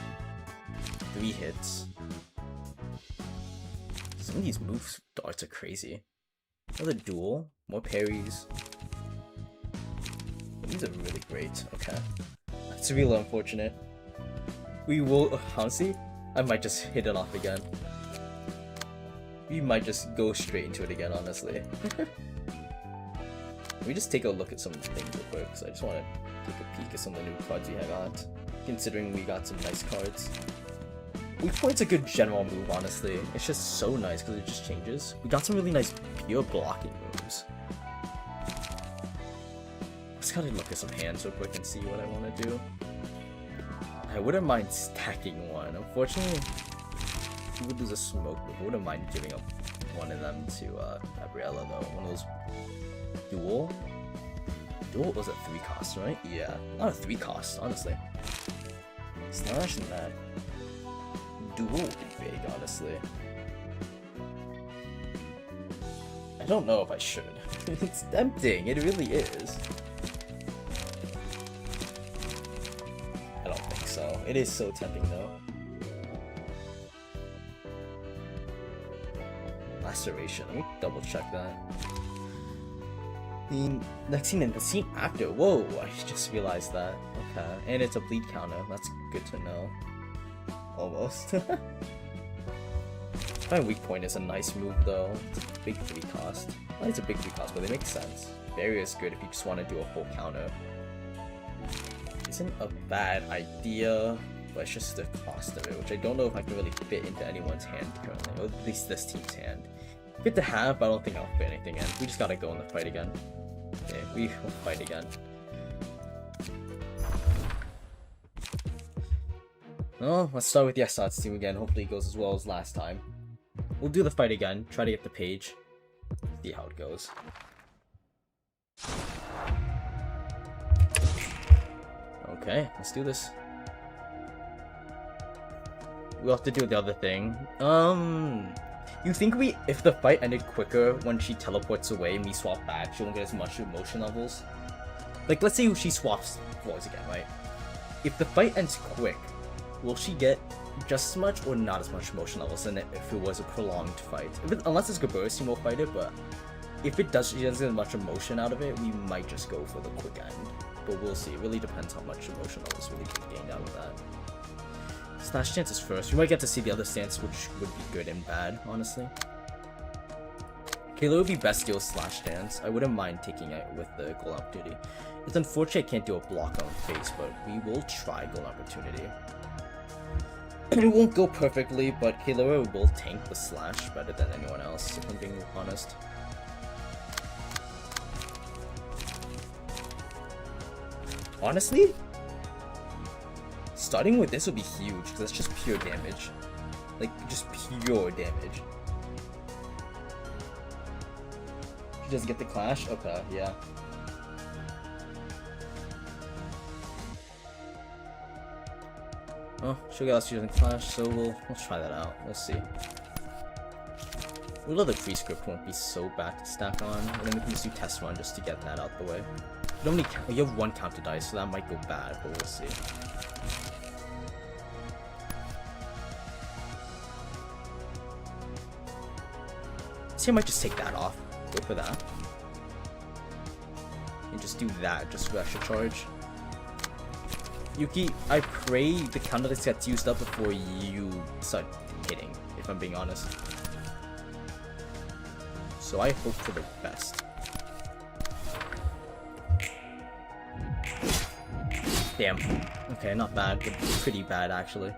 3 hits. Some of these move darts are crazy. Another duel, more parries. These are really great. Okay. That's really unfortunate. We will, honestly, I might just hit it off again. We might just go straight into it again, honestly. Let me just take a look at some things real quick, because I just want to take a peek at some of the new cards we got. Considering we got some nice cards. Weak Point's a good general move, honestly. It's just so nice because it just changes. We got some really nice pure blocking moves. Let's gotta look at some hands real quick and see what I want to do. I wouldn't mind stacking one. Unfortunately, we would lose a smoke, but I wouldn't mind giving up one of them to Gabriella though. One of those duel. Duel was a 3 cost, right? Yeah, not a 3 cost, honestly. Slash and that. Duel would be big, honestly. I don't know if I should. It's tempting, it really is. I don't think so. It is so tempting though. Laceration, let me double check that. The next scene and the scene after. Whoa, I just realized that. Okay, and it's a bleed counter. That's good to know. Almost. My weak point is a nice move though. It's a big 3 cost. Well, it's a big 3 cost, but it makes sense. Barrier is good if you just want to do a full counter. Isn't a bad idea, but it's just the cost of it, which I don't know if I can really fit into anyone's hand currently, or at least this team's hand. Fit to have, but I don't think I'll fit anything in. We just gotta go in the fight again. Okay, we will fight again. Oh, let's start with the SOTS team again. Hopefully it goes as well as last time. We'll do the fight again, try to get the page. See how it goes. Okay, let's do this. We'll have to do the other thing. You think if the fight ended quicker when she teleports away and we swap back, she won't get as much emotion levels? Like, let's say she swaps floors again, right? If the fight ends quick, will she get just as much or not as much emotion levels than if it was a prolonged fight? Unless it's Gabur's team will fight it, but if it does, she doesn't get much emotion out of it, we might just go for the quick end. But we'll see. It really depends how much emotion levels really get gained out of that. Slash chances first. We might get to see the other stance, which would be good and bad, honestly. Kayla would be best deal slash stance. I wouldn't mind taking it with the goal opportunity. It's unfortunate I can't do a block on face, but we will try goal opportunity. It won't go perfectly, but Kayla will tank the slash better than anyone else, if I'm being honest. Honestly, starting with this would be huge, because that's just pure damage. Like, just pure damage. She doesn't get the clash? Okay, yeah. Oh, she'll get us using clash, so we'll try that out. We'll see. We'll let the pre-script won't be so bad to stack on, and then we can just do test run just to get that out the way. You have 1 counter dice, so that might go bad, but we'll see. See, I might just take that off. Go for that. And just do that, just for extra charge. Yuki, I pray the counter dice gets used up before you start hitting, if I'm being honest. so I hope for the best. Damn. Okay, not bad, but pretty bad actually.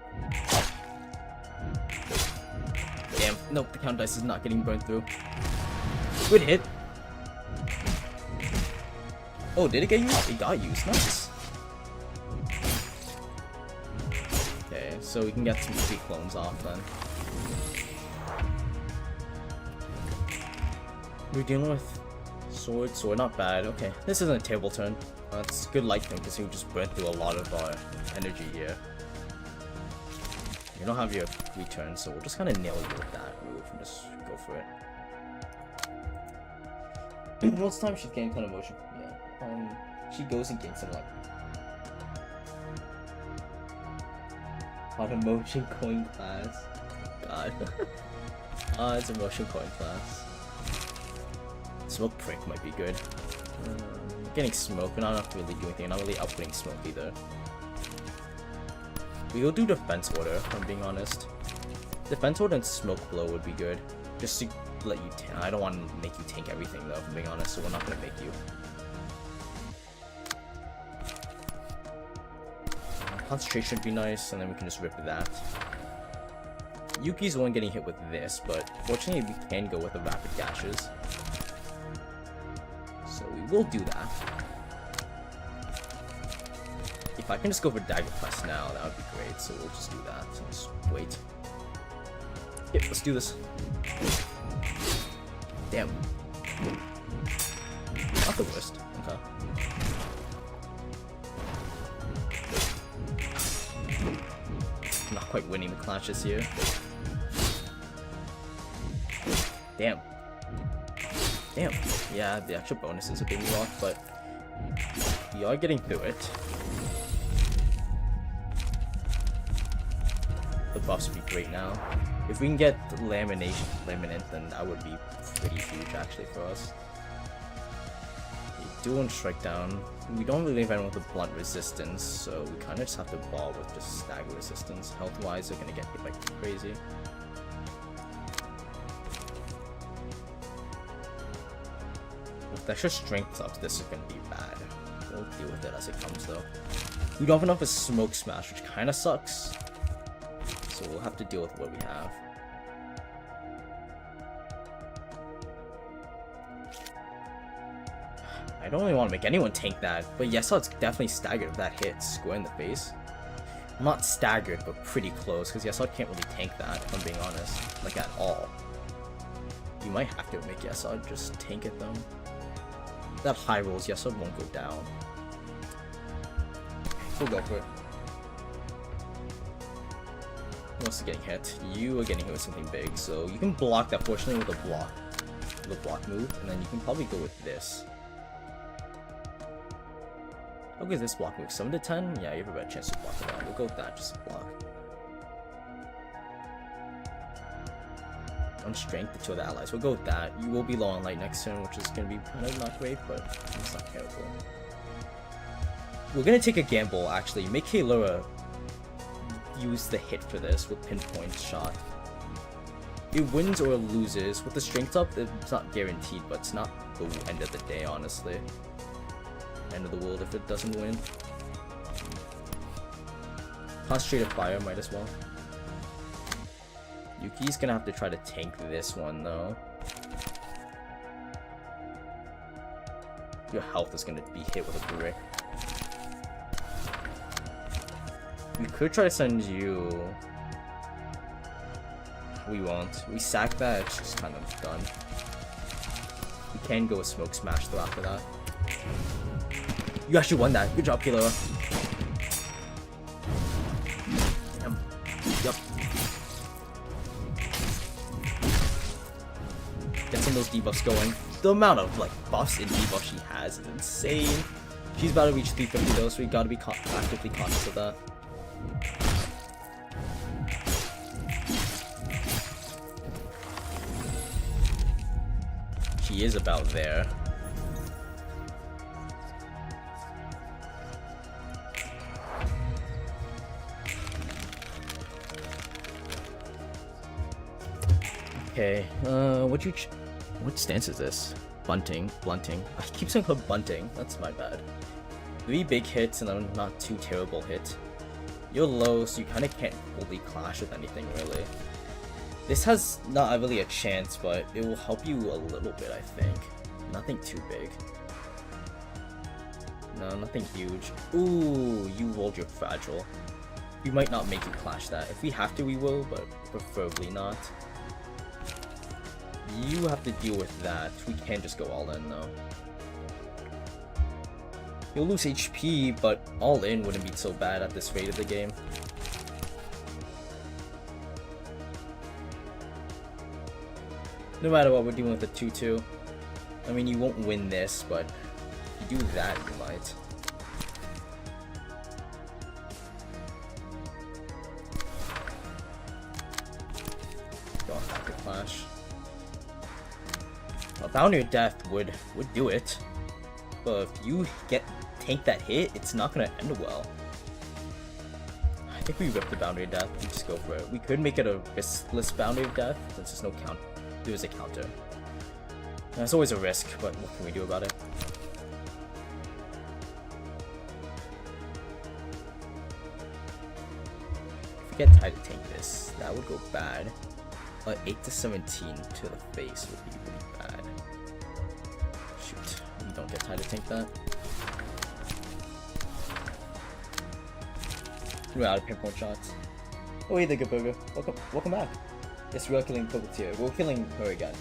Damn. Nope, the count dice is not getting burned through. Good hit. Oh, did it get used? It got used. Nice. Okay, so we can get some free clones off then. We're dealing with sword, not bad. Okay, this isn't a table turn. It's good lightning because you just burn through a lot of our energy here. You don't have your return, so we'll just kind of nail you with that move and just go for it. Most time she's getting kind of motion. Yeah. She goes and gains some like motion coin class. God. It's a motion coin class. Smoke Prick might be good. Getting smoke, but not really doing anything. Not really outputting smoke either. We'll do defense order, if I'm being honest. Defense order and smoke blow would be good. Just to let you I don't want to make you tank everything though, if I'm being honest, so we're not going to make you. Concentration would be nice, and then we can just rip that. Yuki's the one getting hit with this, but fortunately we can go with the rapid gashes. So we will do that. If I can just go for Dagger Press now, that would be great, so we'll just do that. So let's wait. Yep, let's do this. Damn. Not the worst. Okay. Not quite winning the clashes here. Damn. Damn. Yeah, the extra bonus is a big rock, but we are getting through it. The buffs would be great now. If we can get laminate, then that would be pretty huge actually for us. Dual and strike down. We don't really have anyone with blunt resistance, so we kind of just have to ball with just stagger resistance. Health-wise, they're gonna get hit like crazy. With the extra strength up, this is gonna be bad. We'll deal with it as it comes though. We don't have enough of Smoke Smash, which kind of sucks. So we'll have to deal with what we have. I don't really want to make anyone tank that, but Yesod's definitely staggered if that hits square in the face. Not staggered, but pretty close, because Yesod can't really tank that, if I'm being honest. Like, at all. You might have to make Yesod just tank it, though. That high rolls, Yesod won't go down. We'll go for it. Who else is getting hit? You are getting hit with something big, so you can block that, fortunately, with a block. With a block move, and then you can probably go with this. How good is this block move? 7 to 10? Yeah, you have a better chance to block it out. We'll go with that, just block. On strength, the 2 of the allies. We'll go with that. You will be low on light next turn, which is going to be kind of not great, but it's not terrible. We're going to take a gamble, actually. Make Kaylura use the hit for this with pinpoint shot. It wins or loses. With the strength up, it's not guaranteed, but it's not the end of the day, honestly. End of the world if it doesn't win. Concentrated fire might as well. Yuki's gonna have to try to tank this one though. Your health is gonna be hit with a brick. We could try to send you. We won't. We sack that, it's just kind of done. We can go with Smoke Smash though after that. You actually won that. Good job, Kaylura. Damn. Yup. Get some of those debuffs going. The amount of like buffs and debuffs she has is insane. She's about to reach 350 though, so we gotta be actively conscious of that. She is about there. Okay, what you What stance is this? Bunting, blunting. I keep saying her bunting. That's my bad. 3 big hits and then not too terrible hit. You're low, so you kind of can't fully clash with anything really. This has not really a chance, but it will help you a little bit, I think. Nothing too big. No, nothing huge. Ooh, you rolled your fragile. We might not make you clash that. If we have to, we will, but preferably not. You have to deal with that. We can't just go all in, though. You'll lose HP, but all in wouldn't be so bad at this rate of the game. No matter what, we're dealing with a 2-2. I mean, you won't win this, but if you do that, you might. Go on back to Clash. A Boundary of Death would do it. But if you tank that hit, it's not gonna end well. I think we rip the Boundary of Death. We just go for it. We could make it a riskless Boundary of Death since there's no count. There is a counter. And it's always a risk, but what can we do about it? If we get tied to tank this, that would go bad. 8 to 17 to the face would be really bad. Shoot, we don't get tied to tank that. We're out of pinpoint shots. Oh, hey there, good burger. Welcome back. Yes, we are killing Puppeteer. We're killing her again.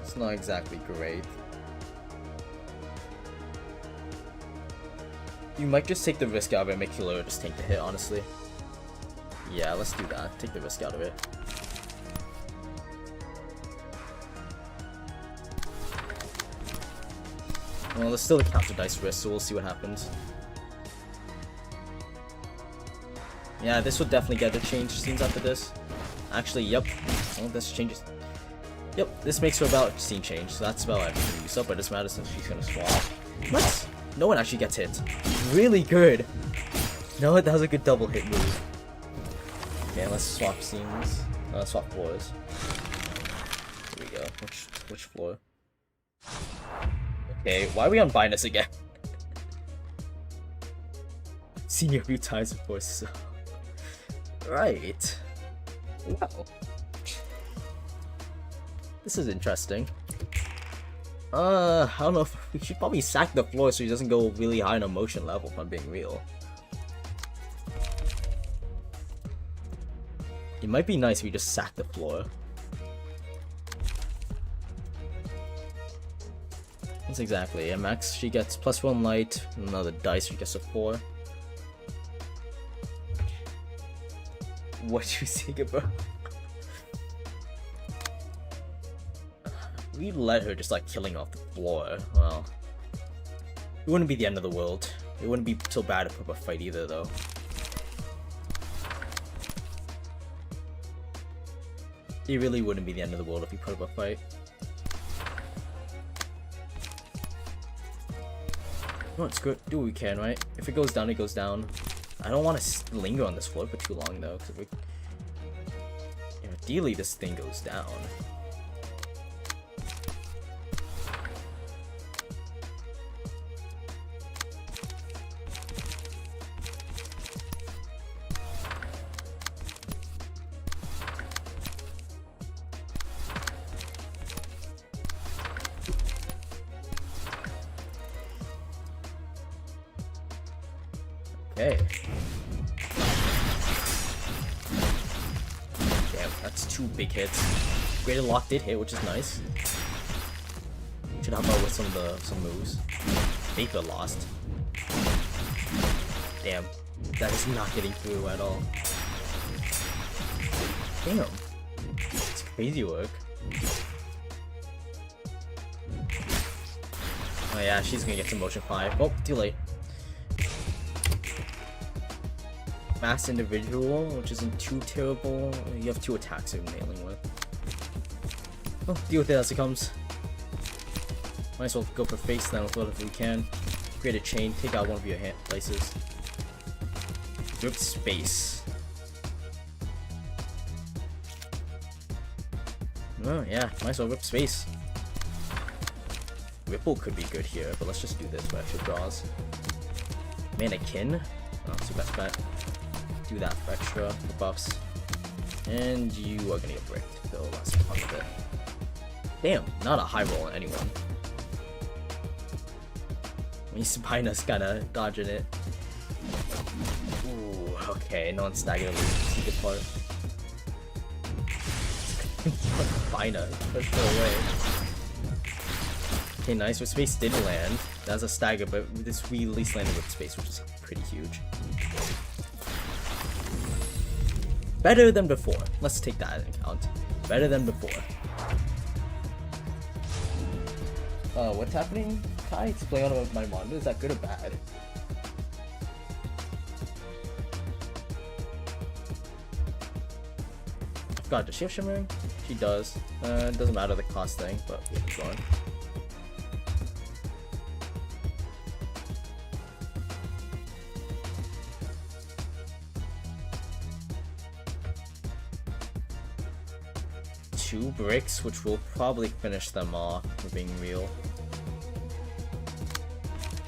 It's not exactly great. You might just take the risk out of it and make Killer just take the hit, honestly. Yeah, let's do that. Take the risk out of it. Well, there's still a counter dice risk, so we'll see what happens. Yeah, this will definitely get a change scenes after this. Actually, yep. Well, this changes. Yep, this makes her about scene change, so that's about everything. Use up, but it doesn't matter since she's gonna swap. What? No one actually gets hit. Really good. No, that was a good double hit move. Okay, let's swap scenes. Swap floors. Here we go. Which floor? Okay, why are we on Binus again? Seen you a few times before, so... Right. Wow. This is interesting. I don't know if we should probably sack the floor so he doesn't go really high in emotion level, if I'm being real. It might be nice if we just sack the floor. That's exactly. Yeah, Max, she gets +1 light, another dice, she gets a 4. What you think about? We let her just like killing off the floor. Well, it wouldn't be the end of the world. It wouldn't be so bad to put up a fight either, though. It really wouldn't be the end of the world if we put up a fight. No, it's good. Do what we can, right? If it goes down, it goes down. I don't want to linger on this floor for too long, though, because ideally this thing goes down. Okay. Damn, that's 2 big hits. Greater Lock did hit, which is nice. Should help out with some moves. Vapor lost. Damn, that is not getting through at all. Damn, it's crazy work. Oh yeah, she's gonna get some motion 5. Oh, too late. Mass individual, which isn't too terrible. You have 2 attacks you're nailing with. Well, deal with it as it comes. Might as well go for face then with whatever we can. Create a chain, take out one of your dices. Rip space. Oh yeah, might as well rip space. Ripple could be good here, but let's just do this for extra draws. Mannequin. Oh, it's your best bet. Do that for extra buffs. And you are gonna get bricked. So let's have fun with it. Damn, not a high roll on anyone. Spina's kinda dodging it. Ooh, okay, no one's staggered the lead. Good part. Spina, push her away. Okay, nice. With space did land. That's a stagger, but this we at least landed with space, which is pretty huge. Better than before. Let's take that into account. Better than before. What's happening? Kai, explain about my monitor. Is that good or bad? God, does she have shimmering? She does. It doesn't matter the cost thing, but we'll keep going. Two bricks, which will probably finish them off, for being real.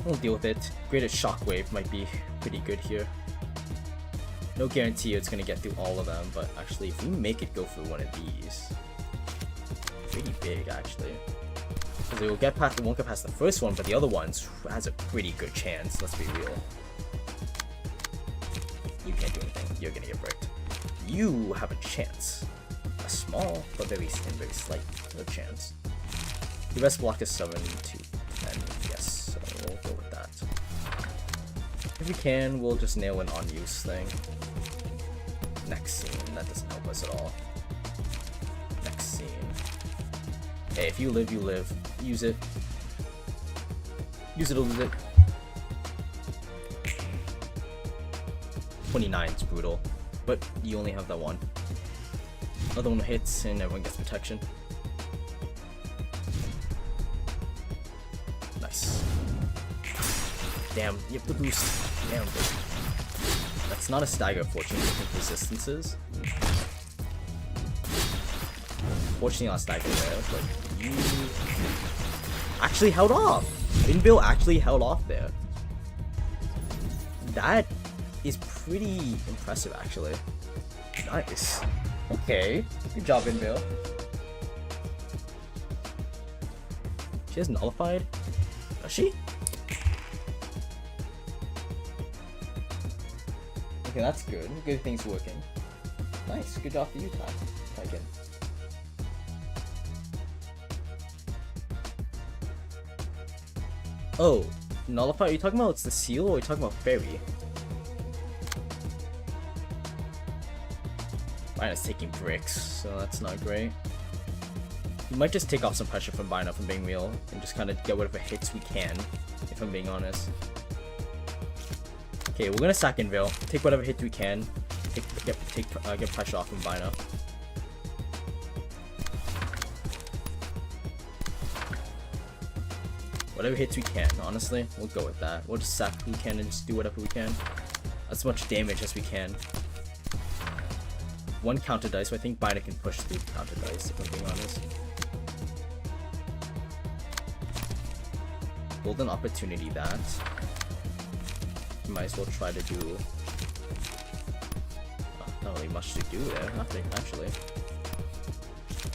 We'll deal with it. Greater shockwave might be pretty good here. No guarantee it's gonna get through all of them, but actually if we make it go through one of these, pretty big actually. Because it will get past, it won't get past the first one, but the other ones has a pretty good chance, let's be real. You can't do anything, you're gonna get bricked. You have a chance. A small, but very slight chance. Your best block is 7 to 10, yes, so we'll go with that. If we can, we'll just nail an on-use thing. Next scene, that doesn't help us at all. Next scene. Hey, if you live, you live. Use it. Use it or lose it. 29 is brutal, but you only have that one. Other one hits and everyone gets protection. Nice. Damn, you have to boost. Damn, dude. That's not a stagger, fortunately, with resistances. Fortunately, not stagger there, but you actually held off. Inbill actually held off there. That is pretty impressive, actually. Nice. Okay, good job, Inbill. She has nullified? Does she? Okay, that's good. Good thing's working. Nice, good job for you, Tyken. Oh, nullify? Are you talking about it's the seal or are you talking about fairy? Mine is taking bricks, so that's not great. We might just take off some pressure from Bina, from being real, and just kind of get whatever hits we can, if I'm being honest. Okay, we're gonna sack Invil, take whatever hits we can, get pressure off from Bina. Whatever hits we can, honestly, we'll go with that. We'll just sack who we can and just do whatever we can. As much damage as we can. One counter dice, so I think Bina can push through counter dice, if I'm being honest. Golden opportunity that. Might as well try to do... Oh, not really much to do there, nothing actually.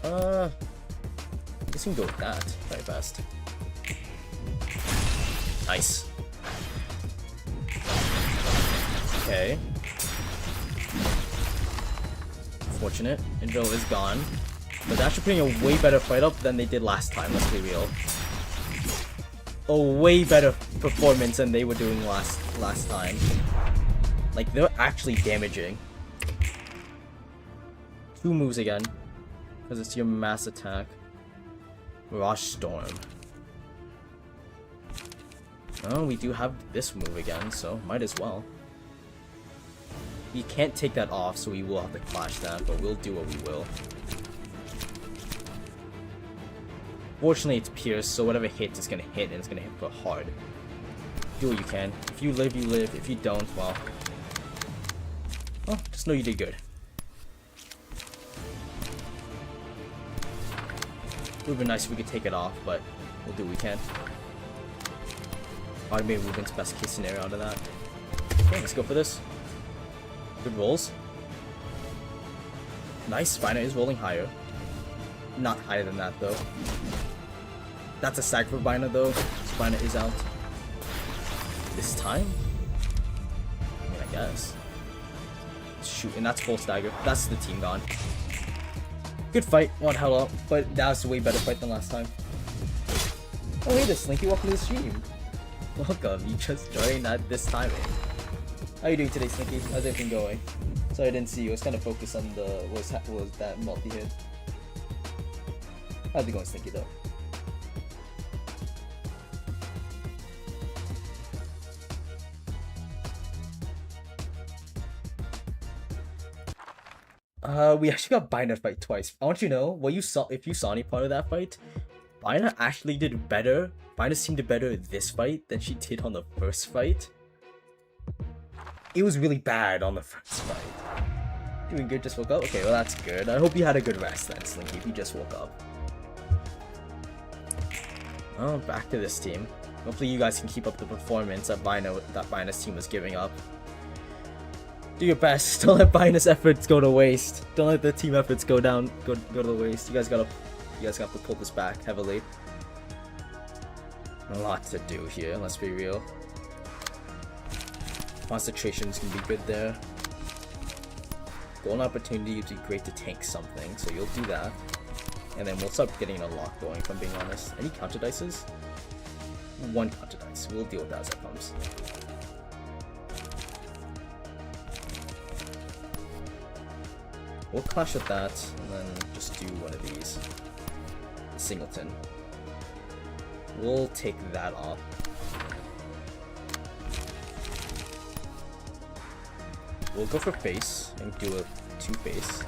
I guess we can go with that, very best. Nice. Okay. Fortunate. Indro is gone. But they're actually putting a way better fight up than they did last time, let's be real. A way better performance than they were doing last time. Like, they're actually damaging. 2 moves again. Because it's your mass attack. Rush Storm. Oh, we do have this move again, so might as well. We can't take that off, so we will have to clash that, but we'll do what we will. Fortunately, it's Pierce, so whatever hits is gonna hit, and it's gonna hit for hard. Do what you can. If you live, you live. If you don't, well... Well, just know you did good. It would be nice if we could take it off, but we'll do what we can. Automate movement's best case scenario out of that. Okay, let's go for this. Good rolls. Nice, Spina is rolling higher. Not higher than that though. That's a sack for Spina though. Spina is out. This time? I mean, I guess. Shoot, and that's full stagger. That's the team gone. Good fight, one hell up, but that was a way better fight than last time. Oh hey there, Slinky, welcome to the stream. Welcome, you just joined at this timing. How you doing today, Slinky? How's everything going? Sorry I didn't see you, I was kind of focused on the, what was that multi-hit. How's it going, Slinky, though? We actually got Bina fight twice. I want you to know, what you saw, if you saw any part of that fight, Bina actually did better. Bina seemed to better this fight than she did on the first fight. It was really bad on the first fight. Doing good, just woke up? Okay, well that's good. I hope you had a good rest then, Slinky, if you just woke up. Oh, back to this team. Hopefully you guys can keep up the performance that Bina's team was giving up. Do your best. Don't let Bina's efforts go to waste. Don't let the team efforts go to the waste. You guys have to pull this back heavily. A lot to do here, let's be real. Concentration's gonna be good there. Golden opportunity would be great to tank something, so you'll do that. And then we'll start getting a lock going, if I'm being honest. Any counter dices? One counter dice. We'll deal with that as it comes. We'll clash with that, and then just do one of these. Singleton. We'll take that off. We'll go for face and do a 2-face.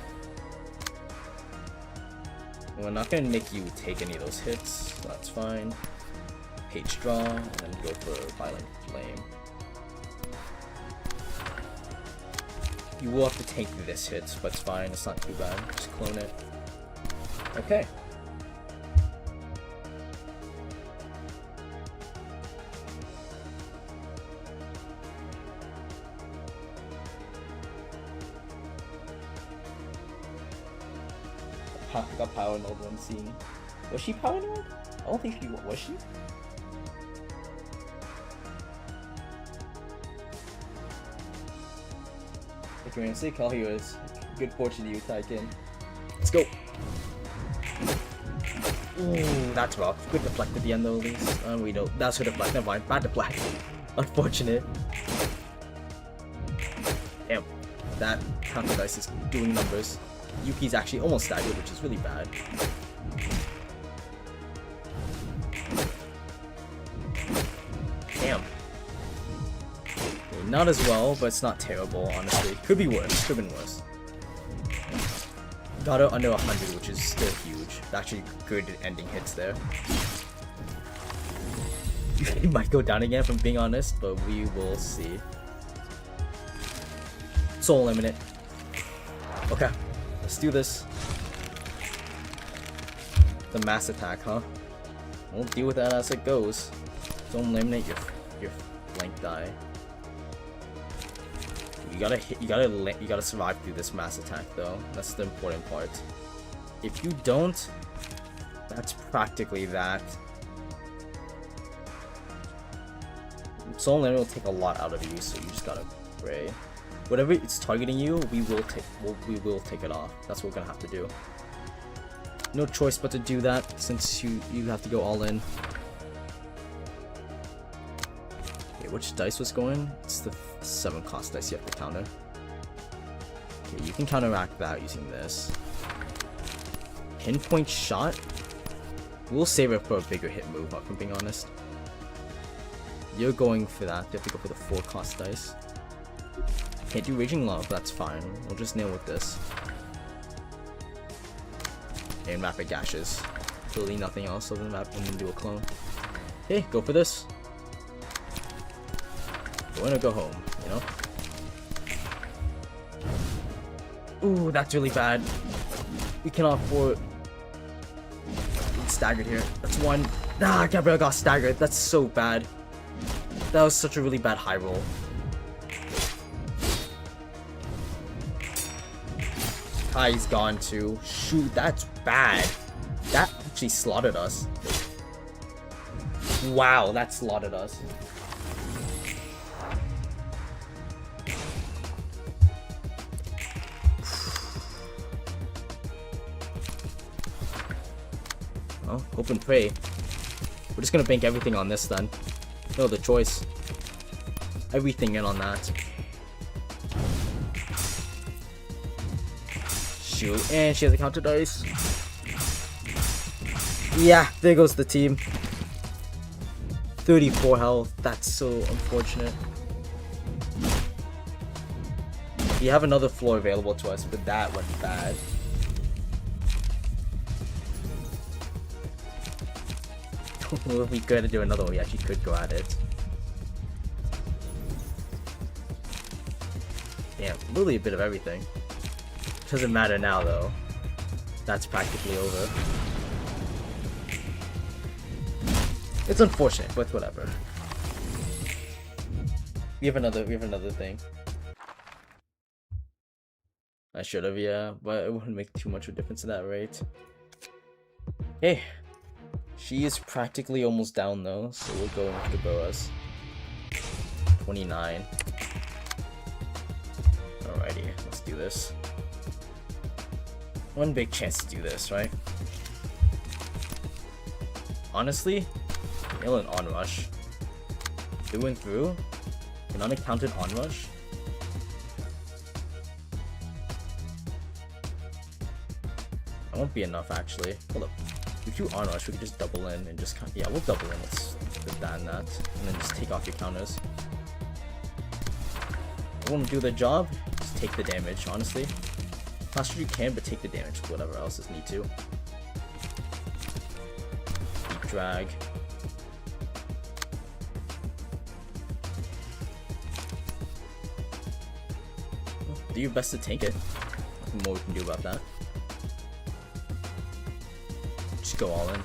We're not going to make you take any of those hits, so that's fine. Page draw, and then go for Violent Flame. You will have to tank this hit, but it's fine, it's not too bad. Just clone it. Okay. Got power node one scene. Was she power node? I don't think she was she? If you're gonna say call heroes, good fortune to you, Tykin. Let's go! Ooh, that's rough. Good deflect at the end though, at least. We know. That's her deflect, never mind. Bad deflect. Unfortunate. Damn. That counter dice is doing numbers. Yuki's actually almost staggered, which is really bad. Damn. Okay, not as well, but it's not terrible, honestly. Could be worse. Could have been worse. Got her under 100, which is still huge. Actually, good ending hits there. It might go down again, if I'm being honest, but we will see. Soul Eliminate. Okay. Let's do this. The mass attack, huh? We'll deal with that as it goes. Don't eliminate your flank die. You gotta survive through this mass attack though. That's the important part. If you don't, that's practically that. Soul Eliminate will take a lot out of you, so you just gotta pray. Whatever it's targeting you, we will take it off. That's what we're gonna have to do. No choice but to do that since you have to go all in. Okay, which dice was going? It's the 7 cost dice you have to counter. Okay, you can counteract that using this. Pinpoint shot? We'll save it for a bigger hit move, if I'm being honest. You're going for that. You have to go for the 4 cost dice. Can't do Raging Love, that's fine. We'll just nail with this. And Rapid Gashes. Really nothing else other than that and then do a clone. Okay, go for this. Go in or go home, you know? Ooh, that's really bad. We cannot afford... Staggered here. That's one. Ah, Gabrielle got staggered. That's so bad. That was such a really bad high roll. Kai's gone too. Shoot, that's bad. That actually slaughtered us. Wow, that slaughtered us. Well, hope and pray. We're just gonna bank everything on this then. No other choice. Everything in on that. Shoot, and she has a counter dice. Yeah, there goes the team. 34 health. That's so unfortunate. We have another floor available to us, but that went bad. If we could do another one, we actually could go at it. Damn, really a bit of everything. Doesn't matter now though. That's practically over. It's unfortunate, but whatever. We have another thing. I should have, yeah, but it wouldn't make too much of a difference in that rate. Hey, she is practically almost down though, so we'll go with Gaboras. 29. Alrighty, let's do this. One big chance to do this, right? Honestly, nail an onrush. They went through an unaccounted onrush. That won't be enough actually. Hold up. If you onrush, we could just double in and just yeah, we'll double in. Let's put that and that, and then just take off your counters. I want to do the job. Just take the damage, honestly. Faster you can, but take the damage with whatever else is need to. Deep drag. Do your best to tank it. Nothing more we can do about that. Just go all in.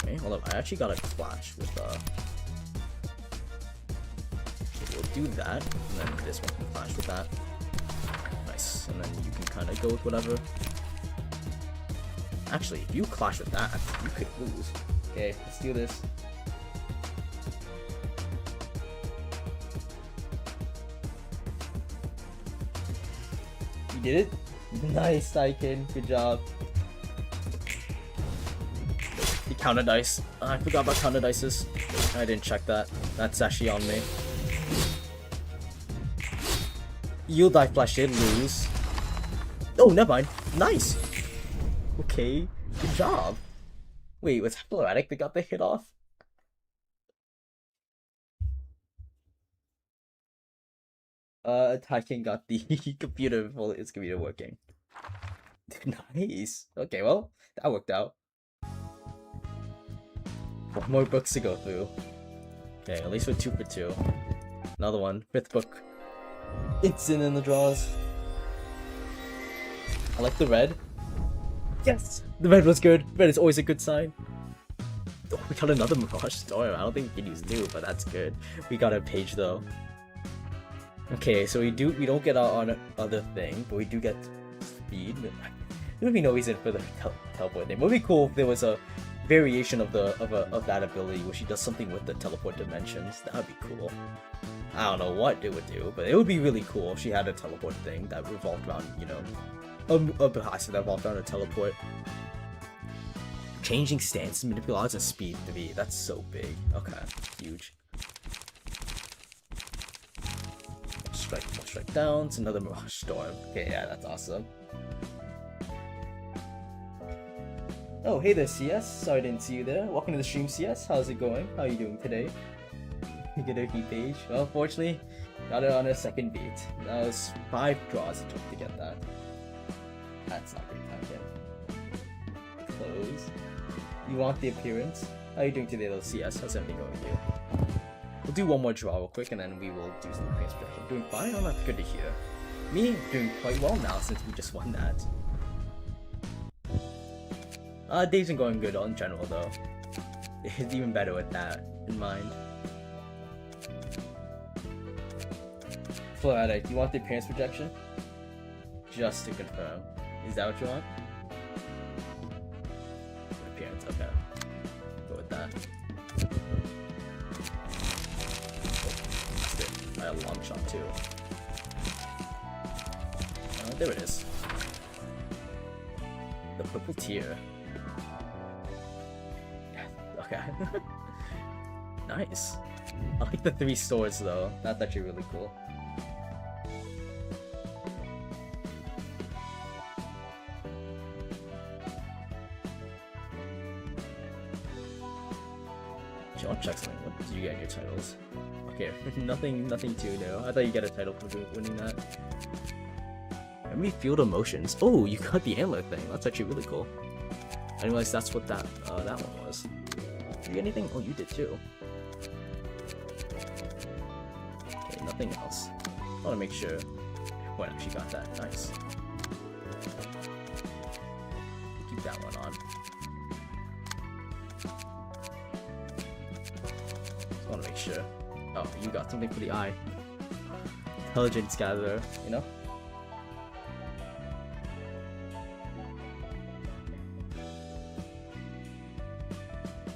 Okay, hold up. I actually got a flash with we'll do that, and then this one can flash with that. Nice, and then you can kind of go with whatever. Actually, if you clash with that, you could lose. Okay, let's do this. You did it? Nice, Tykin. Good job. The counter dice. I forgot about counter dices. I didn't check that. That's actually on me. You'll die flash did lose. Oh, never mind. Nice. Okay, good job. Wait, was Haplomatic that got the hit off? Tyking got the computer, well, its computer working. Nice. Okay, well, that worked out. 4 more books to go through. Okay, at least we're 2 for 2. Another one. 5th book. Instant in the draws. I like the red. Yes! The red was good. Red is always a good sign. Oh, we got another Mirage Storm. I don't think we can use new, but that's good. We got a page though. Okay, so we don't get our other thing, but we do get speed. There would be no reason for the teleport name. It would be cool if there was a variation of that ability where she does something with the teleport dimensions. That would be cool. I don't know what it would do, but it would be really cool if she had a teleport thing that revolved around, you know, a Bahasa that revolved around a teleport. Changing stance, manipulate odds, and speed 3. That's so big. Okay, huge. Strike down. It's another Mirage Storm. Okay, yeah, that's awesome. Oh, hey there, CS. Sorry I didn't see you there. Welcome to the stream, CS. How's it going? How are you doing today? You get a key page. Well, unfortunately, got it on a second beat. That was 5 draws it took to get that. That's not great time yet. Close. You want the appearance? How are you doing today, though, CS? How's everything going with you? We'll do one more draw real quick, and then we will do some pace projection. Doing fine? Oh, that's good to hear. Me doing quite well now since we just won that. Days been going good in general, though. It's even better with that in mind. Fluotic, you want the appearance projection? Just to confirm. Is that what you want? Appearance, okay. Go with that. That's good. I had a long shot too. There it is. The purple tier. Okay. Nice. I like the 3 swords though. That's actually really cool. I'll check something. What did you get in your titles? Okay, nothing too new. I thought you get a title for winning that. How many field emotions? Oh, you got the antler thing. That's actually really cool. I didn't realize that's what that one was. Did you get anything? Oh, you did too. Okay, nothing else. I want to make sure everyone actually got that. Nice. Keep that one on. I want to make sure. Oh, you got something for the eye. Intelligence gatherer, you know?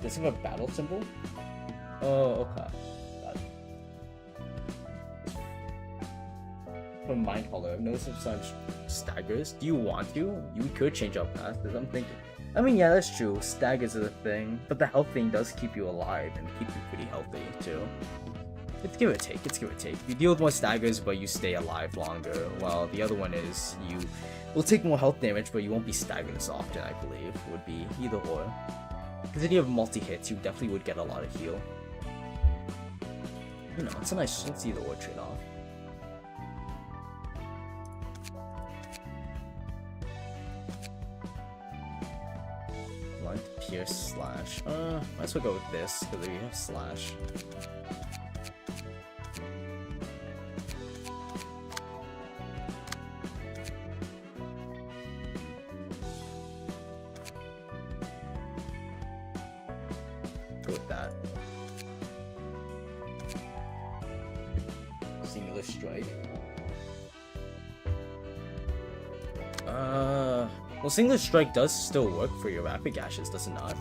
Does it have a battle symbol? Oh, okay. Got it. From Mind Hollow, I've noticed some staggers. Do you want to? You could change up past this. I'm thinking. I mean, yeah, that's true. Staggers is a thing, but the health thing does keep you alive and keep you pretty healthy too. It's give or take. It's give or take. You deal with more staggers, but you stay alive longer. While the other one is you will take more health damage, but you won't be staggered as often. I believe would be either or. Because if you have multi hits, you definitely would get a lot of heal. You know, it's a nice either or trade off. Pierce slash. Might as well go with this because we have slash. Go with that. Singular strike. Well, Singular Strike does still work for your Rapid Gashes, does it not?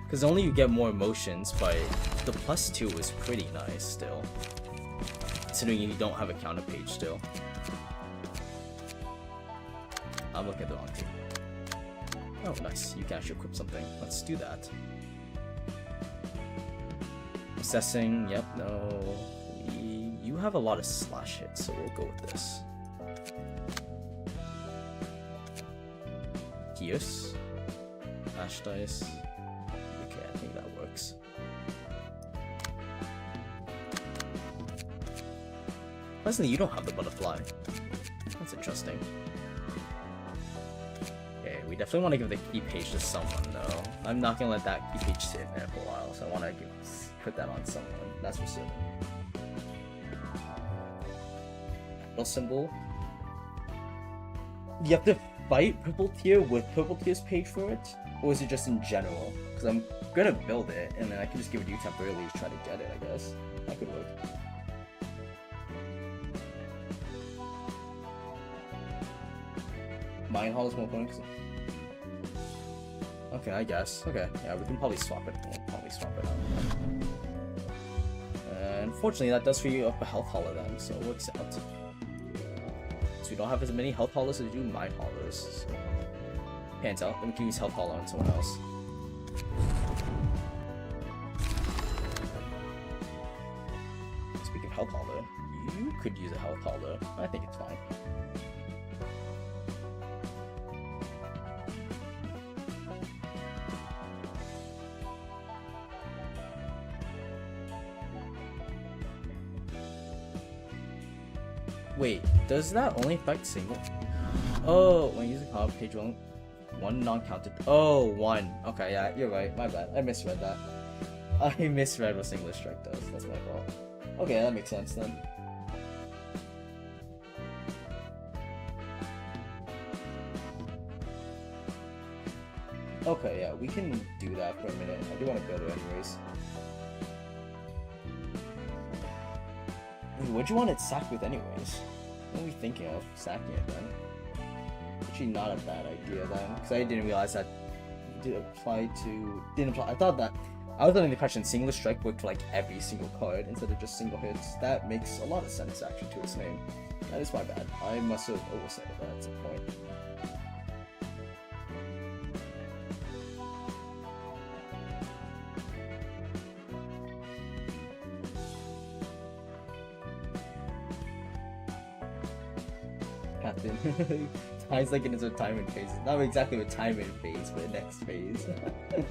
Because only you get more emotions, but the +2 is pretty nice still. Considering you don't have a counter page still. I'm looking at the wrong team. Oh, nice. You can actually equip something. Let's do that. Assessing, yep, no. You have a lot of slash hits, so we'll go with this. Pierce. Ash dice. Okay, I think that works. Personally, you don't have the butterfly. That's interesting. Okay, we definitely want to give the key page to someone, though. I'm not gonna let that key page sit in there for a while, so I want to put that on someone. That's for certain. Symbol. You have to fight Purple Tier with Purple Tier's page for it? Or is it just in general? Because I'm gonna build it, and then I can just give it to you temporarily to try to get it, I guess. That could work. Mind Hall is more points. Okay, I guess. Okay, yeah, we can probably swap it. We'll probably swap it out. Unfortunately, that does free you up a health hollow then, so it works out. So we don't have as many health hollows as we do mind hollows. So. Pans out, then we can use health hollow on someone else. Speaking of health hollow, you could use a health hollow. I think it's fine. Wait, does that only affect single? Oh, when using comp, page one non-counted. Oh, one. Okay, yeah, you're right. My bad. I misread that. I misread what singular strike does. That's my fault. Okay, that makes sense then. Okay, yeah, we can do that for a minute. I do want to build it anyways. Wait, what'd you want it sacked with anyways? What are we thinking of sacking it then? Actually not a bad idea then, because I didn't realize that didn't apply. I thought that I was under the impression singular strike worked for like every single card instead of just single hits. That makes a lot of sense actually to its name. That is my bad. I must have oversaid that at some point. Captain. Ties like in his retirement phase. Not exactly retirement phase, but next phase. Okay,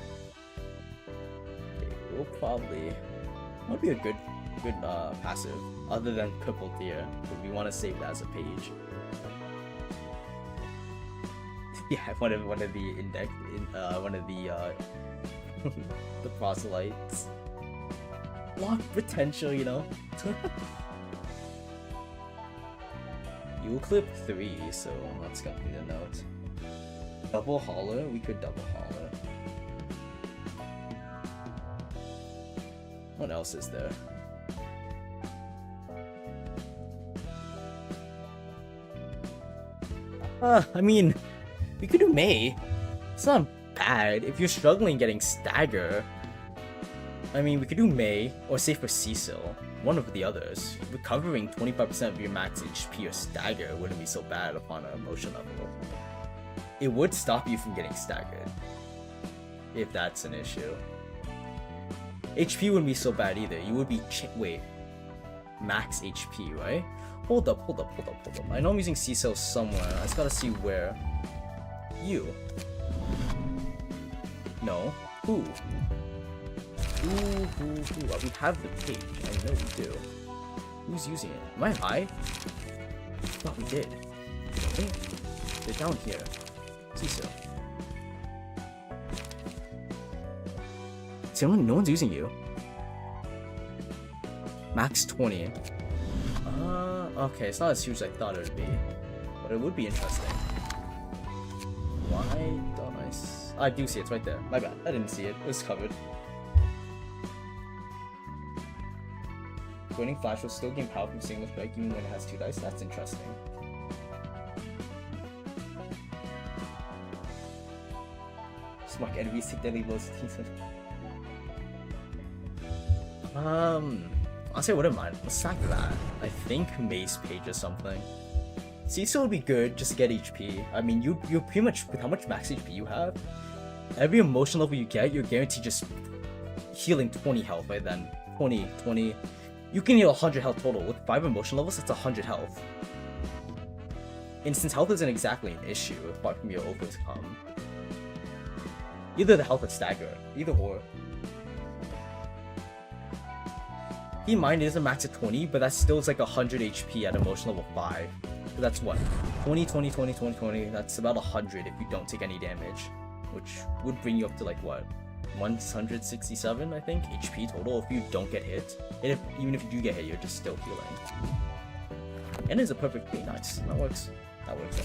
we'll probably would be a good passive, other than Crippled Deer, but we want to save that as a page. Yeah, one of the index one of the the proselytes. Lock potential, you know. You clip 3, so that's gonna be the note. Double holler, we could double holler. What else is there? I mean, we could do May. It's not bad. If you're struggling getting stagger, I mean, we could do May, or say for Cecil. One of the others. Recovering 25% of your max HP or stagger wouldn't be so bad upon an emotion level. It would stop you from getting staggered, if that's an issue. HP wouldn't be so bad either. You would be wait, max HP, right? Hold up. I know I'm using Cecil somewhere. I just gotta see where. You. No. Who? Ooh. We have the page. I know we do. Who's using it? Am I high? I thought we did. Wait. They're down here. Cecil. See, no one's using you. Max 20. Okay, it's not as huge as I thought it would be. But it would be interesting. Why don't I do see it. It's right there. My bad. I didn't see it. It was covered. Joining Flash will still gain power from single strike even when it has 2 dice. That's interesting. Smart enemies take deadly blows. I'll say I wouldn't mind. Let's sack that. I think Mace Page or something. Cecil would be good just to get HP. I mean, you pretty much, with how much max HP you have, every emotion level you get, you're guaranteed just healing 20 health by then. 20. You can heal 100 health total. With 5 emotion levels, that's 100 health. And since health isn't exactly an issue, apart from your opens come, either the health or stagger. Either or. Keep in mind, it is a max of 20, but that still is like 100 HP at emotion level 5. So that's what? 20. That's about 100 if you don't take any damage. Which would bring you up to like what? 167, I think, HP total if you don't get hit. And even if you do get hit, you're just still healing. And it's a perfect P. Nice. That works. That works.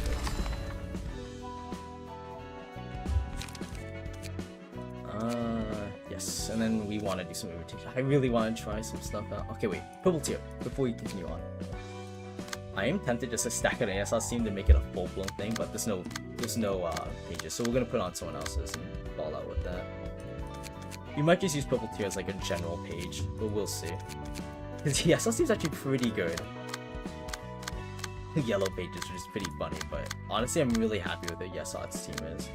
Yes. And then we want to do some irritation. I really want to try some stuff out. Okay, wait. Purple tier. Before we continue on. I am tempted just to stack an ASL team to make it a full-blown thing, but there's no pages, so we're gonna put on someone else's and fall out with that. You might just use purple tier as like a general page, but we'll see. Because the SL team's actually pretty good. The yellow pages are just pretty funny, but honestly, I'm really happy with the Yesot's team is.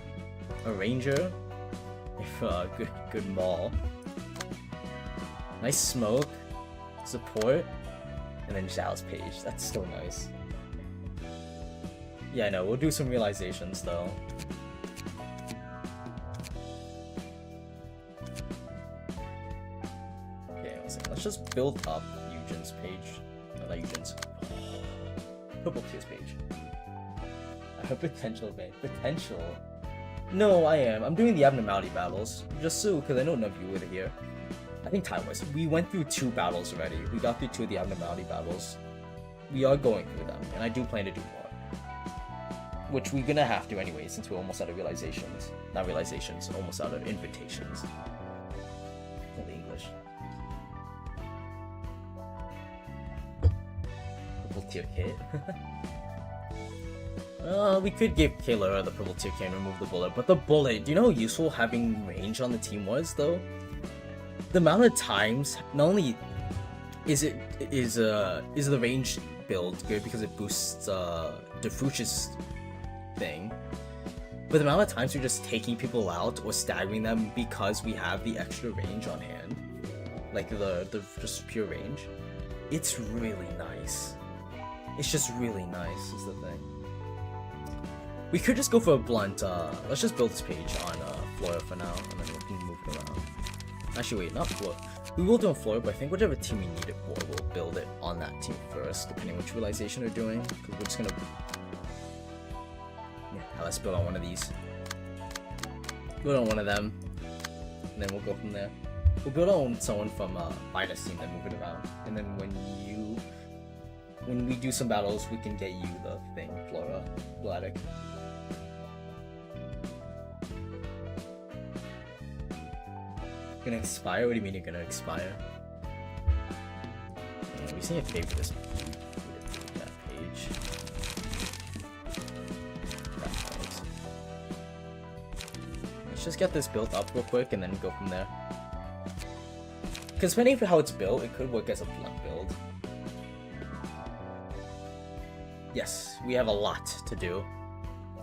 A ranger, if good maul, nice smoke, support. And then Zhao's page. That's still nice. Yeah, I know. We'll do some realizations though. Okay, let's just build up Eugen's page. No, not Eugen's. Purple tier's page. Potential, babe. Potential. No, I am. I'm doing the abnormality battles. Just so, because I know none of you were here. I think time-wise, we went through 2 battles already. We got through 2 of the abnormality battles. We are going through them, and I do plan to do more. Which we're gonna have to anyway, since we're almost out of realizations. Not realizations, almost out of invitations. Only English. Purple tier kit. We could give Kayla the purple tier kit and remove the bullet, but the bullet, do you know how useful having range on the team was, though? The amount of times, not only is the range build good because it boosts Diffucious thing, but the amount of times we're just taking people out or staggering them because we have the extra range on hand, like the just pure range, it's really nice. It's just really nice is the thing. We could just go for a blunt, let's just build this page on Flora for now, and then we can move it around. Actually wait, not Flora. We will do a Flora, but I think whichever team we need it for, we'll build it on that team first, depending which realization we're doing, because we're just gonna... Yeah, let's build on one of these. Build on one of them, and then we'll go from there. We'll build on someone from Midas team, then move it around, and then when we do some battles, we can get you the thing, Flora, Vladik. Gonna expire? What do you mean you're gonna expire? Yeah, we see a pay for this that page. Let's just get this built up real quick and then go from there. Because depending on how it's built, it could work as a blunt build. Yes, we have a lot to do.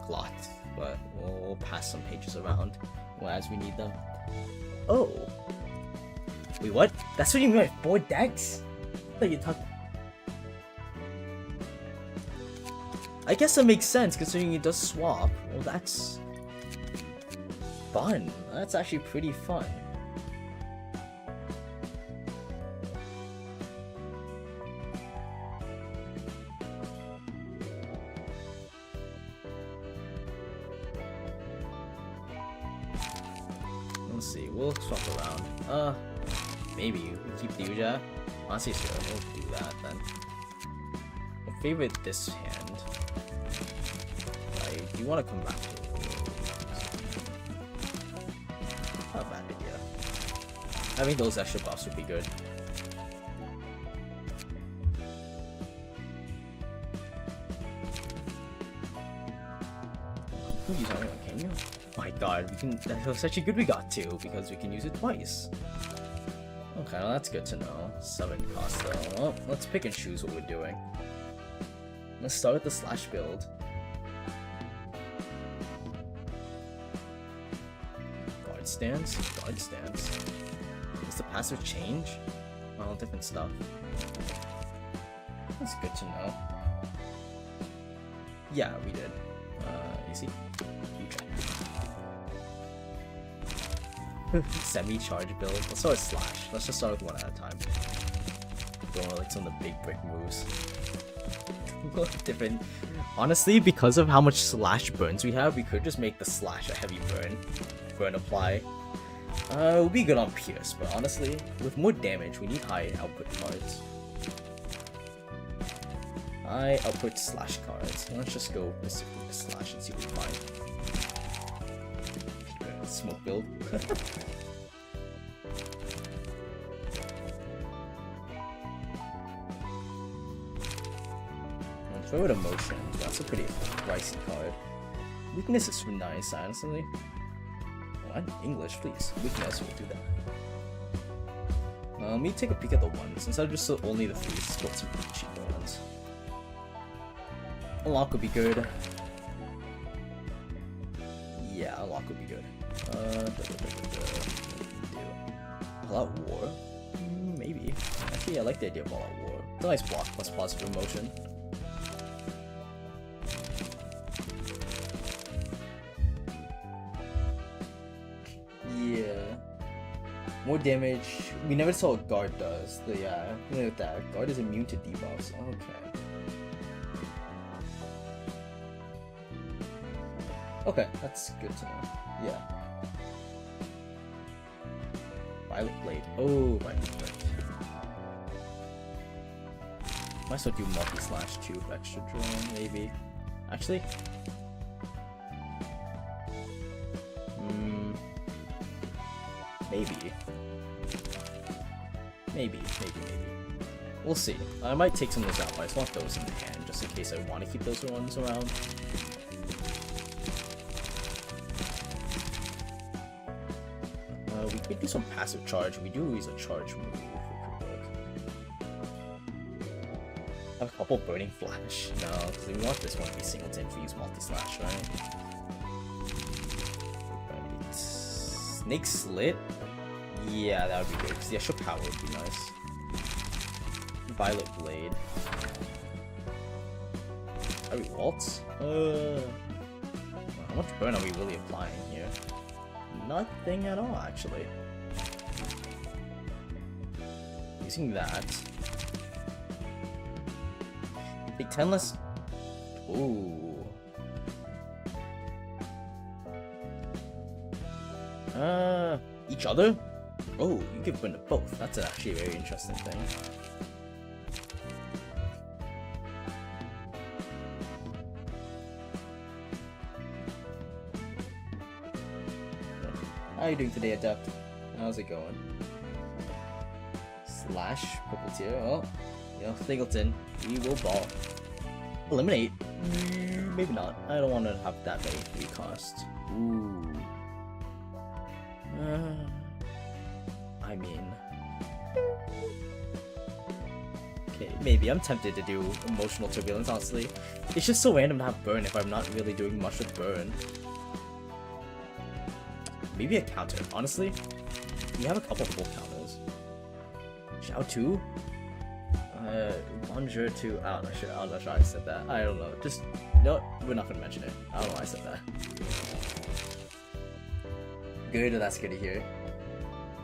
A lot, but we'll pass some pages around as we need them. Oh. Wait, what? That's what you mean by 4 decks? I thought you talked... I guess that makes sense considering it does swap. Well, that's... fun. That's actually pretty fun. Let's see, we'll swap around. Maybe we keep the Uja. Honestly, sure, we'll do that then. We'll favorite this hand. I do want to come back to it. Not a bad idea. Having those extra buffs would be good. You can use only one, can you? My god, we can. That's actually good we got 2 because we can use it twice. Okay, well that's good to know. 7 cost though. Well, let's pick and choose what we're doing. Let's start with the slash build. Guard stance? Guard stance. Does the passive change? Well, different stuff. That's good to know. Yeah, we did. Easy. Semi-charge build. Let's start with slash. Let's just start with one at a time. Going with like some of the big brick moves. Different. Honestly, because of how much slash burns we have, we could just make the slash a heavy burn. Burn apply. It would be good on Pierce, but honestly, with more damage, we need high output cards. High output slash cards. Let's just go specifically to slash and see what we find. Smoke build. Throw it emotion. That's a pretty pricey card. Weakness is nice, honestly. What? English, please. Weakness, we'll do that. Let me take a peek at the ones. Instead of just only the 3s, let's build some cheaper ones. Unlock would be good. Yeah, unlock would be good. All out war? Maybe. Actually, I like the idea of all out war. It's a nice block plus positive emotion. Yeah. More damage. We never saw what guard does. Yeah, look at that. Guard is immune to debuffs. Okay. Okay, that's good to know. Yeah. Violet Blade. Oh, Violet Blade. Might as well do multi-slash too for extra draw, maybe. Actually. Maybe. Maybe. We'll see. I might take some of those out, but I just want those in the hand, just in case I want to keep those ones around. We could do some passive charge. We do use a charge move if it could work. I have a couple burning flash. No, because we want this one to be singleton if we use multi-slash, right? Right. Snake Slit? Yeah, that would be good, because the extra power would be nice. Violet Blade. Are we waltz? How much burn are we really applying here? Nothing at all, actually. Using that. Take 10 less. Ooh. Each other? Oh, you give burn to both. That's actually a very interesting thing. How are you doing today, Adept? How's it going? Slash, purple tier. Oh, you know, Singleton. We will ball. Eliminate? Maybe not. I don't want to have that many free costs. Ooh. I mean. Okay, maybe. I'm tempted to do emotional turbulence, honestly. It's just so random to have burn if I'm not really doing much with burn. Maybe a counter. Honestly, we have a couple full counters. Xiao 2? Bonjour 2. I'm not sure I said that. I don't know. Just, no, we're not gonna mention it. I don't know why I said that. Good, that's good to hear.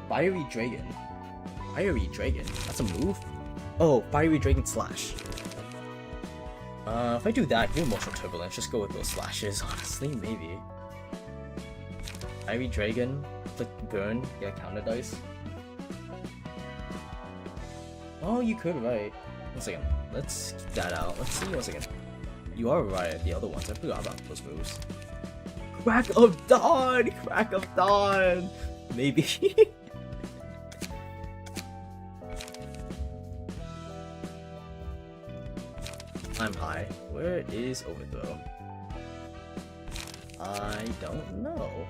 Fiery Dragon. Fiery Dragon? That's a move? Oh, Fiery Dragon slash. If I do that, I can do emotional turbulence. Just go with those slashes, honestly, maybe. Fiery Dragon, click burn, get a counter dice. Oh, you could, right. One second, let's keep that out. Let's see, one second. You are right, the other ones, I forgot about those moves. Crack of Dawn! Crack of Dawn! Maybe. I'm high. Where is Overthrow? I don't know.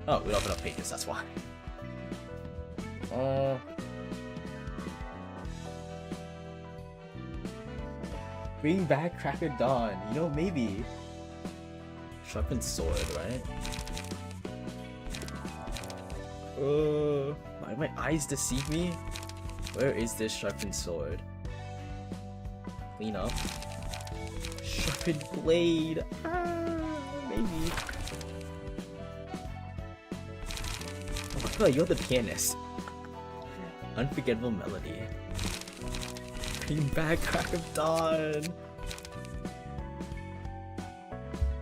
Oh, we don't have enough pages, that's why. Bring back Crack of Dawn. You know, maybe. Sharpened Sword, right? Why my eyes deceive me? Where is this Sharpened Sword? Clean up. Sharpened Blade. Maybe. Oh my god, you're the pianist. Unforgettable Melody. Bring back Crack of Dawn.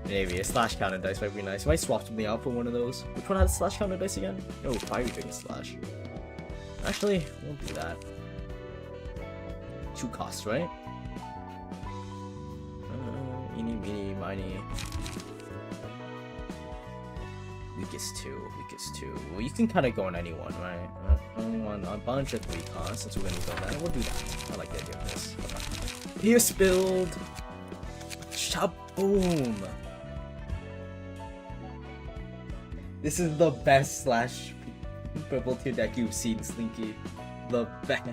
Maybe a slash counter dice might be nice. Might swap something out for one of those. Which one has slash counter dice again? Oh, Fiery Dragon slash. Actually, we'll do that. 2 costs, right? Eeny, meeny, miny. Weakest 2. Well, you can kind of go on anyone, right? Only one, a bunch of 3 costs, since we're gonna go that. We'll do that. I like the idea of this. Pierce build! Shaboom! This is the best slash purple tier deck you've seen, Slinky. The best.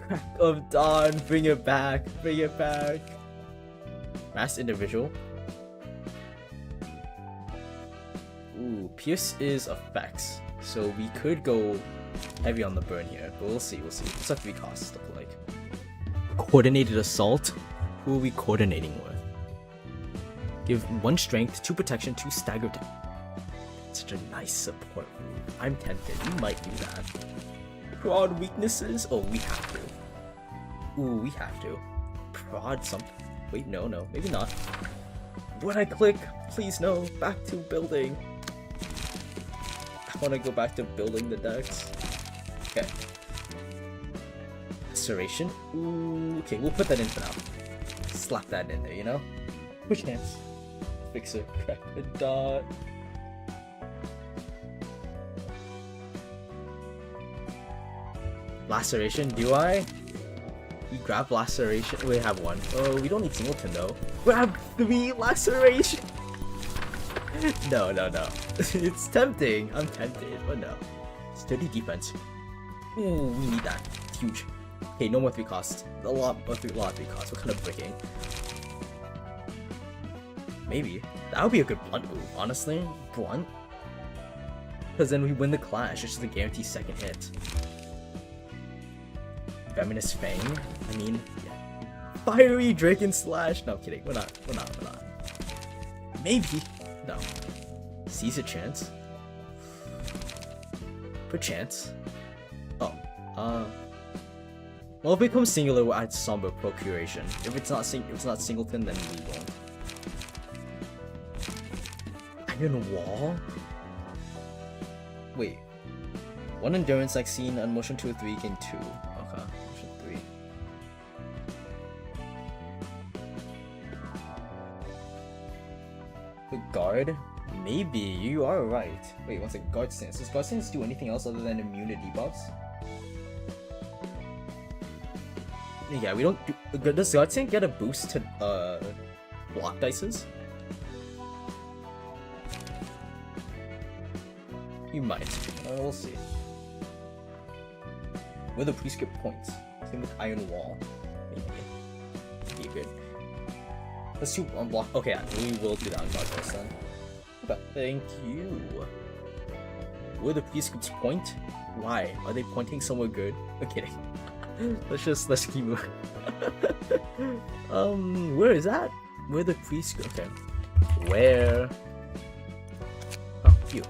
Crack of Dawn, bring it back, bring it back. Mass individual. Ooh, Pierce is effects, so we could go heavy on the burn here, but we'll see, What's that 3 costs look like? Coordinated assault? Who are we coordinating with? Give 1 strength, 2 protection, 2 stagger. Such a nice support move. I'm tempted. We might do that. Broad weaknesses? Oh, we have to. Ooh, we have to. prod some. Wait, no, maybe not. When I click, please no. Back to building. I want to go back to building the decks. Okay. Serration. Ooh, okay, we'll put that in for now. Slap that in there, you know? Push hands. Fix it. Crack the dot. Laceration, do I? You grab laceration. We have one. Oh, we don't need singleton though. Grab 3 laceration. No. It's tempting. I'm tempted, but no. Steady defense. Ooh, we need that. It's huge. Okay, no more 3 costs. A lot of 3 costs. What kind of breaking? Maybe. That would be a good blunt move, honestly. Blunt. Because then we win the clash. It's just a guaranteed second hit. Feminist Fang? I mean, yeah. Fiery Dragon Slash! No, kidding. We're not. Maybe. No. Seize a chance? Perchance. Oh. Well, if it becomes singular, we'll add Somber Procuration. If it's not singleton, then we won't. Iron Wall? Wait. 1 endurance like seen on motion 2 or 3 gain 2. Okay, motion 3. The guard? Maybe, you are right. Wait, what's a guard stance? Does guard stance do anything else other than immunity buffs? Yeah, we don't do. Does guard stance get a boost to block dices? You might. We'll see. With a prescript points. Same with Iron Wall. Maybe. Be good. Let's do unblock. Okay, yeah, we will do that on guard first then. Okay, thank you. Where the prescripts point? Why? Are they pointing somewhere good? I'm kidding. let's keep moving. Where is that? Where the prescript? Okay. Where? Oh, you.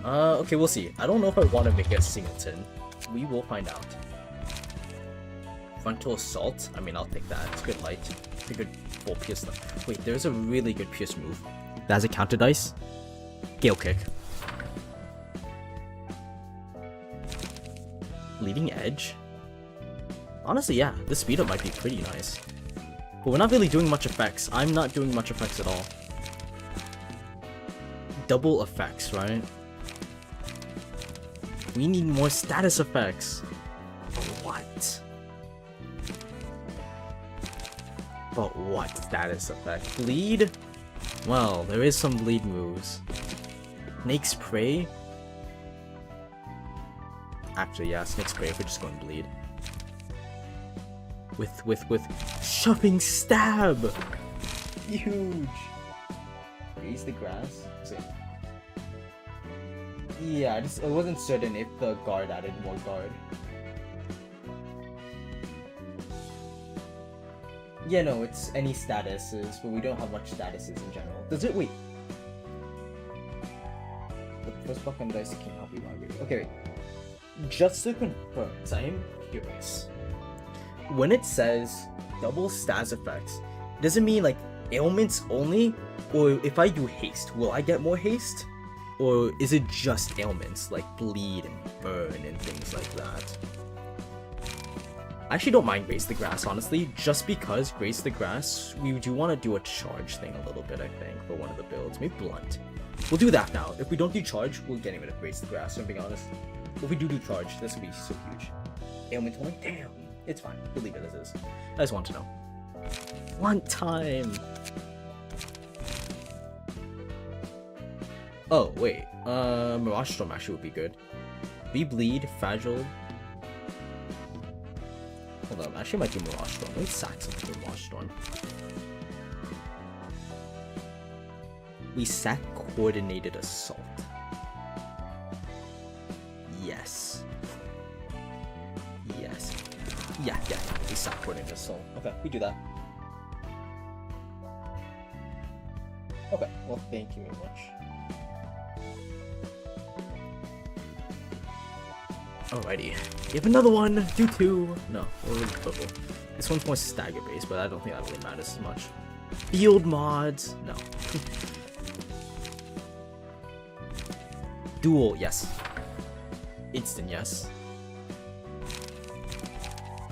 Okay, we'll see. I don't know if I want to make it a singleton. We will find out. Frontal Assault? I mean, I'll take that. It's good light. It's a good full pierce though. Wait, there's a really good pierce move. That has a counter dice. Gale Kick. Leading Edge? Honestly, yeah. This speed up might be pretty nice. But we're not really doing much effects. I'm not doing much effects at all. Double effects, right? We need more status effects. What? But what status effect? Bleed? Well, there is some bleed moves. Snake's Prey? Actually, yeah, Snake's Prey if we're just going bleed. With Shoving Stab! Huge! Raise the grass? See. Yeah, I wasn't certain if the guard added more guard. Yeah, no, it's any statuses, but we don't have much statuses in general. Does it? Wait. The first block on the dice can help you migrate. Okay, wait. Just to confirm, because I am curious. When it says double stats effects, does it mean like ailments only? Or if I do haste, will I get more haste? Or is it just ailments like bleed and burn and things like that? I actually don't mind Grace the Grass, honestly, just because Grace the Grass, we do want to do a charge thing a little bit, I think, for one of the builds. Maybe Blunt. We'll do that now. If we don't do charge, we're getting rid of Grace the Grass, if I'm being honest. If we do charge, this will be so huge. Ailment only? Damn. It's fine. We'll leave it as is. I just want to know. One time! Oh, wait. Mirage Storm actually would be good. We bleed, fragile. Hold on, actually might do Mirage Storm. Let me sack something for Mirage Storm. We sack Coordinated Assault. Yes. Yes. Yeah, we sack Coordinated Assault. Okay, we do that. Okay, well, thank you very much. Alrighty. Give another one. Do 2. No, we'll purple. This one's more stagger based, but I don't think that really matters as much. Field mods. No. Dual, yes. Instant, yes.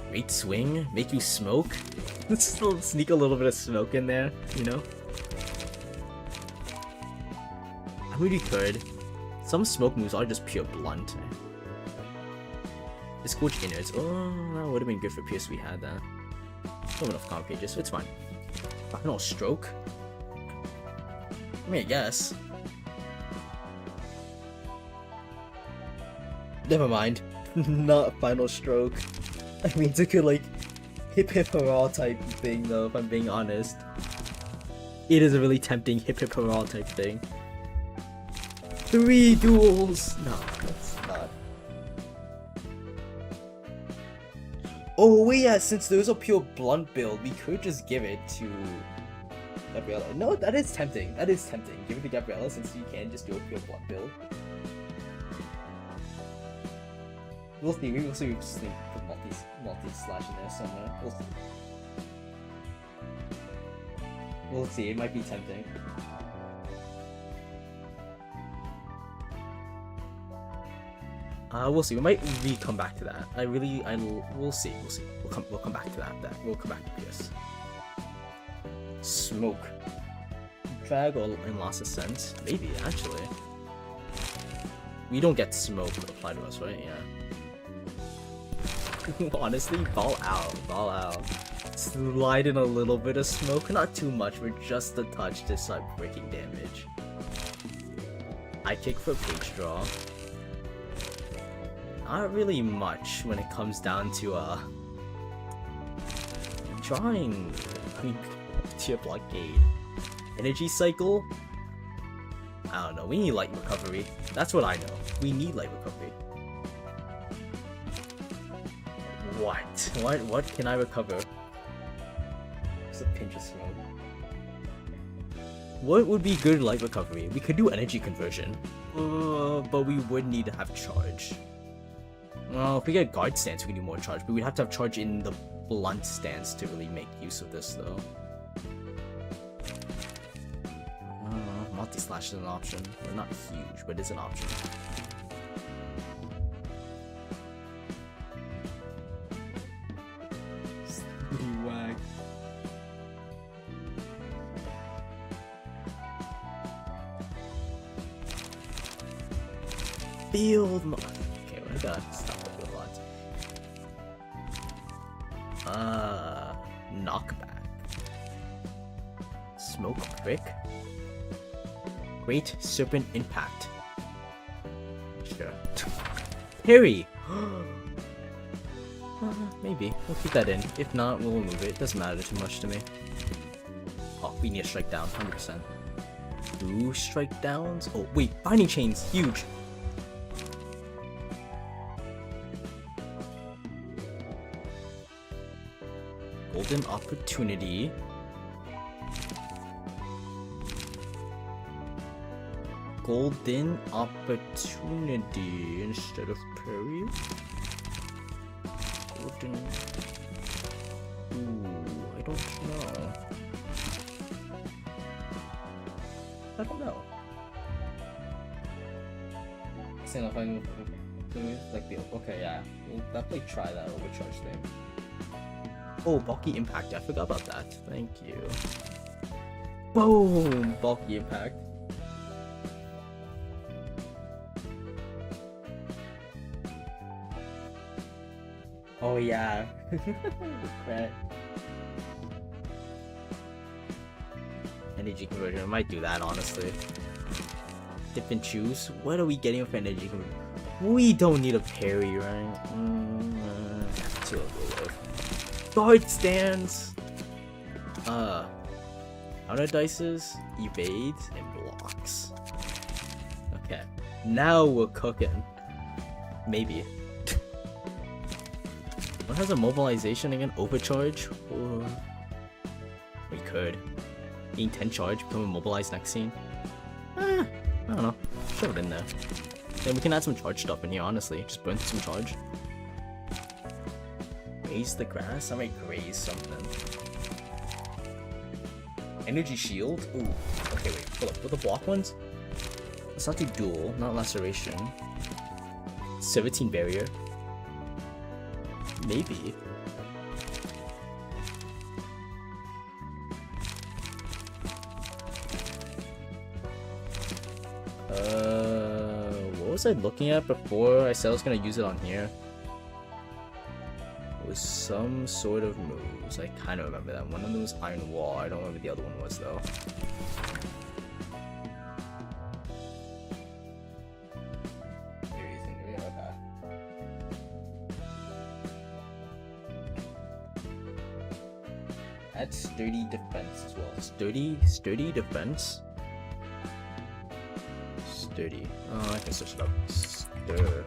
Great swing. Make you smoke. Let's still sneak a little bit of smoke in there, you know? I mean, we could. Some smoke moves are just pure blunt. Scorch innards. Oh, that would have been good for Pierce. We had that. Not enough comp pages, so it's fine. Final stroke. I mean, I guess. Never mind. Not final stroke. I mean, it's a good like hip hip hurrah type thing, though. If I'm being honest, it is a really tempting hip hip hurrah type thing. 3 duels. No, that's not. Oh wait, yeah, since there was a pure blunt build, we could just give it to Gabriella. No, that is tempting. That is tempting. Give it to Gabriella since you can just do a pure blunt build. We'll see. Maybe we'll see if we just put multi-slash in there somewhere. We'll see. We'll see. It might be tempting. We'll see. We might come back to that. We'll see. We'll come back to that. We'll come back to this. Smoke. Drag or in loss of sense? Maybe, actually. We don't get smoke applied to us, right? Yeah. Honestly, ball out. Slide in a little bit of smoke, not too much, but just a touch to start breaking damage. I kick for page draw. Not really much when it comes down to drawing. I mean, tier blockade. Energy cycle? I don't know. We need light recovery. That's what I know. We need light recovery. What can I recover? Just a pinch of smoke. What would be good light recovery? We could do energy conversion, but we would need to have charge. Well, if we get guard stance, we can do more charge, but we'd have to have charge in the blunt stance to really make use of this, though. Multi-slash is an option. Well, not huge, but it's an option. Wag. Field mod. Okay, well, I gotta stop with a lot. Knockback. Smoke prick. Great Serpent Impact. Sure. Parry! Maybe. We'll keep that in. If not, we'll remove it. It doesn't matter too much to me. Oh, we need a strike down, 100%. 2 strike downs? Oh, wait. Binding Chains! Huge! Golden Opportunity. Golden Opportunity instead of parry. Golden. Ooh, I don't know. See if I'm like the okay, yeah. We'll definitely try that overcharge thing. Oh, bulky impact. I forgot about that. Thank you. Boom! Bulky impact. Oh yeah. Right. Energy conversion. I might do that honestly. Dip and choose. What are we getting with energy conversion? We don't need a parry, right? Too low. Guard stands. Counter dices, evades, and blocks. Okay. Now we're cooking. Maybe. What has a mobilization again? Overcharge? Or... we could. Gain 10 charge, become immobilized next scene. I don't know. Shove it in there. And we can add some charge stuff in here, honestly. Just burn some charge. Graze the grass? I might graze something. Energy shield? Ooh. Okay, wait. Hold up. With the block ones? Let's not do duel, not laceration. 17 barrier. Maybe. What was I looking at before I said I was gonna use it on here? It was some sort of moves. I kind of remember that. One of them was Iron Wall. I don't remember the other one was though. Add sturdy defense as well. Sturdy defense. Sturdy. Oh, I can switch it up. Stir.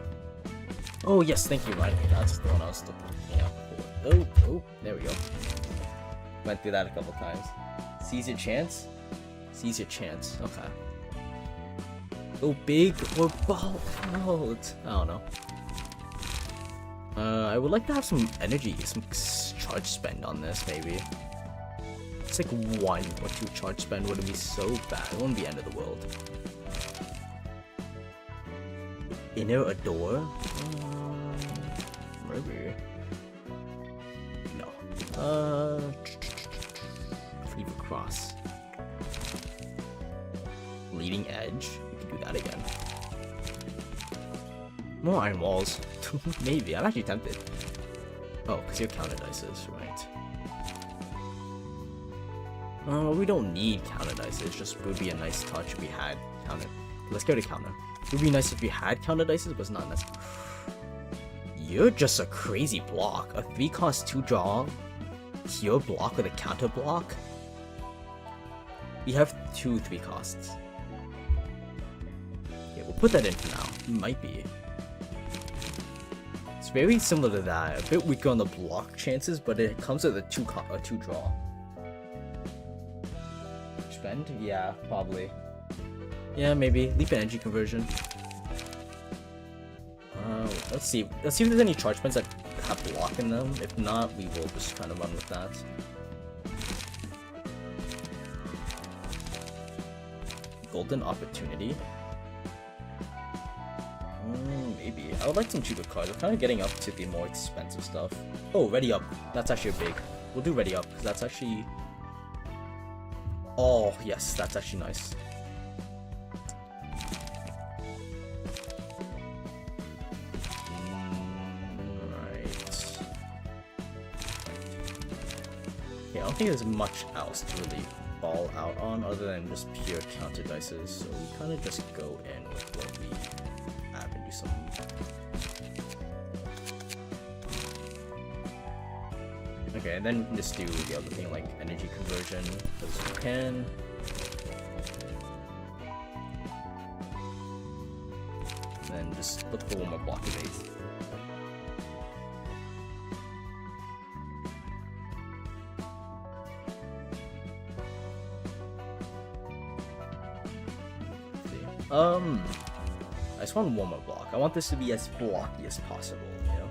Oh yes, thank you, Ryan. That's the one I was looking at. Oh, there we go. Went through that a couple times. Seize your chance. Seize your chance. Okay. Oh, big or ball out. I don't know. I would like to have some energy, some charge spend on this, maybe. It's like 1 or 2 charge spend wouldn't be so bad. It wouldn't be end of the world. Inner a door? Maybe. No. Cleave across. Leading edge. We can do that again. More iron walls. Maybe. I'm actually tempted. Oh, because your counter dices, right? We don't need counter dices. Just would be a nice touch if we had counter. Let's go to counter. It would be nice if we had counter dices, but it's not necessary. You're just a crazy block. A 3-cost 2 draw heal block with a counter block. We have 2 3-costs. Yeah, we'll put that in for now. Might be. It's very similar to that. A bit weaker on the block chances, but it comes with a 2 draw. Spend? Yeah, probably. Yeah, maybe. Leap energy conversion. Let's see. Let's see if there's any charge spends that have block in them. If not, we will just kind of run with that. Golden opportunity. Maybe. I would like some cheaper cards. I'm kind of getting up to the more expensive stuff. Oh, ready up. That's actually a big. We'll do ready up because that's actually. Oh yes, that's actually nice. I don't think there's much else to really ball out on other than just pure counter dices, so we kind of just go in with what we have and do something. Okay, and then we can just do the other thing like energy conversion, because we can. And then just look for one more block of base. I just want one more block. I want this to be as blocky as possible, you know?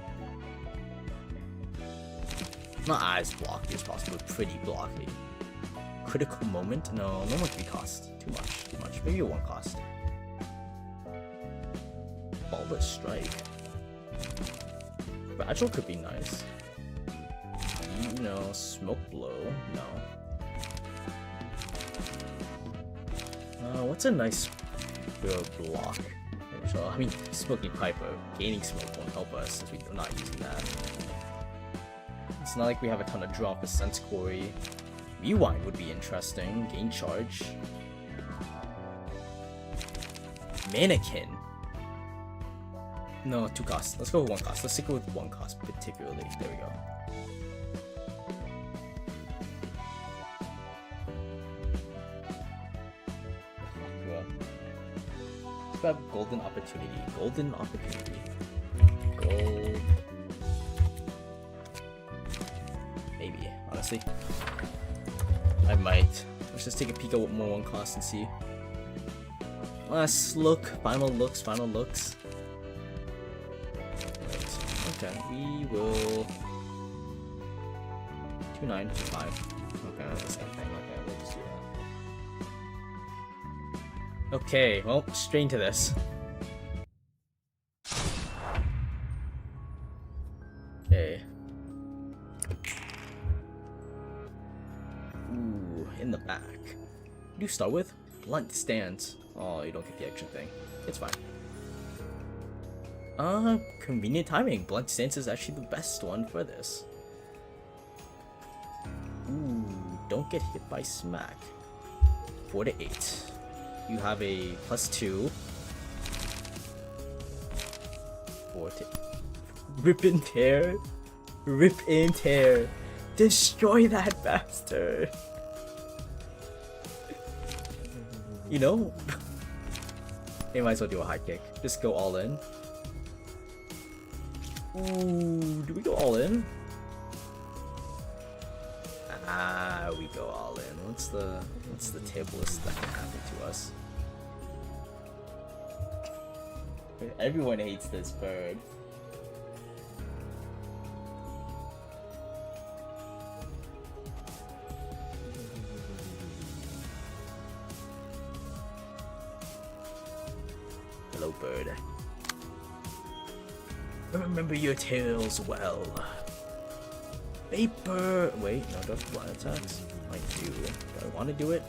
Not as blocky as possible, but pretty blocky. Critical moment? No, no more 3 cost. Too much. Maybe a 1 cost. Bulbous strike. Fragile could be nice. You know, smoke blow? No. What's a nice block? So, I mean, smoking pipe or gaining smoke won't help us since we're not using that. It's not like we have a ton of draw for sense quarry. Rewind would be interesting. Gain charge. Mannequin. No, 2 costs. Let's go with 1 cost. Let's stick with 1 cost particularly. There we go. Grab golden opportunity. Golden opportunity. Gold. Maybe, honestly. I might. Let's just take a peek at what more 1 costs and see. Last look. Final looks. turn. We will 2, 9, 5. Okay, that's the same thing. Okay, we'll just do that. Okay, well, straight into this. Okay. Ooh, in the back. What do you start with? Blunt stance. Oh, you don't get the extra thing. It's fine. Convenient timing. Blunt stance is actually the best one for this. Ooh, don't get hit by smack. 4 to 8. You have a +2. 4 to... Rip and tear. Rip and tear. Destroy that bastard. You know, you might as well do a high kick. Just go all in. Ooh, do we go all in? Ah, we go all in. What's the tablest that can happen to us? Everyone hates this bird. Hello, bird. Remember your tales well. Vapor. Wait, no, don't have blind attacks. I do. Do I want to do it?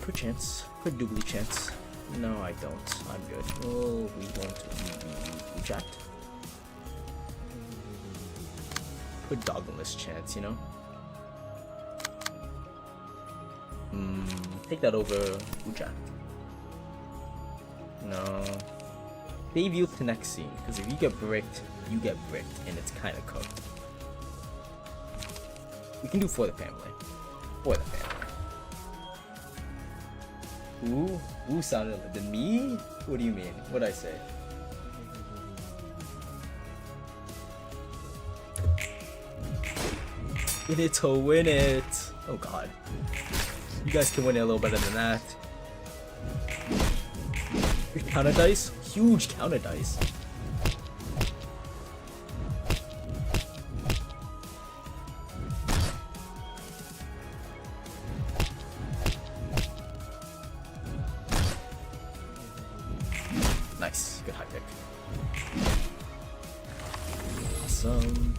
Perchance. Predubly chance. No, I don't. I'm good. Oh, we won't reject. Predoggleless chance, you know? Take that over Ujak. No. Save you to next scene, because if you get bricked, and it's kind of cooked. We can do for the family. For the family. Ooh sounded like the me? What do you mean? What'd I say? In it to win it. Oh god. You guys can win it a little better than that. Counter dice? Huge counter dice. Nice. Good high kick. Awesome.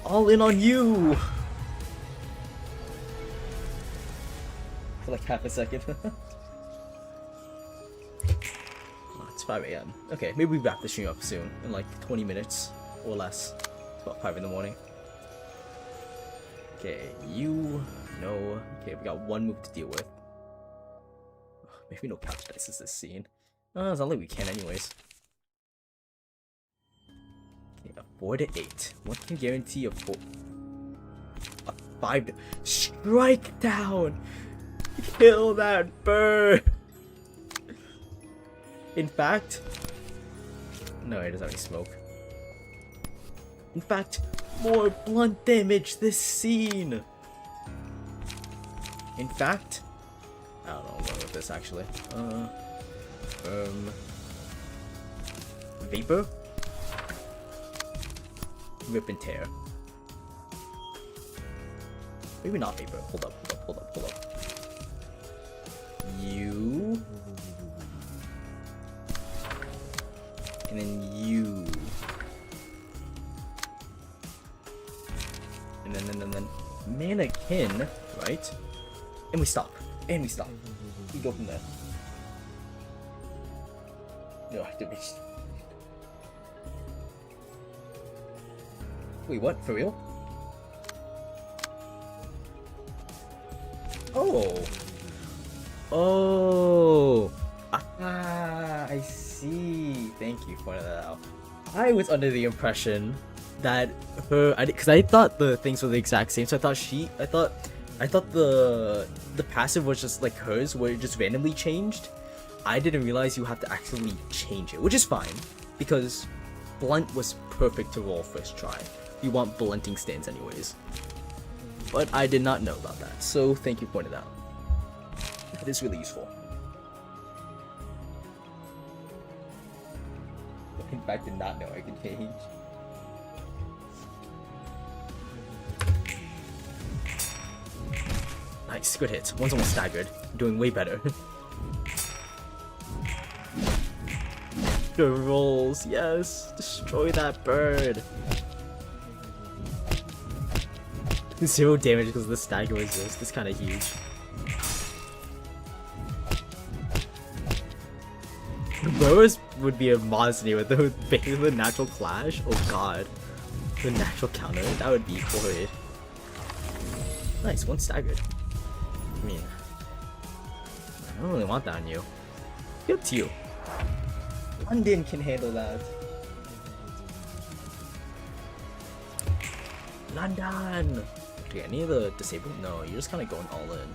All in on you! For like half a second. Oh, it's 5 AM. Okay, maybe we wrap the stream up soon, in like 20 minutes or less. It's about 5 in the morning. Okay, you no. Okay, we got one move to deal with. Maybe no couch dice is this scene. It's not like we can anyways. Okay, a 4 to 8. What can guarantee a 4? A 5 to... Strike down! Kill that bird! In fact... No, it doesn't have any smoke. In fact, more blunt damage this scene! In fact... I don't know, I'm going with this actually. Vapor? Rip and tear. Maybe not vapor. Hold up. You. And then you. And then mannequin, right? And we stop. We go from there. No activation. Wait, what? For real? Oh, I see. Thank you for pointing that out. I was under the impression that because I thought the things were the exact same, so I thought the passive was just like hers, where it just randomly changed. I didn't realize you have to actually change it, which is fine, because blunt was perfect to roll first try. You want blunting stance anyways. But I did not know about that, so thank you for pointing it out. That is really useful. fact, did not know I could change. Nice, good hits. One's almost staggered. Doing way better. Good rolls, yes! Destroy that bird! 0 damage because of the stagger resist. It's kind of huge. Burrows would be a monster with the natural clash. Oh god. The natural counter. That would be horrid. Nice, one staggered. I mean, I don't really want that on you. Good up to you. London can handle that. London! Do any of the disabled? No, you're just kind of going all in.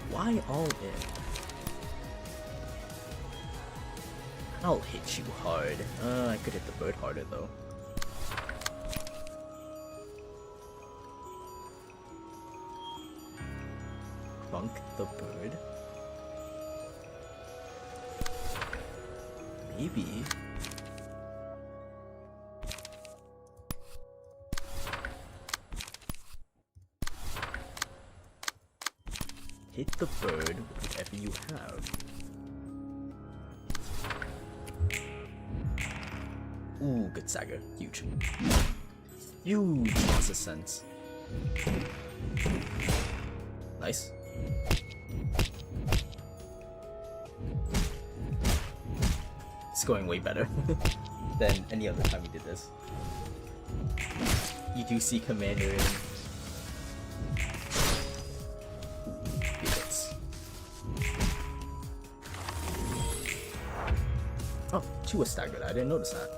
Why all in? I'll hit you hard. I could hit the bird harder though. Bunk the bird? Maybe. Hit the bird with whatever you have. Ooh, good stagger. Huge. Huge loss of sense. Nice. It's going way better than any other time we did this. You do see Commander in. Oh, she was staggered. I didn't notice that.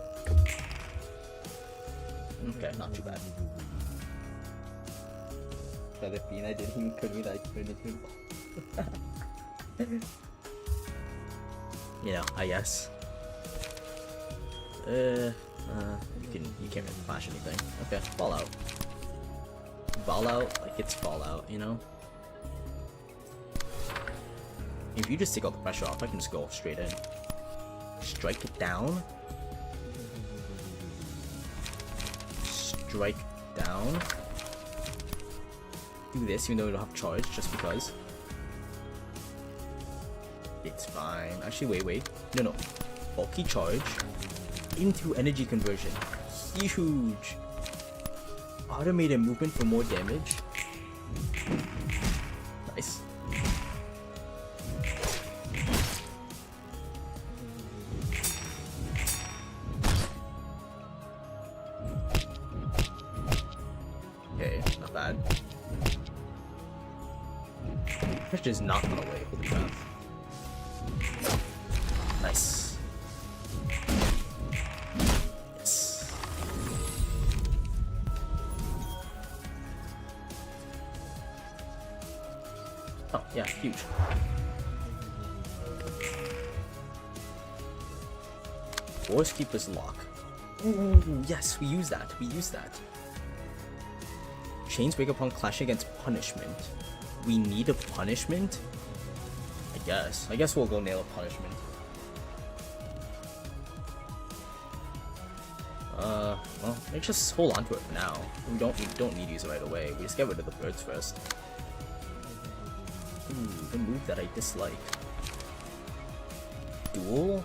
Okay, not too bad. Filipina did him you know, I guess. You can't really flash anything. Okay, Fallout. Fallout, like it's Fallout, you know? If you just take all the pressure off, I can just go straight in. Strike it down. Strike down. Do this even though we don't have charge, just because. It's fine. Actually, wait. No. Bulky charge into energy conversion. Huge. Automated movement for more damage. Nice. Okay, not bad. Pressure is not gonna away. Holy crap. Nice. Yes. Oh, yeah, huge. Force Keeper's Lock. Ooh, yes, we use that. Chains break upon clashing against punishment. We need a punishment? I guess we'll go nail a punishment. Well, let's just hold on to it for now. We don't need to use it right away. We just get rid of the birds first. Ooh, the move that I dislike. Duel?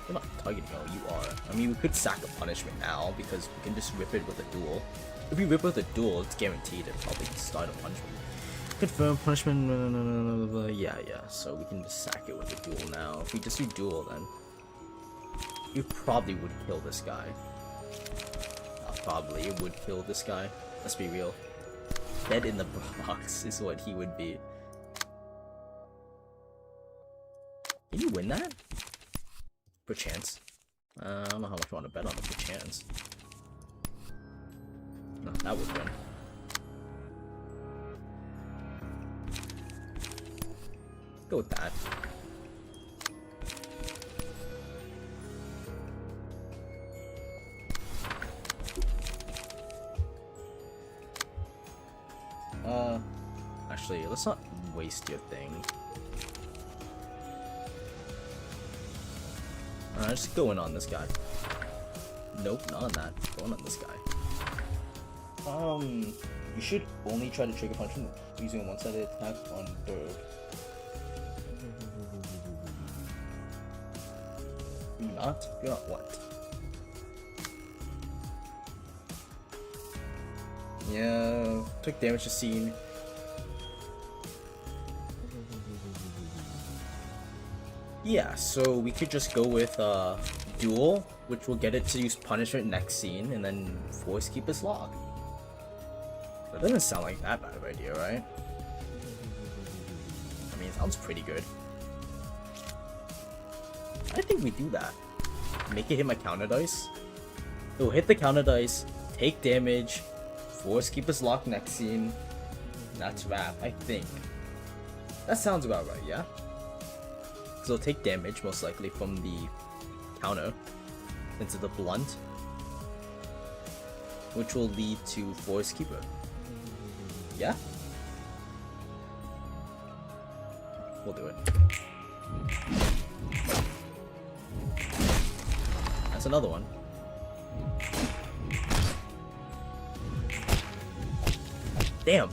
You're not targeting, oh, you are. I mean, we could sack a punishment now because we can just rip it with a duel. If we rip it with a duel, it's guaranteed it'll probably start a punishment. Confirm punishment, yeah, so we can just sack it with a duel now. If we just do duel, then you probably would kill this guy. Not probably, it would kill this guy. Let's be real. Dead in the box is what he would be. Can you win that? Perchance. I don't know how much I want to bet on the perchance. No, that would win. Go with that. Actually, let's not waste your thing. Alright, just go in on this guy. Nope, not on that. Going on this guy. You should only try to trigger punch using a one-sided attack on bird. You're not? You're not what? Yeah, took damage to scene. Yeah, so we could just go with duel, which will get it to use punishment next scene, and then force keep its lock. That doesn't sound like that bad of an idea, right? I mean, it sounds pretty good. I think we do that. Make it hit my counter dice. It'll hit the counter dice, take damage, force keep its lock next scene. That's wrap, I think. That sounds about right, yeah? Because it'll take damage, most likely, from the counter into the blunt, which will lead to Forest Keeper. Yeah? We'll do it. That's another one. Damn!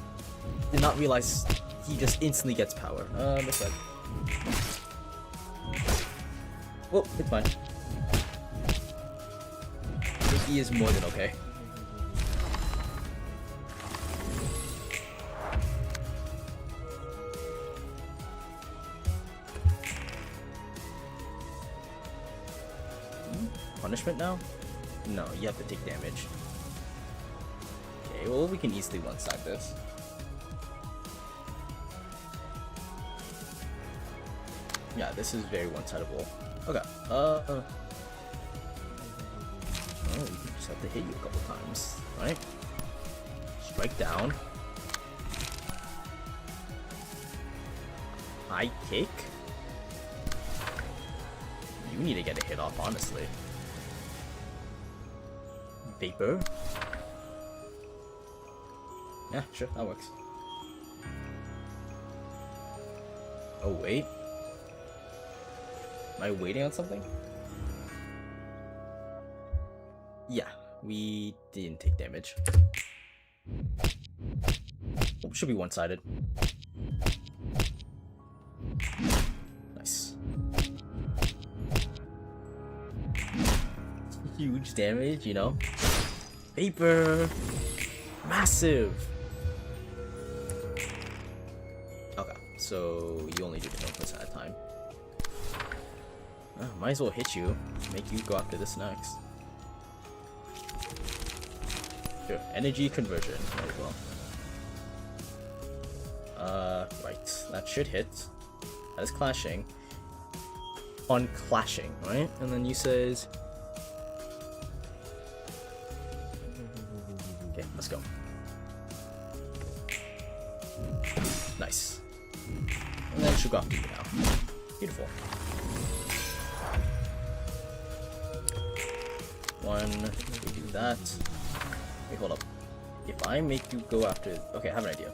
Did not realize he just instantly gets power. That's right. Well, it's fine. He is more than okay. Punishment now? No, you have to take damage. Okay, well, we can easily one-side this. Yeah, this is very one-sideable. Okay, oh, we just have to hit you a couple times, right? Strike down. High kick? You need to get a hit off, honestly. Vapor? Yeah, sure, that works. Oh, wait. Am I waiting on something? Yeah, we didn't take damage. Oh, should be one-sided. Nice. Huge damage, you know? Vapor! Massive! Okay, so you only do the notes at a time. Might as well hit you. Make you go after this next. Sure, energy conversion. There we go. Right. That should hit. That is clashing. On clashing, right? And then you says... Okay, let's go. Nice. And then it should go after you now. Beautiful. One, we do that. Wait, hold up. If I make you go after... Okay, I have an idea.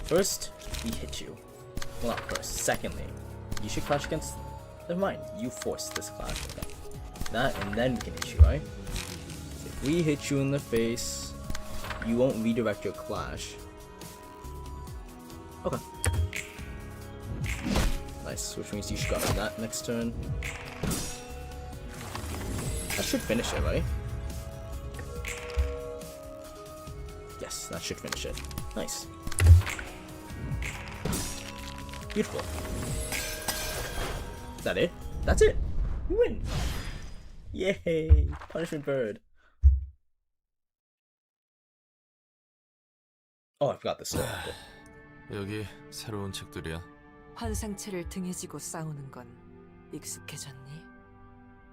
First, we hit you. Well, not first. Secondly, you should clash against... Never mind, you force this clash. Okay. That, and then we can hit you, right? So if we hit you in the face, you won't redirect your clash. Okay. Nice, which means you should go after that next turn. That should finish it, right? Yes, that should finish it. Nice. Beautiful. Is that it? That's it! You win! Yay! Punishment bird. Oh, I forgot this. 여기 새로운 책들이야. 환상체를 등에 지고 싸우는 건 익숙해졌니?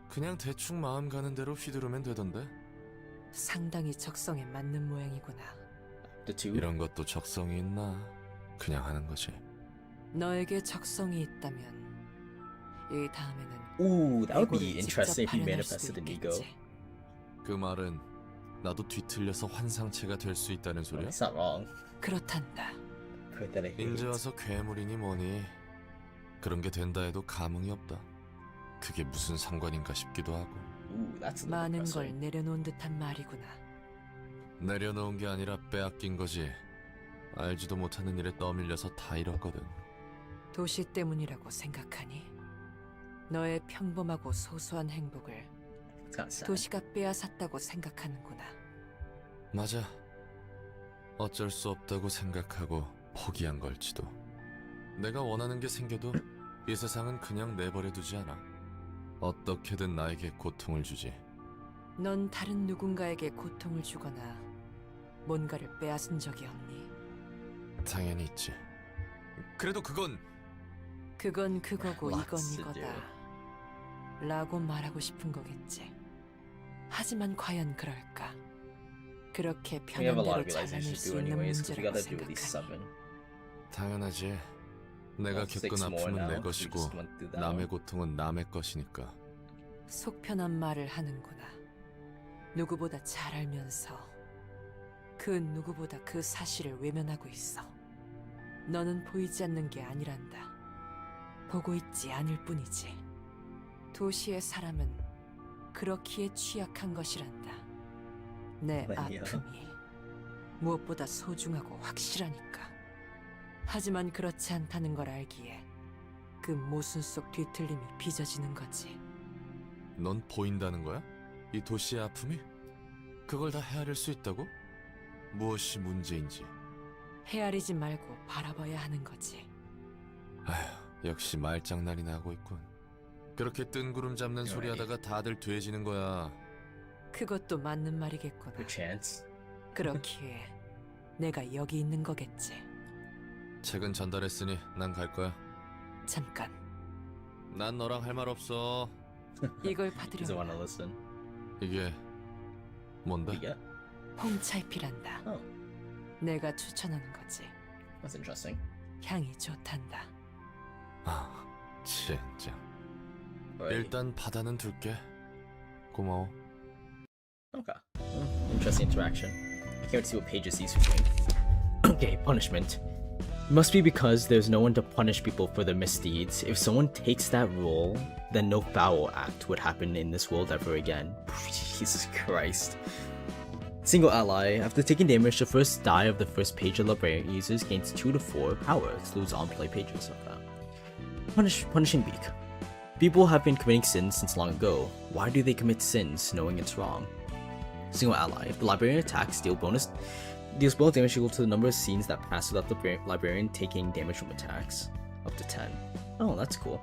그냥 대충 마음 가는 대로 휘두르면 되던데. 상당히 적성에 맞는 모양이구나. The two. 이런 것도 적성이 있나? 그냥 하는 거지. 너에게 적성이 있다면 이 다음에는 Ooh, that would be 이거를 interesting if 직접 you 발현할 수도 manifested an ego. 있겠지. 그 말은 나도 뒤틀려서 환상체가 될 수 있다는 소리야? It's not wrong. 그렇단다. Put that I hate. 인제 와서 괴물이니 뭐니 그런 게 된다 해도 감흥이 없다. 그게 무슨 상관인가 싶기도 하고. Ooh, that's a little 많은 걸 depressing. 내려놓은 듯한 말이구나. 내려놓은 게 아니라 빼앗긴 거지. 알지도 못하는 일에 떠밀려서 다 잃었거든. 도시 때문이라고 생각하니? 너의 평범하고 소소한 행복을 It's kind of sad. 도시가 빼앗았다고 생각하는구나. 맞아. 어쩔 수 없다고 생각하고 포기한 걸지도. 내가 원하는 게 생겨도 이 세상은 그냥 내버려 두지 않아. 어떻게든 나에게 고통을 주지. 넌 다른 누군가에게 고통을 주거나 뭔가를 빼앗은 적이 없니? 당연히 있지. 그래도 그건 그건 그거고 이건 Lots to do. 이거다 라고 말하고 싶은 거겠지. 하지만 과연 그럴까? 그렇게 We have a lot 편한 of 대로 잘라낼 realizations to 수 do 있는 anyways, because we 문제라고 gotta do at least 생각하니? 7. 당연하지. 내가 Well, 6 겪은 more 아픔은 now, 내 'cause we 것이고 just went through that 남의 one. 고통은 남의 것이니까. 속편한 말을 하는구나. 누구보다 잘 알면서 그 누구보다 그 사실을 외면하고 있어. 너는 보이지 않는 게 아니란다. 보고 있지 않을 뿐이지. 도시의 사람은 그렇기에 취약한 것이란다. 내 아니야. 아픔이 무엇보다 소중하고 확실하니까. 하지만 그렇지 않다는 걸 알기에 그 모순 속 뒤틀림이 빚어지는 거지. 넌 보인다는 거야? 이 도시의 아픔이? 그걸 다 헤아릴 수 있다고? 무엇이 문제인지. 헤아리지 말고 바라봐야 하는 거지. 아휴, 역시 말장난이나 하고 있군. 그렇게 뜬구름 잡는 소리 하다가 다들 돼지는 거야. 그것도 맞는 말이겠구나. Good chance. 그렇기에 내가 여기 있는 거겠지. 책은 전달했으니 난 갈 거야. 잠깐, 난 너랑 할 말 없어. 이걸 Doesn't want to 받으려면 listen. 이게 뭔데? Yeah, 홍차잎이란다. Oh. 내가 추천하는 거지. that's interesting. 향이 좋단다. 아, 진짜. Alrighty. 일단 받아는 둘게. 고마워. Okay. Interesting interaction. I can't wait to see what pages he's doing. Okay, punishment. It must be because there's no one to punish people for their misdeeds. If someone takes that role, then no foul act would happen in this world ever again. Jesus Christ. Single ally. After taking damage, the first die of the first page of Librarian users gains 2 to 4 power. Excludes on-play pages. Okay. Punishing Beak. People have been committing sins since long ago. Why do they commit sins knowing it's wrong? Single ally. If the librarian attacks, deals bonus damage equal to the number of scenes that pass without the librarian taking damage from attacks. Up to 10. Oh, that's cool.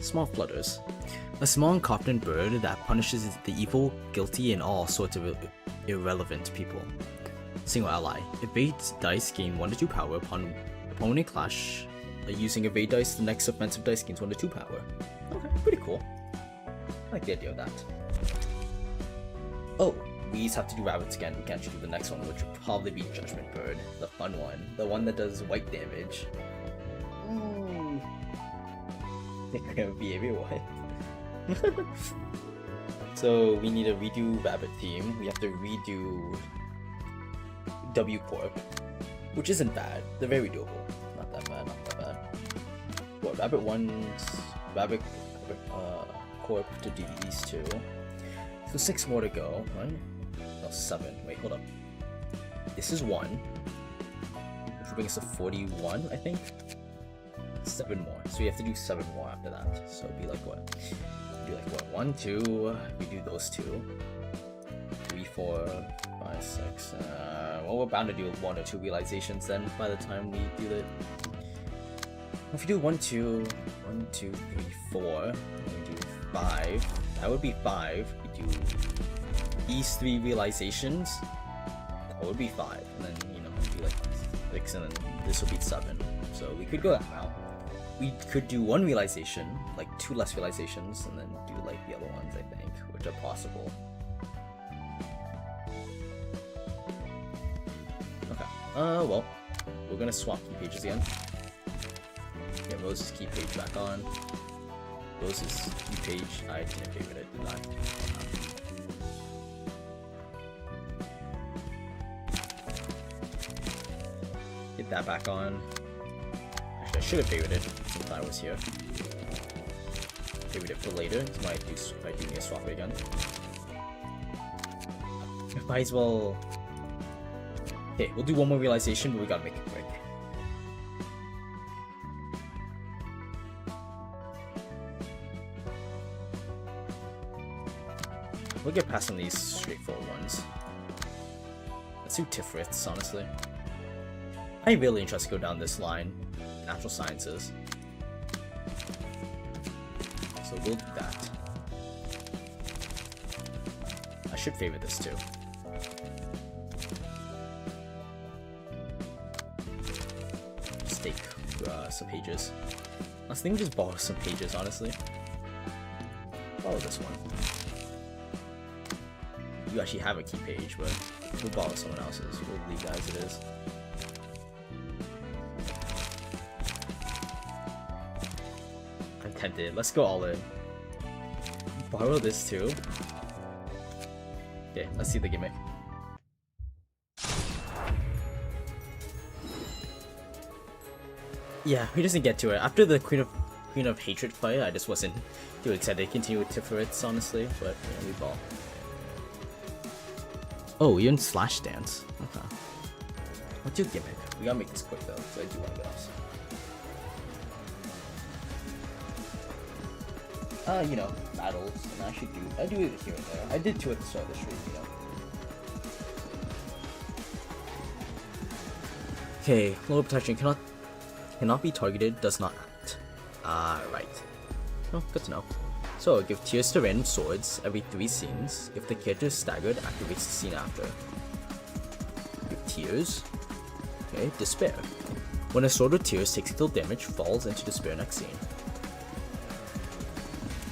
Small flutters. A small incompetent bird that punishes the evil, guilty, and all sorts of irrelevant people. Single ally. Evade dice gain 1 to 2 power upon opponent clash. Using evade dice, the next offensive dice gains 1 to 2 power. Okay, pretty cool. I like the idea of that. Oh, we just have to do rabbits again. We can't do the next one, which would probably be Judgment Bird, the fun one, the one that does white damage. Ooh, they're gonna be everywhere. So we need to redo rabbit theme. We have to redo W Corp, which isn't bad. They're very doable. Not that bad. Not that bad. What rabbit ones? Rabbit Corp to do these two. So 6 more to go, right? No, 7. Wait, hold up. This is 1. Which will bring us to 41, I think? 7 more. So we have to do 7 more after that. So it'd be like what? Do like what? 1, 2. We do those 2. 3, 4, 5, 6. Well, we're bound to do 1 or 2 realizations then by the time we do the. If we do 1, 2, 1, 2, 3, 4, and we do 5. That would be 5. We do these 3 realizations. That would be 5, and then it'd be like 6, and then this will be 7. So we could go that route. We could do 1 realization, like 2 less realizations, and then do like the other ones, I think, which are possible. Okay. Well, we're gonna swap key pages again. Get Rose's key page back on. Rose's key page, I didn't favorite it, did I? Get that back on. Actually, I should have favorited it since I was here. favorite it for later. Might do me a swap again. Might as well. Okay, we'll do one more realization, but we gotta make it quick. We'll get past some of these straightforward ones. Let's do Tifriths, honestly. I'm really interested to go down this line. Natural sciences. So we'll do that. I should favor this too. Just take some pages. I was thinking just borrow some pages, honestly. Borrow this one. You actually have a key page, but we'll borrow someone else's. We'll leave that as it is. I'm tempted. Let's go all in. Borrow this too. Okay, let's see the gimmick. Yeah, we just didn't get to it. After the Queen of Hatred fight, I just wasn't too excited to continue with Tifriths, honestly, but yeah, we ball. Oh, even Slash Dance. Okay. What's your gimmick? We gotta make this quick though, because I do want to get off. You know, battles, and I do it here and there. I did 2 at the start of the stream, you know. Okay, lower protection cannot be targeted, does not act. Right. Oh, good to know. So, give tears to random swords every 3 scenes. If the character is staggered, activates the scene after. Give tears. Okay, despair. When a sword with tears takes equal damage, falls into despair next scene.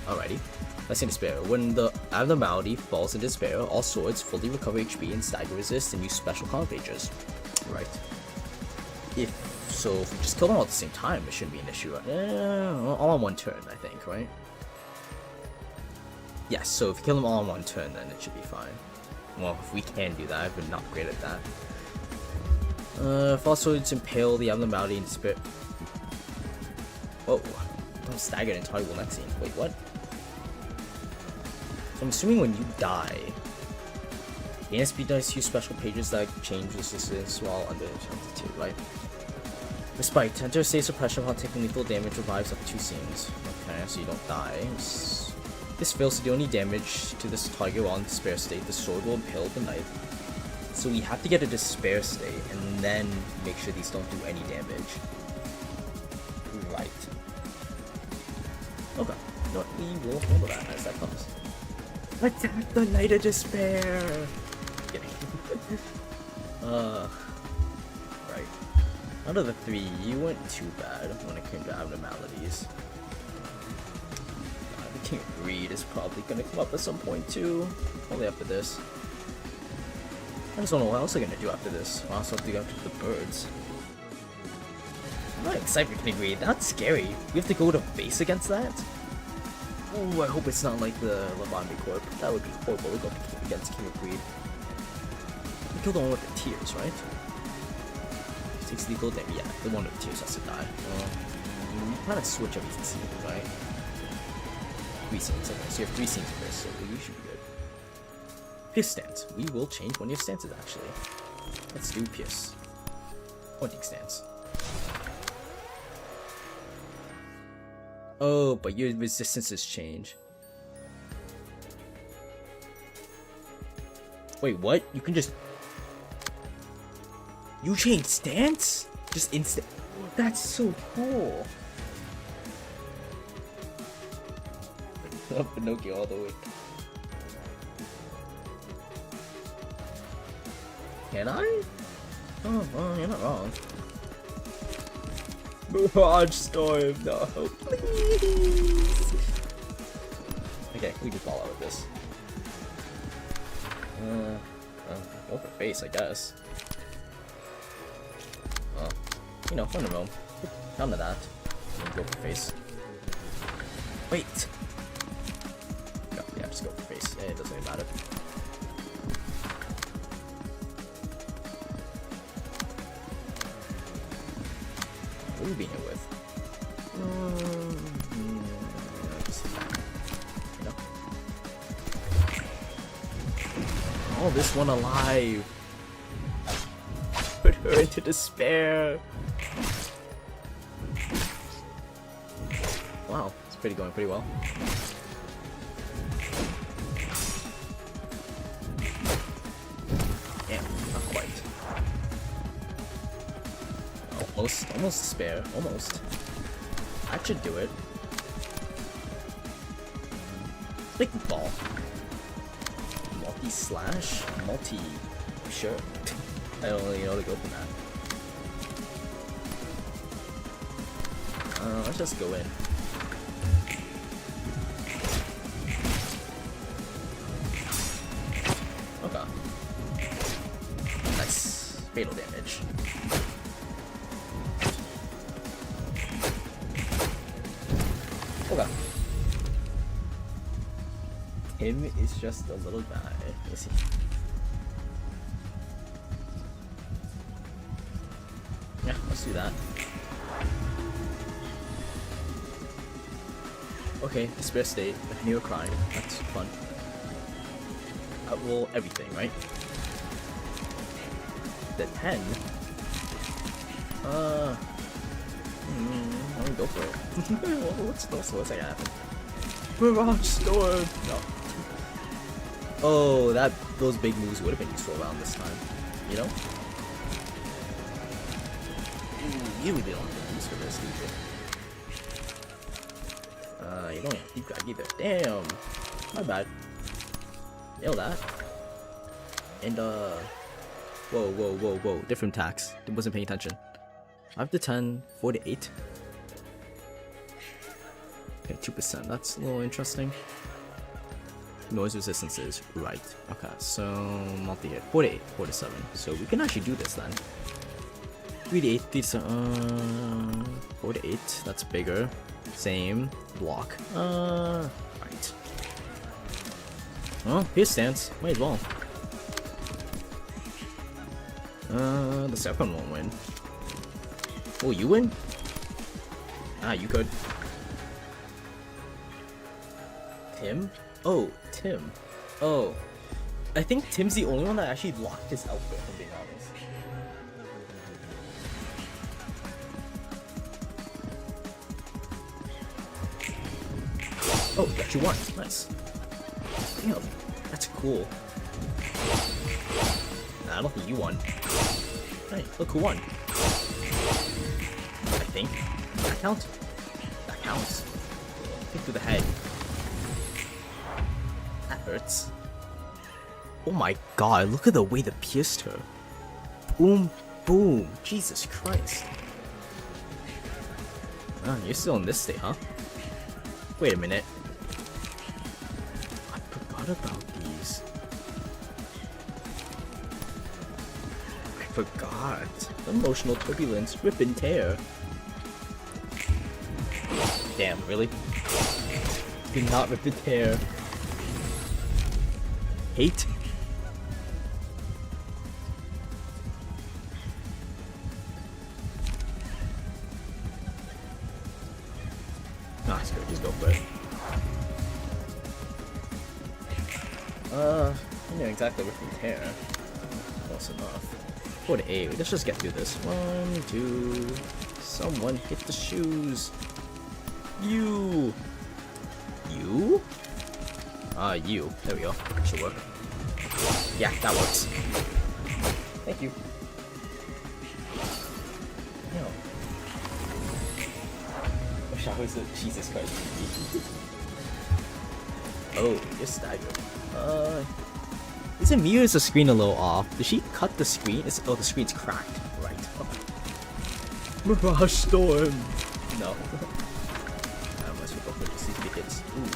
Alrighty. Let's say despair. When the abnormality falls in despair, all swords fully recover HP and stagger resist and use special counter pages. Right. If we just kill them all at the same time, it shouldn't be an issue. All on one turn, I think, right? Yes, so if you kill them all in one turn, then it should be fine. Well, if we can do that, I've been not great at that. If all swords impale the abnormality in despair. Whoa. Don't stagger and target next scene. Wait, what? So I'm assuming when you die, the NSP dice use special pages that change resistance while under altitude, right? Despite, enter state suppression while taking lethal damage revives up to 2 scenes. Okay, so you don't die. This fails to do any damage to this target while in despair state. The sword will impale the knife. So we have to get a despair state and then make sure these don't do any damage. Right. Okay. You know what? We will handle that as that comes. Attack the Knight of Despair! Kidding. Right. Out of the 3, you weren't too bad when it came to abnormalities. The King of Greed is probably gonna come up at some point too. Only after this. I just don't know what else they're gonna do after this. What else have to go after the birds? I'm not excited for King of Greed. That's scary. We have to go to base against that? Ooh, I hope it's not like the Lavande Corp. That would be horrible to go against King of Greed. We killed the one with the tears, right? 6 lethal damage. Yeah, the one with the tears has to die. We kind of switch every scene, right? 3 scenes, okay. So you have 3 scenes for this, so we should be good. Pierce stance. We will change one of your stances, actually. Let's do Pierce. Pointing stance. Oh, but your resistances change. Wait, what? You can just... You change stance? Just instant... That's so cool. Pinocchio all the way. Can I? Oh, well, you're not wrong. Mirage Storm, no, please! Okay, we can fall out with this. Go for face, I guess. You know, Thunder Realm. Come to that. Go for face. Wait! Yeah, just go for face. Yeah, it doesn't even matter. What are we being hit with? Oh, this one alive. Put her into despair. Wow, it's going pretty well. Damn, not quite. Almost despair. Almost. That should do it. Big ball. Multi-slash? Sure. I don't really know to go from that. Let's just go in. Okay. Nice. Fatal damage. Okay. Him is just a little guy. Is he? Yeah, let's do that. Okay, despair state, continue crying. That's fun. Well, everything, right? The 10. I'm gonna go for it. what's gonna happen? Mirage Storm! No. Oh, those big moves would have been useful around this time. You know? Ooh, you really don't have to use for this, do you? You don't have to keep that either. Damn! My bad. Nail that. And, whoa. Different tax. Wasn't paying attention. 5 to 10, 4 to 8. Okay, 2%. That's a little interesting. Noise resistance is right. Okay, so multi-hit. 4 to 8, 4 to 7. So we can actually do this then. 3 to 8, 3 to 7, 4 to 8. That's bigger. Same. Block. Right. Well, here's stance. Might as well. The second won't win. Will you win? Ah, you could. Tim? Oh, Tim. Oh. I think Tim's the only one that actually locked his outfit, if I'm being honest. Oh, got you one. Nice. Damn, that's cool. Nah, I don't think you won. Hey, look who won. I think. That counts? That counts. Kick to the head. That hurts. Oh my god, look at the way that pierced her. Boom, boom. Jesus Christ. Oh, you're still in this state, huh? Wait a minute. I forgot about these. I forgot. Emotional turbulence, rip and tear. Damn, really? Did not rip and tear. Hate? Nah, it's good, just go for it. I know exactly rip and tear. Close enough. 4 to 8, let's just get through this. 1, 2, someone hit the shoes. You! You? You. There we go. Should work. Yeah, that works. Thank you. No. Wish I was a Jesus Christ. Oh, you're staggered. Is it me or is the screen a little off? Did she cut the screen? Oh, the screen's cracked. Right. Okay. Mirage Storm! No. Ooh.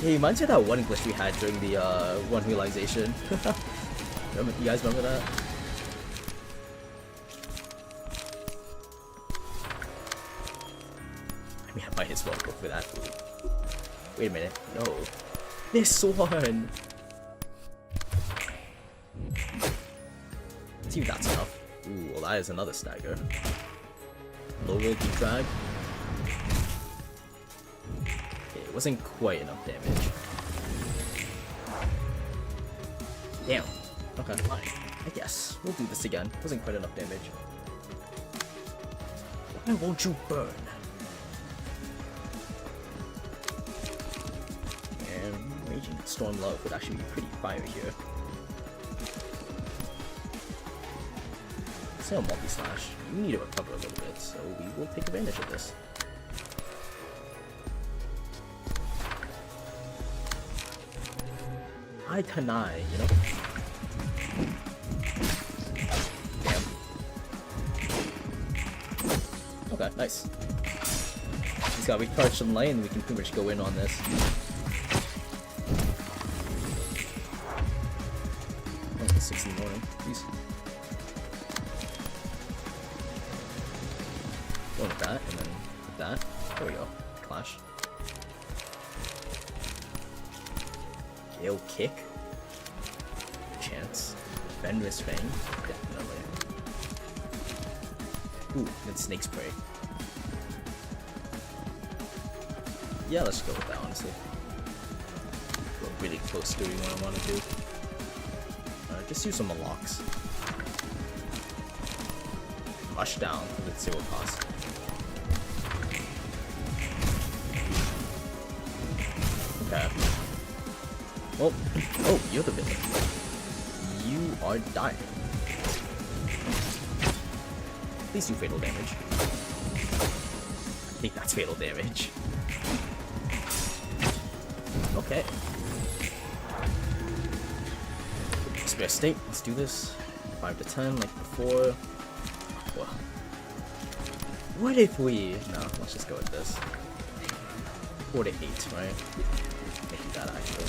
Yeah, it reminds me of that one glitch we had during the one realization. You guys remember that? I mean, I might as well go for that. Wait a minute. No. This one! Let's see if that's enough. Ooh, well, that is another stagger. Low roll deep drag. It wasn't quite enough damage. Damn. Okay, fine. I guess. We'll do this again. Wasn't quite enough damage. Why won't you burn? And Raging Storm Love would actually be pretty fire here. Still multi-slash. We need to recover a little bit, so we will take advantage of this. Eye to eye, you know? Damn. Okay, nice. He's got recharged some lane, we can pretty much go in on this. Oh, it's 6 in the morning. Please. Go with that, and then with that. There we go. Clash. Gale kick. Chance. Venomous Fang. Definitely. Ooh, then Snake's Prey. Yeah, let's go with that, honestly. We're really close to doing what I want to do. Just use some locks. Rush down with 0 cost. Okay. Oh, oh, you're the villain. You are dying. Please do fatal damage. I think that's fatal damage. Okay. Spare state, let's do this. 5 to 10 like before. Whoa. What if we... No, let's just go with this. 4 to 8, right? Make that actually.